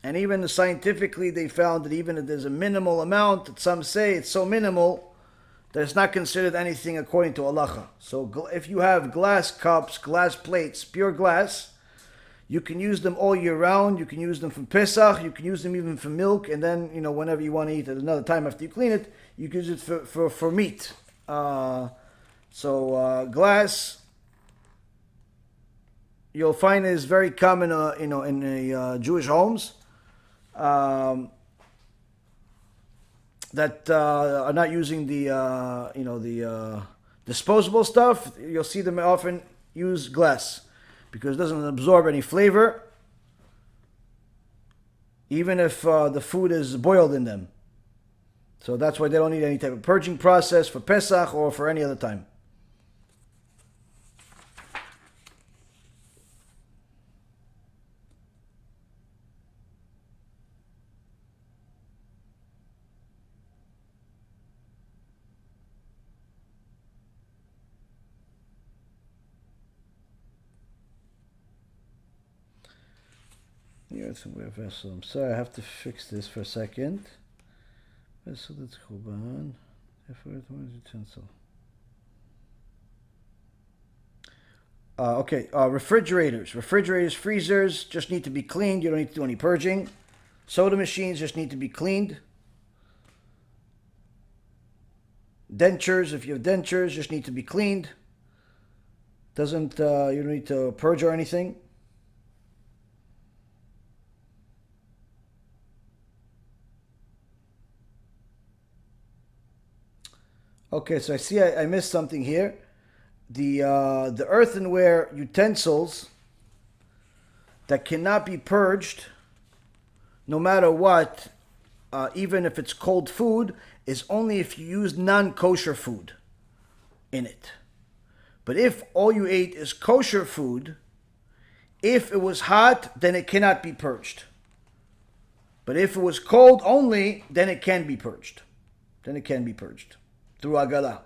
And even scientifically, they found that even if there's a minimal amount, that some say it's so minimal that it's not considered anything according to halacha. So if you have glass cups, glass plates, pure glass, you can use them all year round. You can use them for Pesach. You can use them even for milk. And then, whenever you want to eat at another time after you clean it, you can use it for meat. Glass, you'll find is very common, in Jewish homes that are not using the disposable stuff. You'll see them often use glass because it doesn't absorb any flavor, even if the food is boiled in them. So that's why they don't need any type of purging process for Pesach or for any other time. Earthenware vessel. I'm sorry, I have to fix this for a second. Vessel that's chuban. Utensil. Refrigerators. Refrigerators, freezers just need to be cleaned. You don't need to do any purging. Soda machines just need to be cleaned. Dentures, if you have dentures, just need to be cleaned. You don't need to purge or anything. Okay, so I see I missed something here. The earthenware utensils that cannot be purged, no matter what, even if it's cold food, is only if you use non-kosher food in it. But if all you ate is kosher food, if it was hot, then it cannot be purged. But if it was cold only, then it can be purged. Through agala.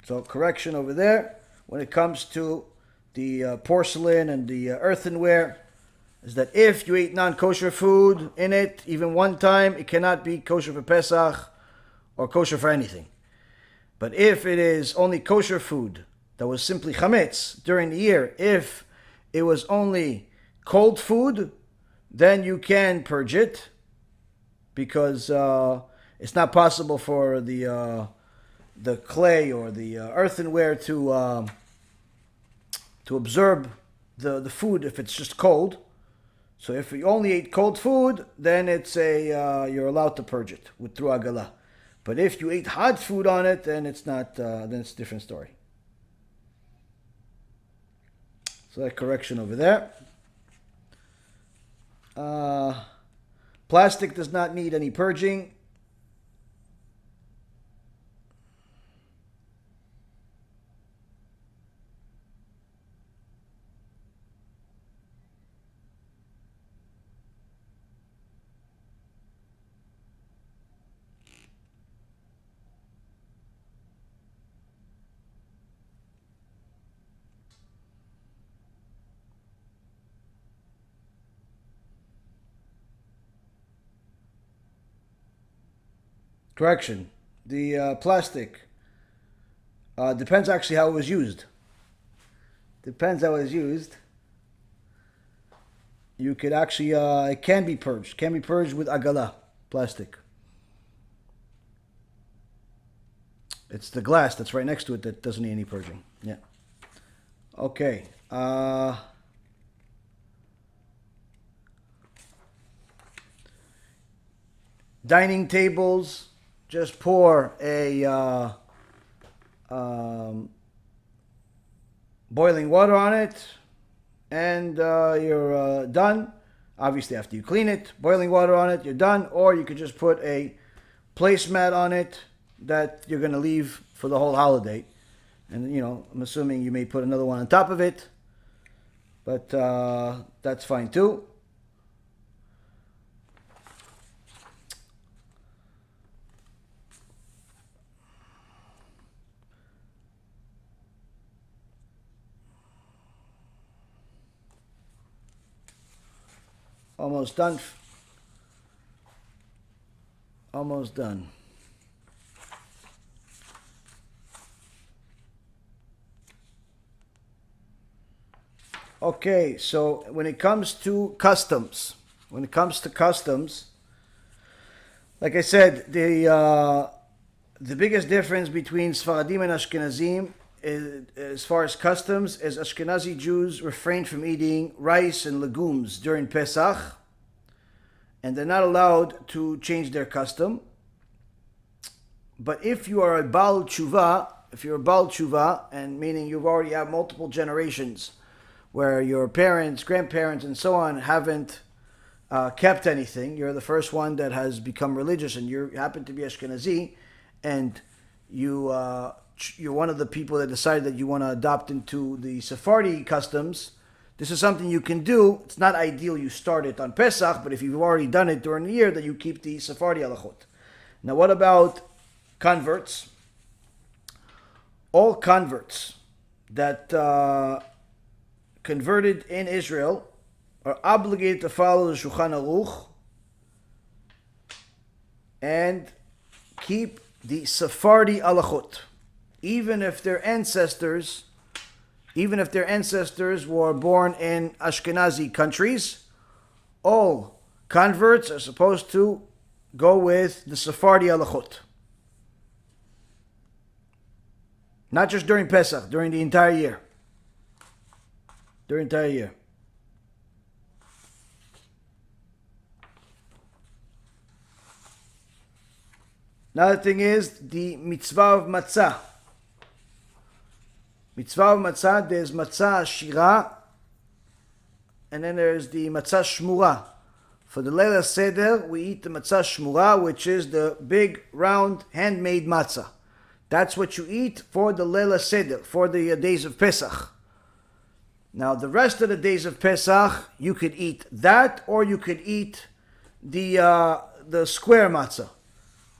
So correction over there when it comes to the porcelain and the earthenware is that if you eat non-kosher food in it, even one time, it cannot be kosher for Pesach or kosher for anything. But if it is only kosher food that was simply Chametz during the year, if it was only cold food, then you can purge it because it's not possible for the clay or the earthenware to absorb the food if it's just cold. So if you only ate cold food, then it's you're allowed to purge it through agala. But if you ate hot food on it, then it's not. Then it's a different story. So that correction over there. Plastic does not need any purging. Correction. The plastic depends actually how it was used. Depends how it was used. You could actually, it can be purged. Can be purged with agala, plastic. It's the glass that's right next to it that doesn't need any purging. Yeah. Okay. Dining tables, just pour a boiling water on it, and you're done. Obviously, after you clean it, boiling water on it, you're done. Or you could just put a placemat on it that you're going to leave for the whole holiday. And, I'm assuming you may put another one on top of it, but that's fine too. Almost done. Almost done. Okay, so when it comes to customs, like I said, the biggest difference between Sfaradim and Ashkenazim as far as customs is Ashkenazi Jews refrain from eating rice and legumes during Pesach, and they're not allowed to change their custom. But if you are a Baal Tshuva, and meaning you've already had multiple generations where your parents, grandparents, and so on haven't kept anything, you're the first one that has become religious, and you happen to be Ashkenazi, and you're one of the people that decided that you want to adopt into the Sephardi customs, this is something you can do. It's not ideal you start it on Pesach, but if you've already done it during the year, then you keep the Sephardi halachot. Now, what about converts? All converts that converted in Israel are obligated to follow the Shulchan Aruch and keep the Sephardi halachot, even if their ancestors were born in Ashkenazi countries. All converts are supposed to go with the Sephardi halachot. Not just during Pesach, during the entire year. Another thing is the Mitzvah of Matzah. Mitzvah of Matzah, there's Matzah Ashira, and then there's the Matzah Shmura. For the Leila Seder, we eat the Matzah Shmura, which is the big, round, handmade matzah. That's what you eat for the Leila Seder, for the days of Pesach. Now, the rest of the days of Pesach, you could eat that, or you could eat the square matzah.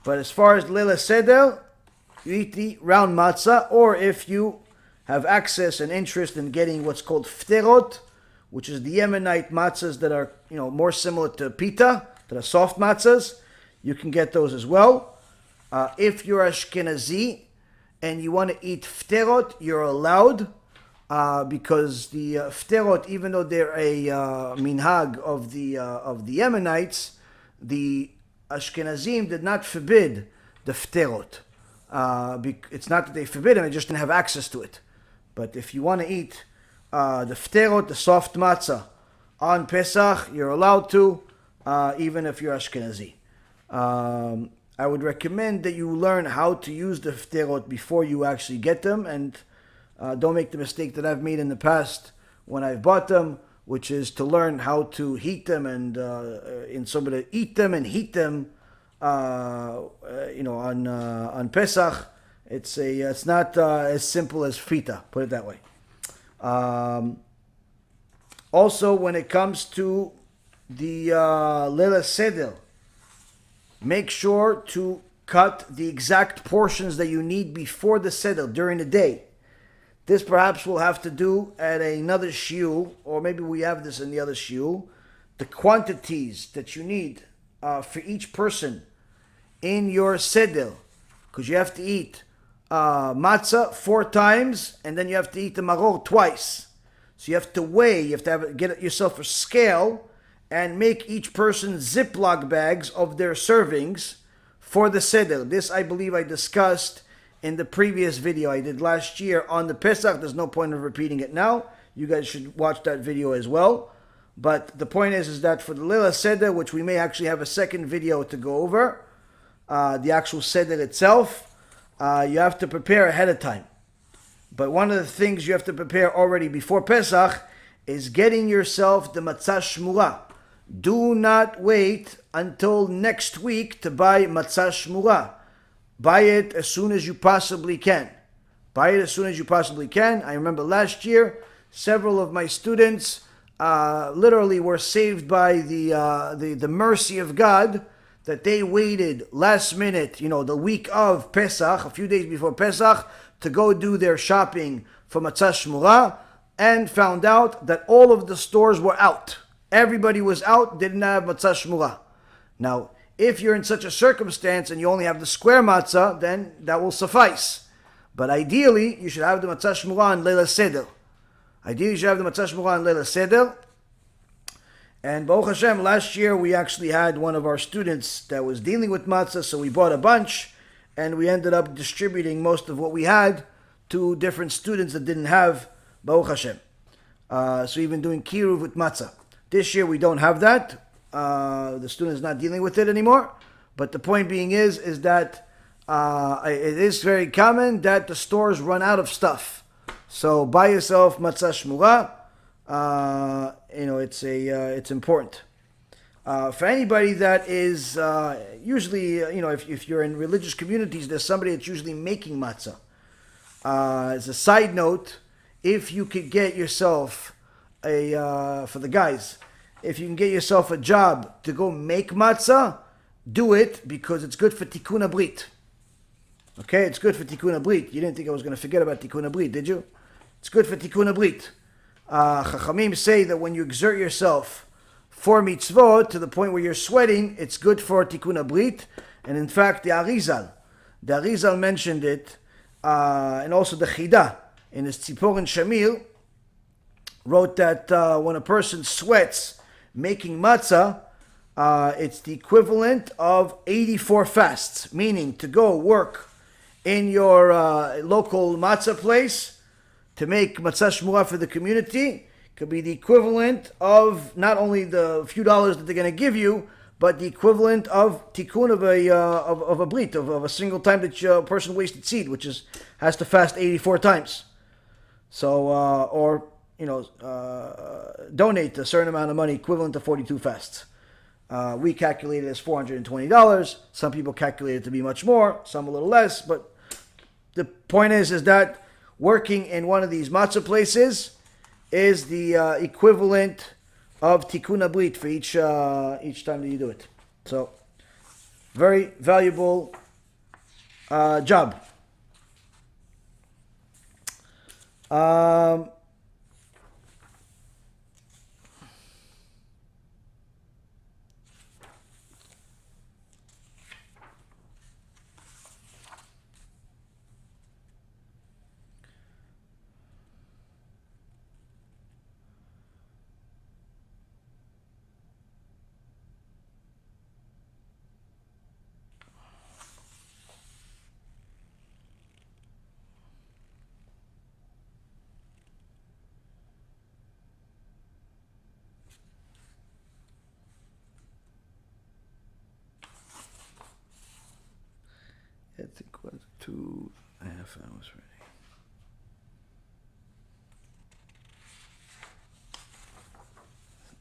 But as far as Leila Seder, you eat the round matzah, or if you have access and interest in getting what's called fterot, which is the Yemenite matzahs that are more similar to pita, that are soft matzahs, you can get those as well. If you're Ashkenazi and you want to eat fterot, you're allowed, because the fterot, even though they're a minhag of the Yemenites, the Ashkenazim did not forbid the fterot. It's not that they forbid them; they just didn't have access to it. But if you want to eat the fterot, the soft matzah, on Pesach, you're allowed to, even if you're Ashkenazi. I would recommend that you learn how to use the fterot before you actually get them, and don't make the mistake that I've made in the past when I've bought them, which is to learn how to heat them and in somebody eat them and heat them. On Pesach, it's not as simple as fita. Put it that way. Also, when it comes to the Leila Seder, make sure to cut the exact portions that you need before the Seder during the day. This perhaps we'll have to do at another shiur, or maybe we have this in the other shiur. The quantities that you need for each person in your Seder, because you have to eat matzah 4 times, and then you have to eat the maror twice. So you have to weigh, you have to get yourself a scale and make each person Ziploc bags of their servings for the Seder. This, I believe, I discussed in the previous video I did last year on the Pesach. There's no point of repeating it now. You guys should watch that video as well. But the point is that for the Leila Seder, which we may actually have a second video to go over, the actual Seder itself, you have to prepare ahead of time. But one of the things you have to prepare already before Pesach is getting yourself the matzah shmura. Do not wait until next week to buy matzah shmura. Buy it as soon as you possibly can. Buy it as soon as you possibly can. I remember last year, several of my students literally were saved by the mercy of God, that they waited last minute, the week of Pesach, a few days before Pesach, to go do their shopping for matzah shmura, and found out that all of the stores were out. Everybody was out, didn't have matzah shmura. Now, if you're in such a circumstance and you only have the square matzah, then that will suffice. But ideally, you should have the matzah shmura on Leila Seder. Ideally, you should have the matzah shmura on Leila Seder. And Baruch Hashem, last year we actually had one of our students that was dealing with matzah, so we bought a bunch, and we ended up distributing most of what we had to different students that didn't have, Baruch Hashem. So even doing kiruv with matzah. This year we don't have that. The student is not dealing with it anymore. But the point being is that it is very common that the stores run out of stuff. So buy yourself matzah shmura. It's important. For anybody that is usually, if you're in religious communities, there's somebody that's usually making matzah. As a side note, if you could get yourself for the guys, if you can get yourself a job to go make matzah, do it, because it's good for Tikkun HaBRIT. Okay, it's good for Tikkun HaBRIT. You didn't think I was going to forget about Tikkun HaBRIT, did you? It's good for Tikkun HaBRIT. Chachamim say that when you exert yourself for mitzvot to the point where you're sweating, it's good for Tikkun HaBRIT. And in fact, the Arizal mentioned it, and also the Chida in his Tzipor and Shamil wrote that when a person sweats making matzah, it's the equivalent of 84 fasts, meaning to go work in your local matzah place to make matzah shmura for the community could be the equivalent of not only the few dollars that they're going to give you, but the equivalent of tikkun of a brit, of a single time that a person wasted seed, which has to fast 84 times. So, donate a certain amount of money equivalent to 42 fasts. We calculate it as $420. Some people calculate it to be much more, some a little less. But the point is that working in one of these matzah places is the equivalent of tikkun habrit for each time that you do it. So, very valuable job. I think it was 2.5 hours ready.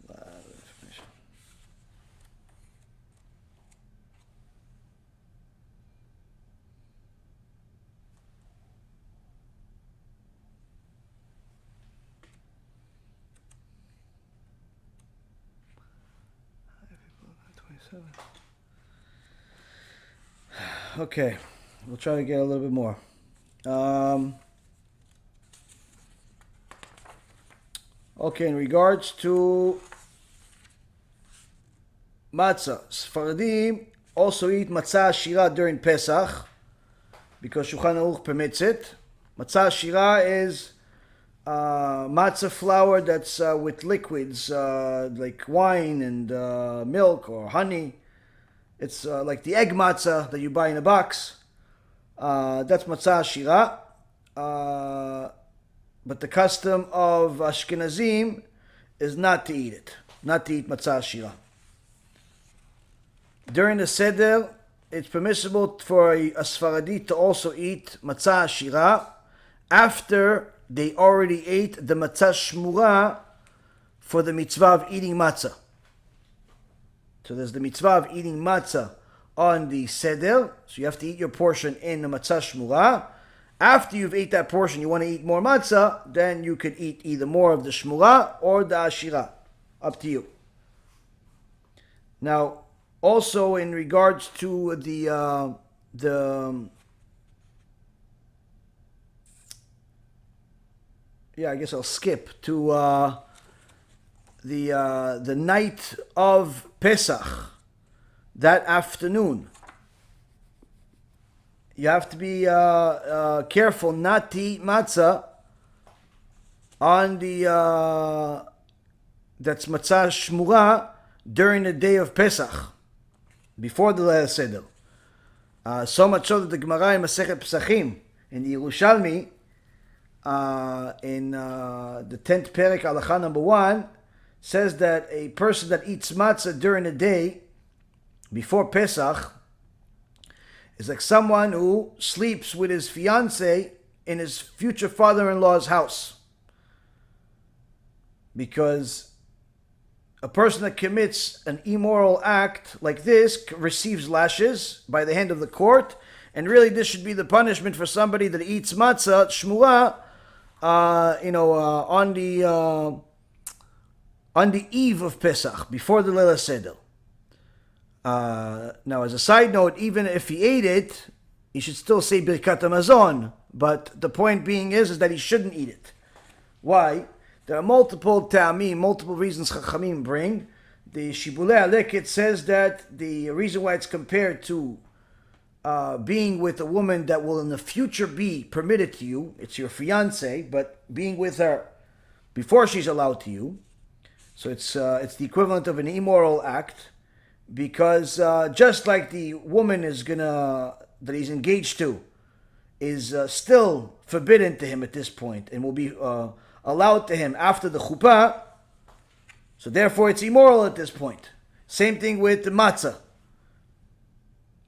A lot of information. Okay, we'll try to get a little bit more. Okay, in regards to matzah, Sfaradim also eat matzah shira during Pesach because Shulchan Aruch permits it. Matzah shira is matzah flour that's with liquids like wine and milk or honey. It's like the egg matzah that you buy in a box. That's matzah shira. But the custom of Ashkenazim is not to eat it, not to eat matzah shira. During the Seder, it's permissible for a Sfaradi to also eat matzah shira after they already ate the matzah shmura for the mitzvah of eating matzah. So there's the mitzvah of eating matzah on the Seder, so you have to eat your portion in the matzah shmura. After you've ate that portion, you want to eat more matzah, then you could eat either more of the shmura or the ashira. Up to you. Now, also in regards to I guess I'll skip to the night of Pesach, that afternoon. You have to be careful not to eat matzah on the that's matzah shmura during the day of Pesach, before the Leil Seder. So much so that the Gemara in Masechet Pesachim in the Yerushalmi, in the 10th Perek Halacha number 1, says that a person that eats matzah during the day before Pesach is like someone who sleeps with his fiancée in his future father-in-law's house. Because a person that commits an immoral act like this receives lashes by the hand of the court, and really this should be the punishment for somebody that eats matzah, shmura, on the eve of Pesach, before the Leil Seder. Now, as a side note, even if he ate it, he should still say Birkat HaMazon. But the point being is that he shouldn't eat it. Why? There are multiple ta'amim, multiple reasons Chachamim bring. The Shibulei Aleket says that the reason why it's compared to being with a woman that will in the future be permitted to you, it's your fiancé, but being with her before she's allowed to you, so it's the equivalent of an immoral act, because just like the woman that he's engaged to is still forbidden to him at this point and will be allowed to him after the chuppah, so therefore it's immoral at this point. Same thing with the matzah.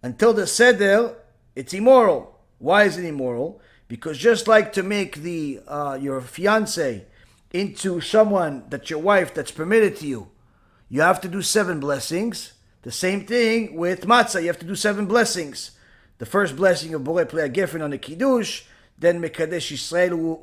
Until the Seder, it's immoral. Why is it immoral? Because just like to make your fiancé into someone that's your wife that's permitted to you, you have to do 7 blessings. The same thing with matzah, you have to do 7 blessings. The first blessing of Borei Plei HaGefen on the Kiddush, then Mekadesh Yisrael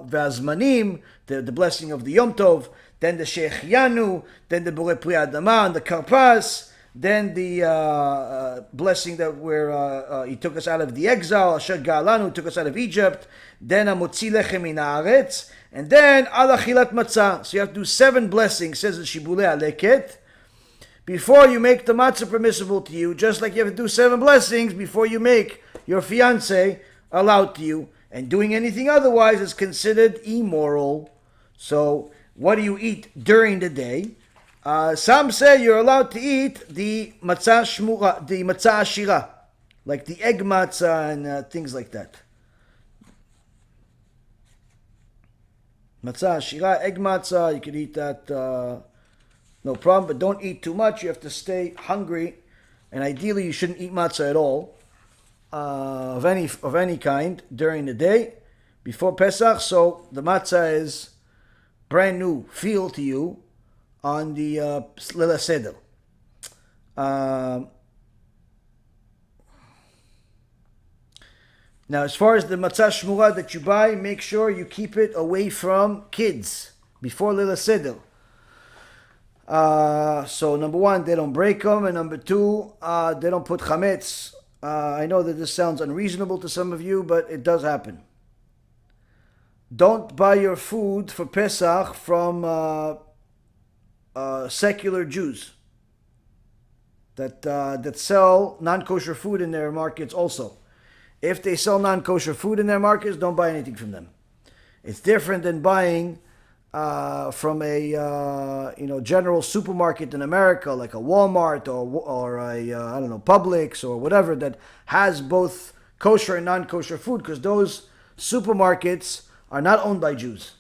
Ve'azmanim, the blessing of the Yom Tov, then the Shechianu, then the Borei Plei Adama and the Karpas, then the blessing that where he took us out of the exile, Asher Ga'alanu, took us out of Egypt, then Amotzi Lechem Min Haaretz, and then Al Achilat Matzah. So you have to do 7 blessings, says the Shibulei Aleket, before you make the matzah permissible to you, just like you have to do 7 blessings before you make your fiancé allowed to you. And doing anything otherwise is considered immoral. So what do you eat during the day? Some say you're allowed to eat the matzah shmura, the matzah ashira, like the egg matzah and things like that. Matzah ashira, egg matzah, you can eat that, no problem, but don't eat too much. You have to stay hungry, and ideally you shouldn't eat matzah at all, of any kind during the day before Pesach. So the matzah is brand new feel to you on the Leil Seder. Now, as far as the matzah shmura that you buy, make sure you keep it away from kids before Leil Seder. So number 1, they don't break them, and number 2, they don't put Chametz. I know that this sounds unreasonable to some of you, but it does happen. Don't buy your food for Pesach from secular Jews. that sell non-kosher food in their markets also. If they sell non-kosher food in their markets, don't buy anything from them. It's different than buying from a general supermarket in America, like a Walmart or a I don't know, Publix or whatever, that has both kosher and non-kosher food, because those supermarkets are not owned by Jews.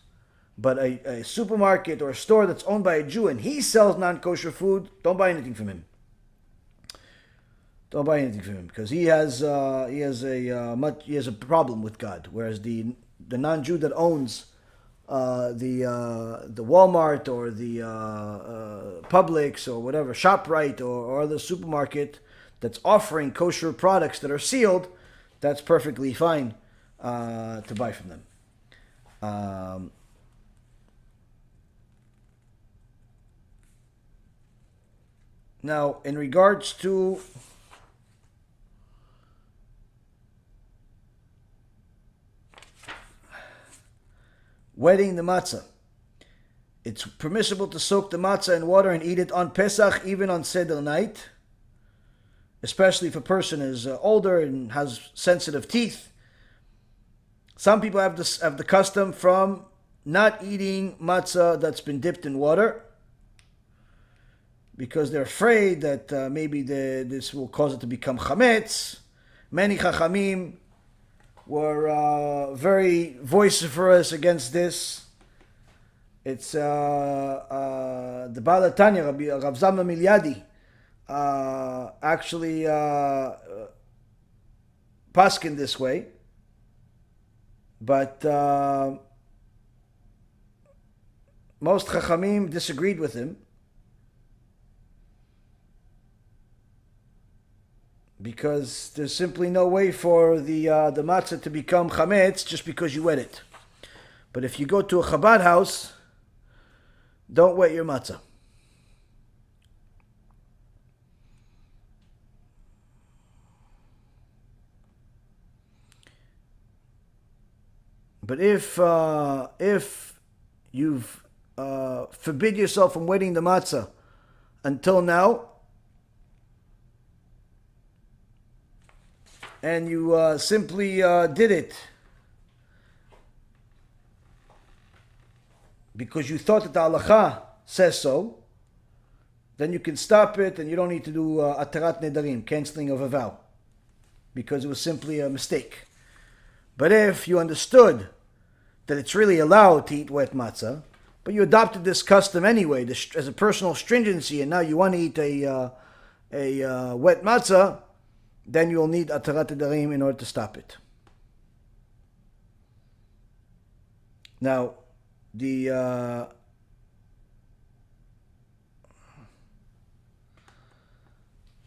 But a supermarket or a store that's owned by a Jew and he sells non-kosher food, don't buy anything from him. Don't buy anything from him, because he has a problem with God. Whereas the non-Jew that owns the Walmart or the Publix or whatever, ShopRite or other supermarket that's offering kosher products that are sealed, that's perfectly fine to buy from them. Now, in regards to wetting the matzah, it's permissible to soak the matzah in water and eat it on Pesach, even on Seder night, especially if a person is older and has sensitive teeth. Some people have the custom from not eating matzah that's been dipped in water, because they're afraid that maybe this will cause it to become Chametz. Many Chachamim were very vociferous against this. It's the Netanya, Rav Zalman Milyadi, actually paskin this way, but most Chachamim disagreed with him, because there's simply no way for the matzah to become chametz just because you wet it. But if you go to a Chabad house, don't wet your matzah. But if you've forbid yourself from wetting the matzah until now, and you simply did it because you thought that the halacha says so, then you can stop it and you don't need to do atarat nedarim, canceling of a vow, because it was simply a mistake. But if you understood that it's really allowed to eat wet matzah, but you adopted this custom anyway as a personal stringency, and now you want to eat a wet matzah, then you'll need atarat nedarim in order to stop it. Now, the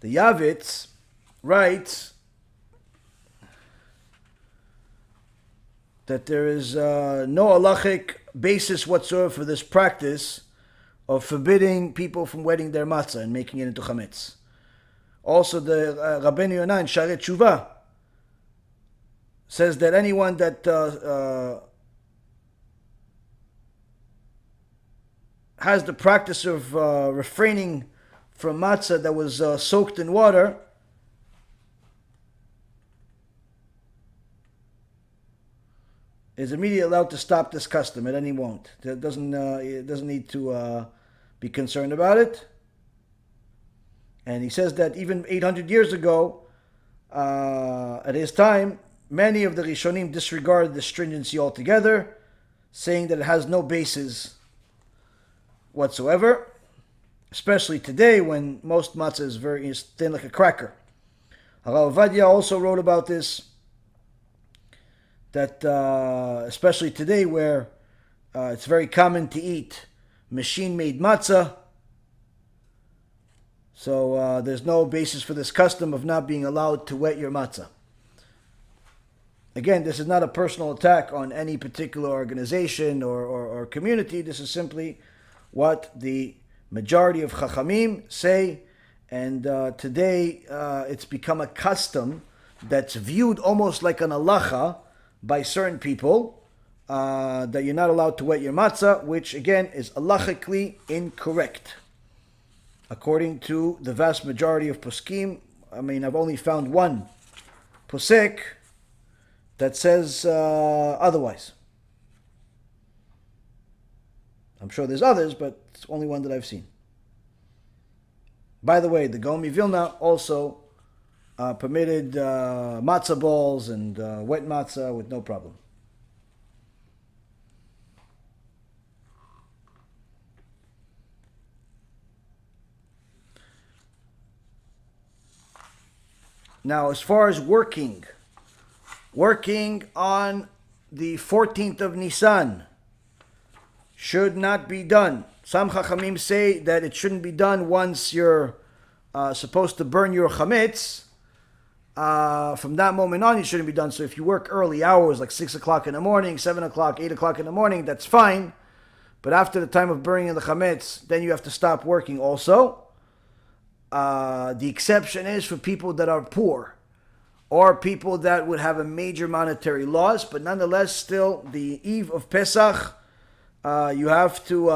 Yavitz writes that there is no halachic basis whatsoever for this practice of forbidding people from wetting their matzah and making it into chametz. Also, the Rabbi Yaron in Sharet Tshuva says that anyone that has the practice of refraining from matzah that was soaked in water is immediately allowed to stop this custom at any moment. It doesn't need to be concerned about it. And he says that even 800 years ago, at his time, many of the Rishonim disregarded the stringency altogether, saying that it has no basis whatsoever, especially today when most matzah is thin like a cracker. Harav Ovadia also wrote about this, that especially today where it's very common to eat machine-made matzah, so there's no basis for this custom of not being allowed to wet your matzah. Again, this is not a personal attack on any particular organization or community. This is simply what the majority of Chachamim say, and today it's become a custom that's viewed almost like an halacha by certain people, that you're not allowed to wet your matzah, which again is halachically incorrect. according to the vast majority of poskim. I mean, I've only found one posek that says otherwise. I'm sure there's others, but it's the only one that I've seen. By the way, the Gaon Vilna also permitted matzah balls and wet matzah with no problem. Now, as far as working on the 14th of Nissan should not be done. Some Chachamim say that it shouldn't be done once you're supposed to burn your Chametz. From that moment on, it shouldn't be done. So if you work early hours, like 6 o'clock in the morning, 7 o'clock, 8 o'clock in the morning, that's fine. But after the time of burning the Chametz, then you have to stop working also. The exception is for people that are poor or people that would have a major monetary loss, but nonetheless, still the eve of Pesach, you have to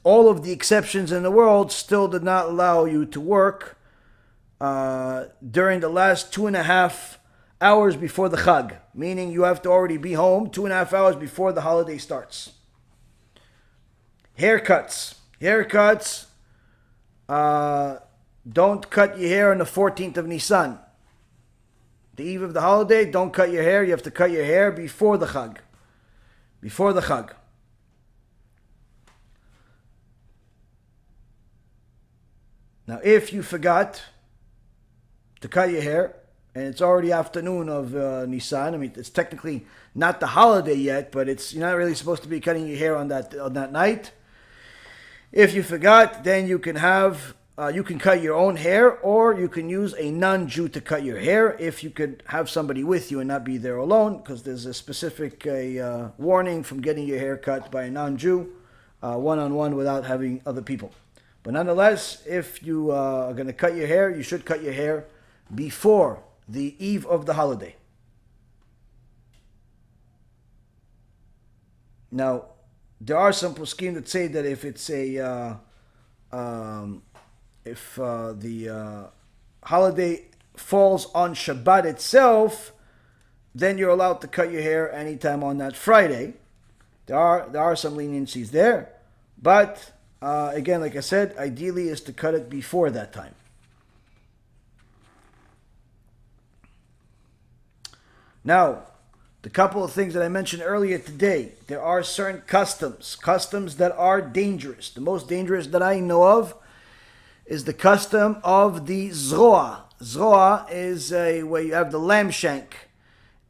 all of the exceptions in the world still did not allow you to work during the last 2.5 hours before the Chag, meaning you have to already be home 2.5 hours before the holiday starts. Haircuts. Don't cut your hair on the 14th of Nisan. The eve of the holiday, don't cut your hair. You have to cut your hair before the Chag. Before the Chag. Now, if you forgot to cut your hair, and it's already afternoon of Nisan, I mean, it's technically not the holiday yet, but you're not really supposed to be cutting your hair on that night. If you forgot, then you can cut your own hair, or you can use a non-Jew to cut your hair if you could have somebody with you and not be there alone, because there's a specific warning from getting your hair cut by a non-Jew one-on-one without having other people. But nonetheless, if you are going to cut your hair, you should cut your hair before the eve of the holiday. Now, there are some poskim that say that if it's the holiday falls on Shabbat itself, then you're allowed to cut your hair anytime on that Friday. There are some leniencies there, but again, like I said, ideally is to cut it before that time. Now, the couple of things that I mentioned earlier today, there are certain customs that are dangerous. The most dangerous that I know of is the custom of the zroa. Zroa is where you have the lamb shank,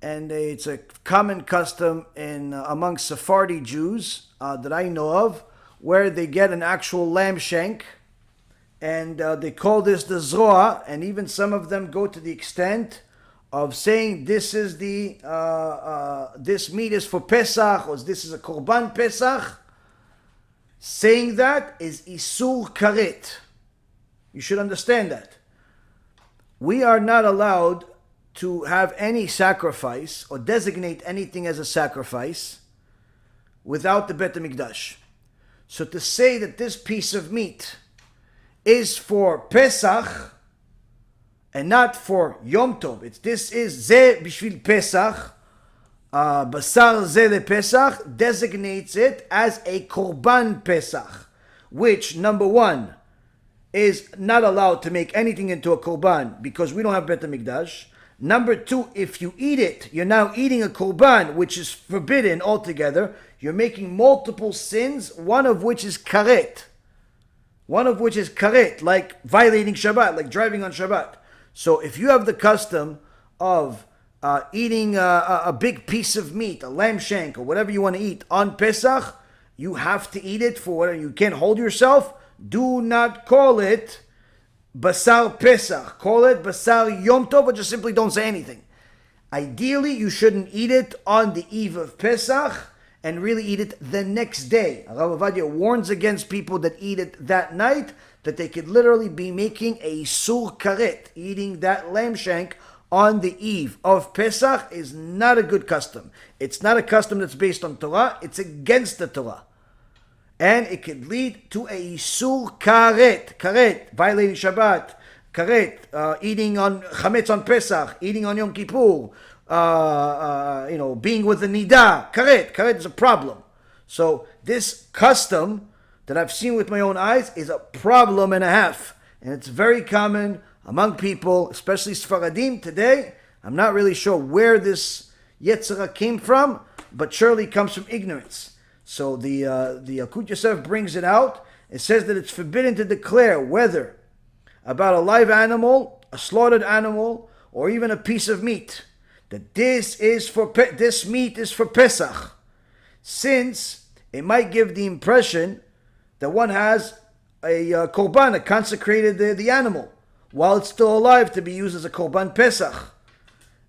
and it's a common custom among Sephardi Jews that I know of, where they get an actual lamb shank, and they call this the zroa, and even some of them go to the extent of saying this is this meat is for Pesach, or this is a korban Pesach. Saying that is isur karet. You should understand that. We are not allowed to have any sacrifice or designate anything as a sacrifice without the Bet HaMikdash. So to say that this piece of meat is for Pesach and not for Yom Tov, this is Ze Bishvil Pesach, Basar Ze Le Pesach, designates it as a Korban Pesach, which, number one, is not allowed to make anything into a Korban because we don't have Bet HaMikdash. Number two, if you eat it, you're now eating a Korban, which is forbidden altogether. You're making multiple sins, one of which is karet. Like violating Shabbat, like driving on Shabbat. So if you have the custom of eating a big piece of meat, a lamb shank, or whatever you want to eat on Pesach, you have to eat it for whatever. You can't hold yourself. Do not call it Basar Pesach. Call it Basar Yom Tov, or just simply don't say anything. Ideally, you shouldn't eat it on the eve of Pesach and really eat it the next day. Rav Ovadia warns against people that eat it that night, that they could literally be making a sur karet. Eating that lamb shank on the eve of Pesach is not a good custom. It's not a custom that's based on Torah. It's against the Torah. And it could lead to a isur karet, violating Shabbat, karet, eating on Chametz on Pesach, eating on Yom Kippur, being with the nida, karet is a problem. So this custom that I've seen with my own eyes is a problem and a half. And it's very common among people, especially Sfaradim today. I'm not really sure where this Yetzirah came from, but surely it comes from ignorance. So the Yalkut Yosef brings it out. It says that it's forbidden to declare whether about a live animal, a slaughtered animal, or even a piece of meat, that this meat is for Pesach, since it might give the impression that one has a korban, a consecrated the animal, while it's still alive to be used as a korban Pesach,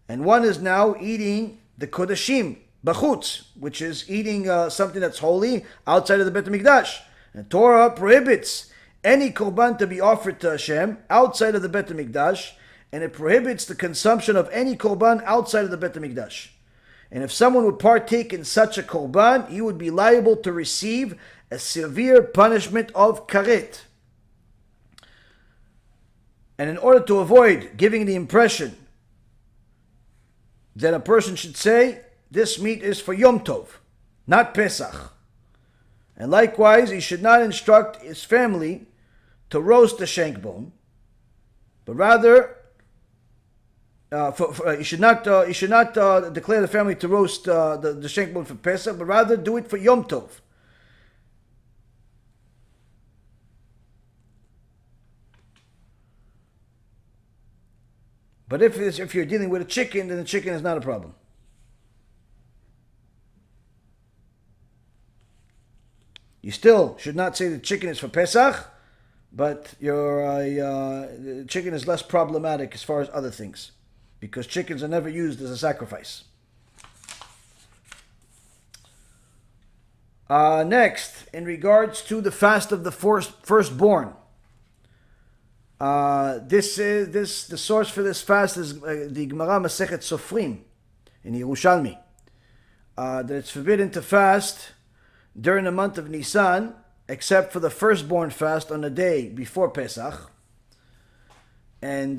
and one is now eating the kodashim, bachutz, which is eating something that's holy outside of the Beit HaMikdash. And Torah prohibits any korban to be offered to HaShem outside of the Beit HaMikdash, and it prohibits the consumption of any korban outside of the Beit HaMikdash. And if someone would partake in such a korban, he would be liable to receive a severe punishment of karet. And in order to avoid giving the impression that a person should say, this meat is for Yom Tov, not Pesach. And likewise, he should not instruct his family to roast the shank bone, but rather, he should not declare the family to roast the shank bone for Pesach, but rather do it for Yom Tov. But if you're dealing with a chicken, then the chicken is not a problem. You still should not say the chicken is for Pesach, but the chicken is less problematic as far as other things, because chickens are never used as a sacrifice. Next, in regards to the fast of the firstborn, the source for this fast is the Gemara Masechet Sofrim in Yerushalmi, that it's forbidden to fast during the month of Nissan, except for the firstborn fast on the day before Pesach. And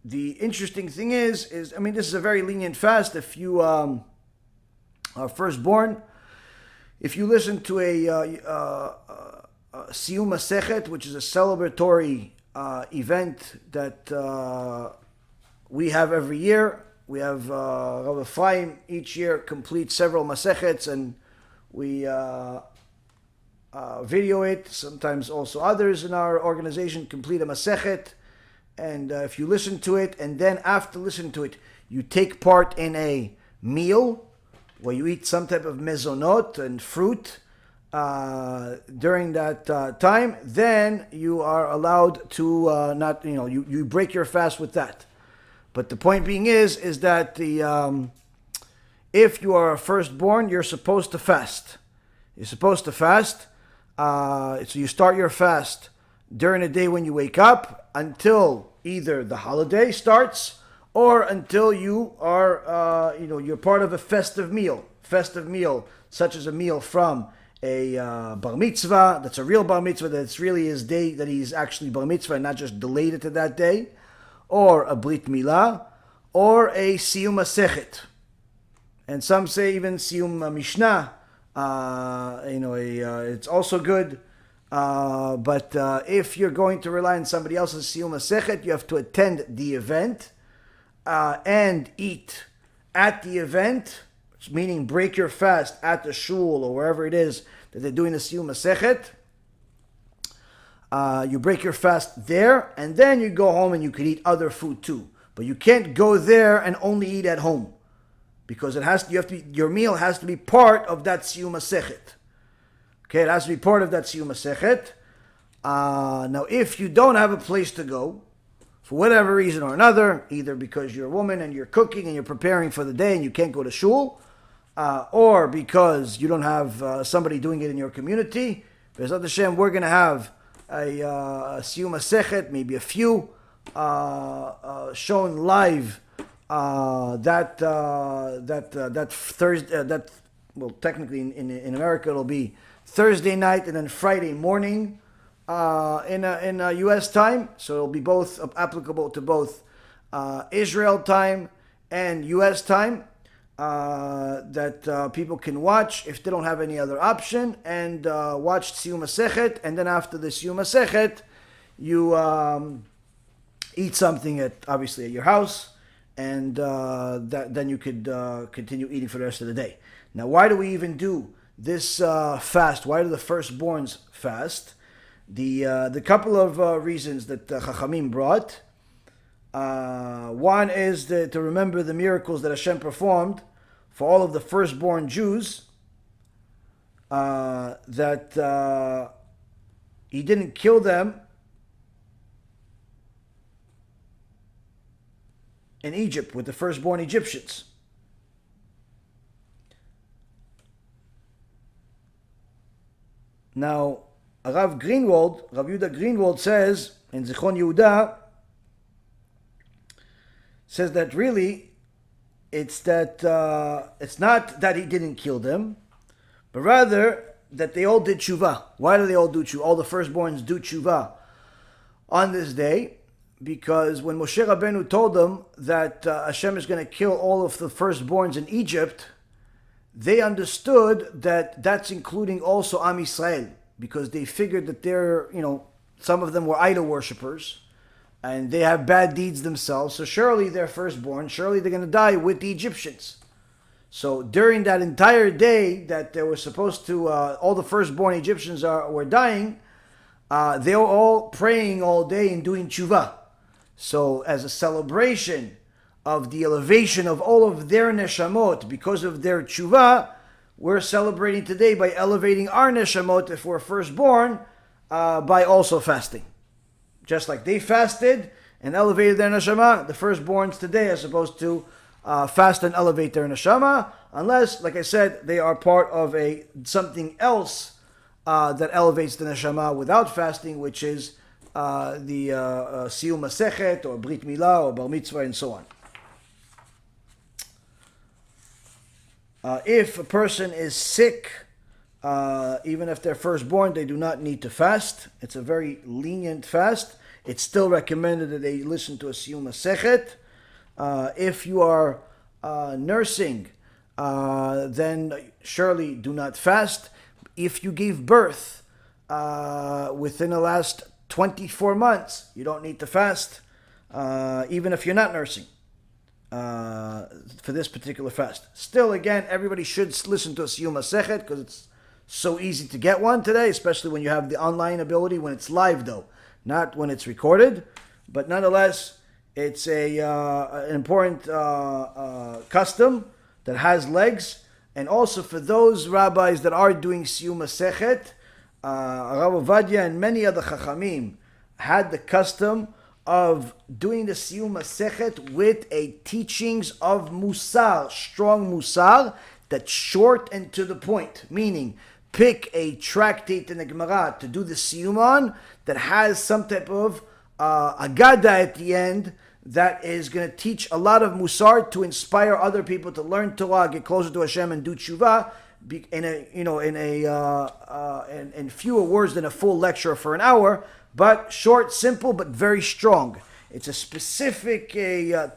the interesting thing is this is a very lenient fast. If you are firstborn, if you listen to a Siyum Masechet, which is a celebratory event that we have every year. We have Rabbi Efraim each year complete several Masechets, and we video it. Sometimes also others in our organization complete a Masechet. And if you listen to it, and then after listening to it, you take part in a meal where you eat some type of mezonot and fruit during that time, then you are allowed to you break your fast with that. But the point being is that if you are a firstborn, you're supposed to fast. You're supposed to fast. So you start your fast during the day when you wake up until either the holiday starts or until you are you're part of a festive meal such as a meal from a bar mitzvah that's a real bar mitzvah, that it's really his day that he's actually bar mitzvah and not just delayed it to that day, or a brit milah, or a siyum masechet, and some say even siyum mishnah. It's also good. But if you're going to rely on somebody else's siyum masechet, you have to attend the event and eat at the event, meaning break your fast at the shul or wherever it is that they're doing the siyum masechet. You break your fast there, and then you go home and you can eat other food too. But you can't go there and only eat at home, because your meal has to be part of that siyum masechet. Okay, it has to be part of that siyum masechet. Now, if you don't have a place to go, for whatever reason or another, either because you're a woman and you're cooking and you're preparing for the day and you can't go to shul, or because you don't have somebody doing it in your community, BeEzrat HaShem, we're going to have a siyum masechet, maybe a few, shown live that Thursday, that well, technically in America it'll be Thursday night and then Friday morning in U.S. time. So it'll be both applicable to both Israel time and U.S. time that people can watch if they don't have any other option, and watch Siyum Masechet, and then after the Siyum Masechet, you eat something obviously at your house, and then you could continue eating for the rest of the day. Now, why do we even do this fast? Why do the firstborns fast? The couple of reasons that Chachamim brought. One is to remember the miracles that Hashem performed for all of the firstborn Jews, that He didn't kill them in Egypt with the firstborn Egyptians. Now, Rav Yehuda Greenwald says in Zichron Yehuda, says that really it's not that he didn't kill them, but rather that they all did tshuva. Why do they all do tshuva? All the firstborns do tshuva on this day, because when Moshe Rabbeinu told them that Hashem is going to kill all of the firstborns in Egypt, they understood that that's including also Am Yisrael, because they figured that some of them were idol worshippers, and they have bad deeds themselves, so surely they're firstborn, surely they're going to die with the Egyptians. So during that entire day that they were supposed to, all the firstborn Egyptians were dying, they were all praying all day and doing tshuva. So as a celebration of the elevation of all of their neshamot because of their tshuva, we're celebrating today by elevating our neshamot, if we're firstborn, by also fasting. Just like they fasted and elevated their neshama, the firstborns today are supposed to fast and elevate their neshama, unless, like I said, they are part of something else that elevates the neshama without fasting, which is the Siyum Masechet, or Brit Milah, or Bar Mitzvah, and so on. If a person is sick, even if they're firstborn, they do not need to fast. It's a very lenient fast. It's still recommended that they listen to a Siyum Masechet. If you are nursing, then surely do not fast. If you gave birth within the last 24 months, you don't need to fast, even if you're not nursing, for this particular fast. Still, again, everybody should listen to a Siyum Masechet, because it's so easy to get one today, especially when you have the online ability, when it's live though, not when it's recorded. But nonetheless, it's an important custom that has legs. And also for those rabbis that are doing Siyum Masechet, Rav Ovadia and many other Chachamim had the custom of doing the Siyum Masechet with a teachings of Musar, strong Musar, that's short and to the point. Meaning, pick a tractate in the Gemara to do the Siyum on that has some type of Agada at the end that is going to teach a lot of Musar to inspire other people to learn Torah, get closer to Hashem, and do Tshuva in fewer words than a full lecture for an hour, but short, simple, but very strong. It's a specific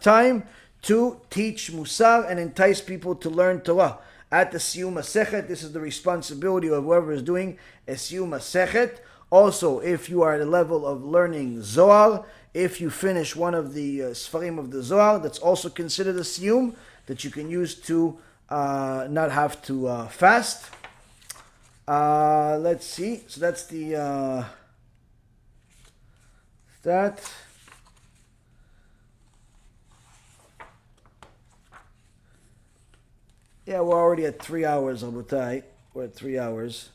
time to teach Musar and entice people to learn Torah. At the Siyum Masechet, this is the responsibility of whoever is doing a Siyum Masechet. Also, if you are at a level of learning Zohar, if you finish one of the Sfarim of the Zohar, that's also considered a Siyum that you can use to not have to fast. Let's see. So that's the that. Yeah, we're already at 3 hours, Rabotai. We're at 3 hours.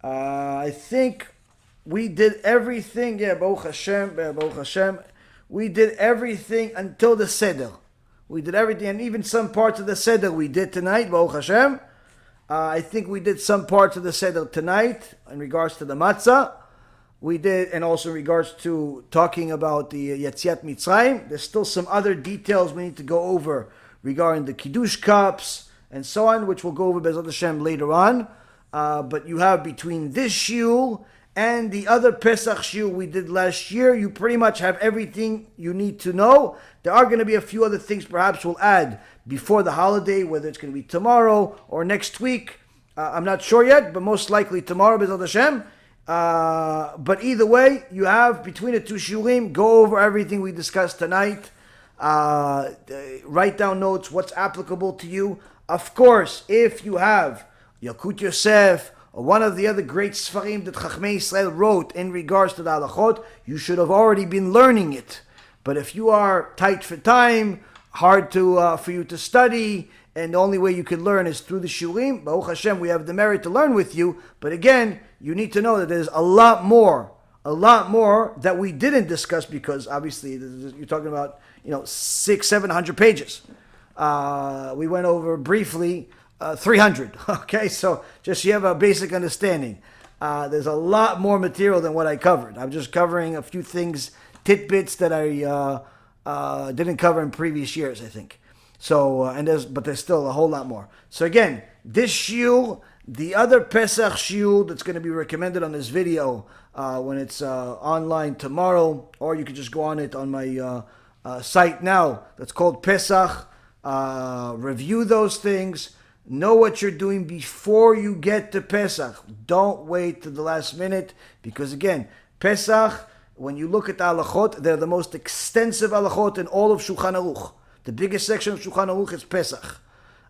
I think we did everything. Yeah, Baruch Hashem. We did everything until the Seder. We did everything, and even some parts of the Seder we did tonight, Baruch Hashem. I think we did some parts of the Seder tonight in regards to the Matzah. We did, and also in regards to talking about the Yetziat Mitzrayim. There's still some other details we need to go over regarding the Kiddush cups and so on, which we'll go over BeEzrat HaShem later on. But you have between this shiur and the other Pesach shiur we did last year, you pretty much have everything you need to know. There are going to be a few other things perhaps we'll add before the holiday, whether it's going to be tomorrow or next week. I'm not sure yet, but most likely tomorrow, BeEzrat HaShem. But either way, you have between the two shiurim, go over everything we discussed tonight. Write down notes, what's applicable to you. Of course, if you have Yalkut Yosef or one of the other great Sfarim that Chachmei Israel wrote in regards to the halachot, you should have already been learning it. But if you are tight for time, hard to for you to study, and the only way you can learn is through the shiurim, Baruch Hashem, we have the merit to learn with you. But again, you need to know that there's a lot more that we didn't discuss, because obviously you're talking about 600-700 pages. We went over briefly 300. Okay, so just so you have a basic understanding. There's a lot more material than what I covered. I'm just covering a few things, tidbits that I didn't cover in previous years, I think. So but there's still a whole lot more. So again, this shiur, the other Pesach shiur that's going to be recommended on this video when it's online tomorrow, or you can just go on it on my site now. That's called Pesach. Review those things. Know what you're doing before you get to Pesach. Don't wait to the last minute, because again, Pesach, when you look at the halachot, they're the most extensive halachot in all of Shulchan Aruch. The biggest section of Shulchan Aruch is Pesach.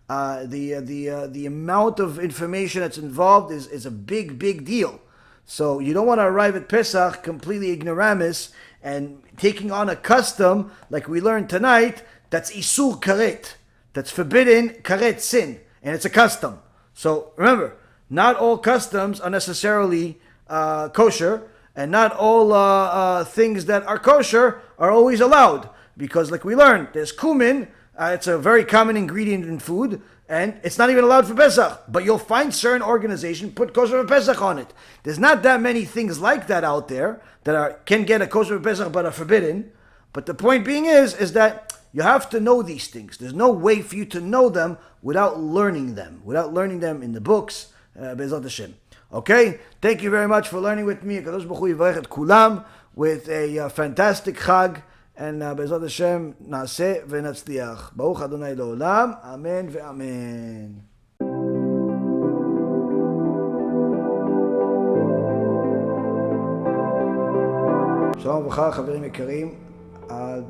The amount of information that's involved is a big deal. So you don't want to arrive at Pesach completely ignoramus and taking on a custom like we learned tonight. That's isur karet. That's forbidden karet, sin. And it's a custom. So remember, not all customs are necessarily kosher, and not all things that are kosher are always allowed. Because like we learned, there's cumin, it's a very common ingredient in food, and it's not even allowed for Pesach. But you'll find certain organizations put kosher for Pesach on it. There's not that many things like that out there that can get a kosher for Pesach but are forbidden. But the point being is that you have to know these things. There's no way for you to know them without learning them in the books, BeEzrat HaShem. Okay? Thank you very much for learning with me. HaKadosh Baruch Hu yivarech et kulam with a fantastic Chag. And BeEzrat HaShem na'aseh v'natzliach. Baruch Adonai Le'olam. Amen ve'amen. Shalom v'cha, chaverim yekarim.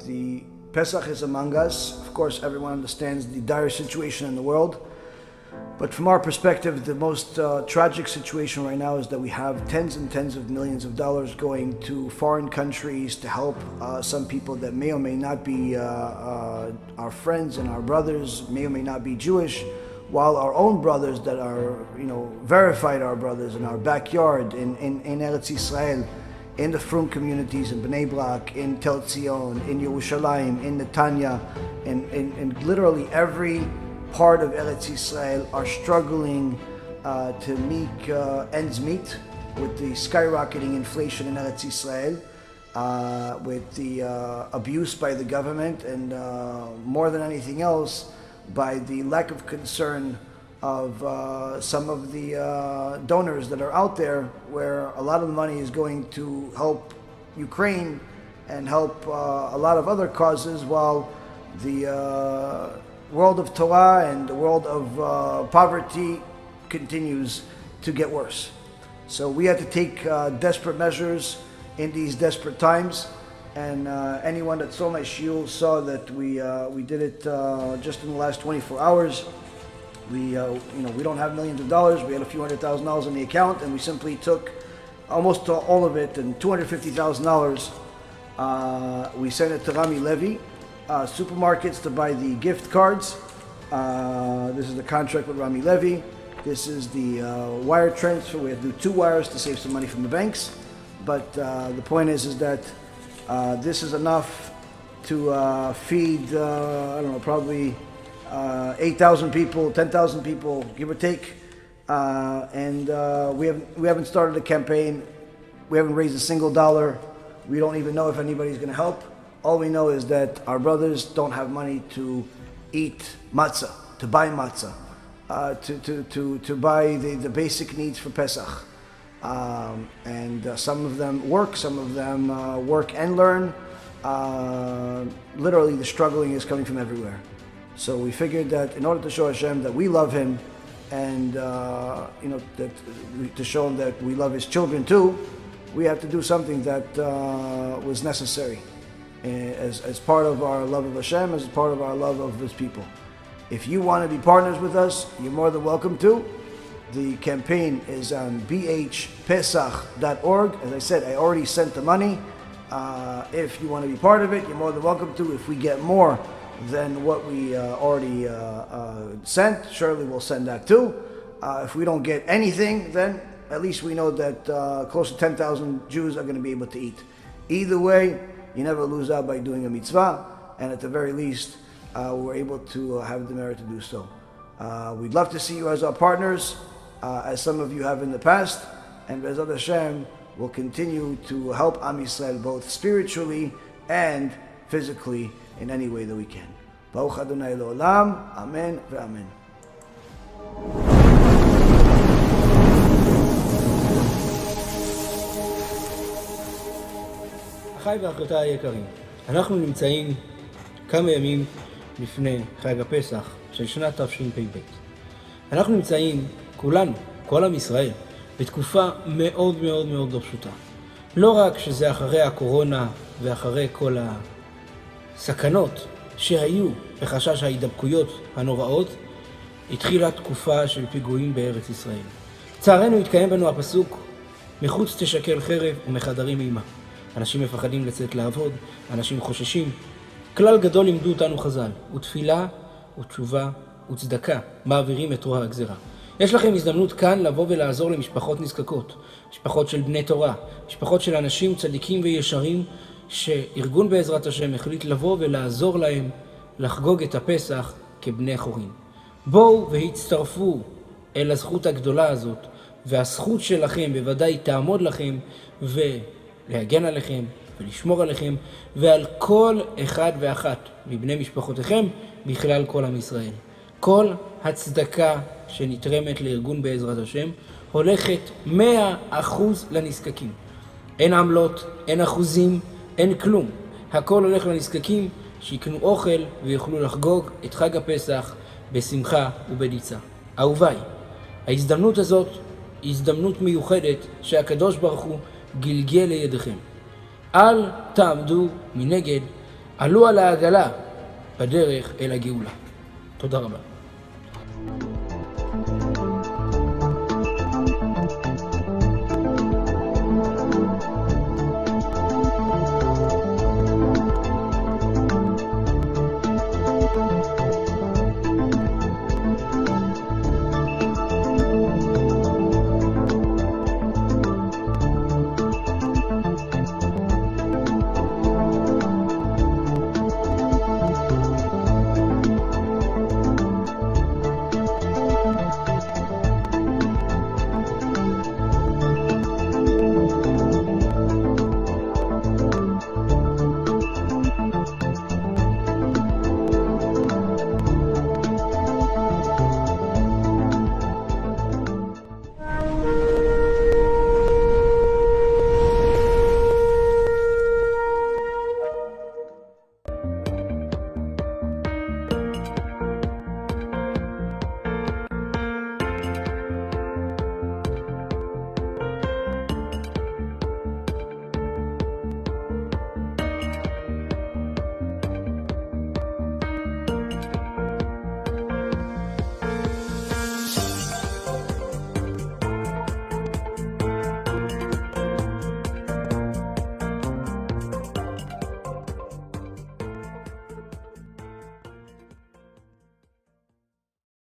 The Pesach is among us. Of course, everyone understands the dire situation in the world. But from our perspective, the most tragic situation right now is that we have tens and tens of millions of dollars going to foreign countries to help some people that may or may not be our friends and our brothers, may or may not be Jewish, while our own brothers that are, verified our brothers in our backyard in Eretz Yisrael, in the Efraim communities, in Bnei Brak, in Tel Zion, in Yerushalayim, in Netanya, in literally every part of Eretz Yisrael are struggling to make ends meet with the skyrocketing inflation in Eretz Yisrael, with the abuse by the government, and more than anything else, by the lack of concern of some of the donors that are out there, where a lot of the money is going to help Ukraine and help a lot of other causes, while the world of Torah and the world of poverty continues to get worse. So we had to take desperate measures in these desperate times, and anyone that saw my shiur saw that we did it just in the last 24 hours. We don't have millions of dollars. We had a few $100,000 in the account, and we simply took almost all of it, and $250,000. We sent it to Rami Levy supermarkets to buy the gift cards. This is the contract with Rami Levy. This is the wire transfer. We have to do 2 wires to save some money from the banks. But the point is that this is enough to feed, probably 8,000 people, 10,000 people, give or take. And we haven't started a campaign. We haven't raised a single dollar. We don't even know if anybody's going to help. All we know is that our brothers don't have money to eat matzah, to buy matzah. to buy the basic needs for Pesach. And some of them work, some of them work and learn. Literally, the struggling is coming from everywhere. So we figured that in order to show HaShem that we love Him, and to show Him that we love His children too, we have to do something that was necessary as part of our love of HaShem, as part of our love of His people. If you want to be partners with us, you're more than welcome to. The campaign is on bhpesach.org. As I said, I already sent the money. If you want to be part of it, you're more than welcome to. If we get more than what we already sent, surely we'll send that too. If we don't get anything, then at least we know that close to 10,000 Jews are going to be able to eat. Either way, you never lose out by doing a mitzvah, and at the very least, we're able to have the merit to do so. We'd love to see you as our partners, as some of you have in the past, and BeEzrat HaShem will continue to help Am Yisrael both spiritually and physically in any way that we can. Baruch Adonai L'Olam, Amen ve'Amen. אחיי ואחיותיי היקרים, אנחנו נמצאים כמה ימים לפני חג הפסח של שנת תשפ"ב. אנחנו נמצאים כולנו, כל עם ישראל, בתקופה מאוד מאוד מאוד לא פשוטה. לא רק שזה אחרי הקורונה ואחרי כל הסכנות שהיו בחשש ההידבקויות הנוראות, התחילה תקופה של פיגועים בארץ ישראל. לצערנו התקיים בנו הפסוק, מחוץ תשקר חרב ומחדרים אימה. אנשים מפחדים לצאת לעבוד, אנשים חוששים. כלל גדול לימדו אותנו חז"ל, ותפילה ותשובה וצדקה מעבירים את רוע הגזרה. יש לכם הזדמנות כאן לבוא ולעזור למשפחות נזקקות, משפחות של בני תורה, משפחות של אנשים צדיקים וישרים, שארגון BeEzrat HaShem החליט לבוא ולעזור להם לחגוג את הפסח כבני חורין. בואו והצטרפו אל הזכות הגדולה הזאת, והזכות שלכם בוודאי תעמוד לכם ולהגן עליכם ולשמור עליכם ועל כל אחד ואחת מבני משפחותיכם בכלל כל עם ישראל. כל הצדקה שנתרמת לארגון BeEzrat HaShem הולכת 100% לנזקקים. אין עמלות, אין אחוזים, אין כלום. הכל הולך לנזקקים שיקנו אוכל ויוכלו לחגוג את חג הפסח בשמחה ובדיצה. אהוביי, ההזדמנות הזאת היא הזדמנות מיוחדת שהקדוש ברוך הוא גלגל לידיכם. אל תעמדו מנגד, עלו על העגלה בדרך אל הגאולה. תודה רבה.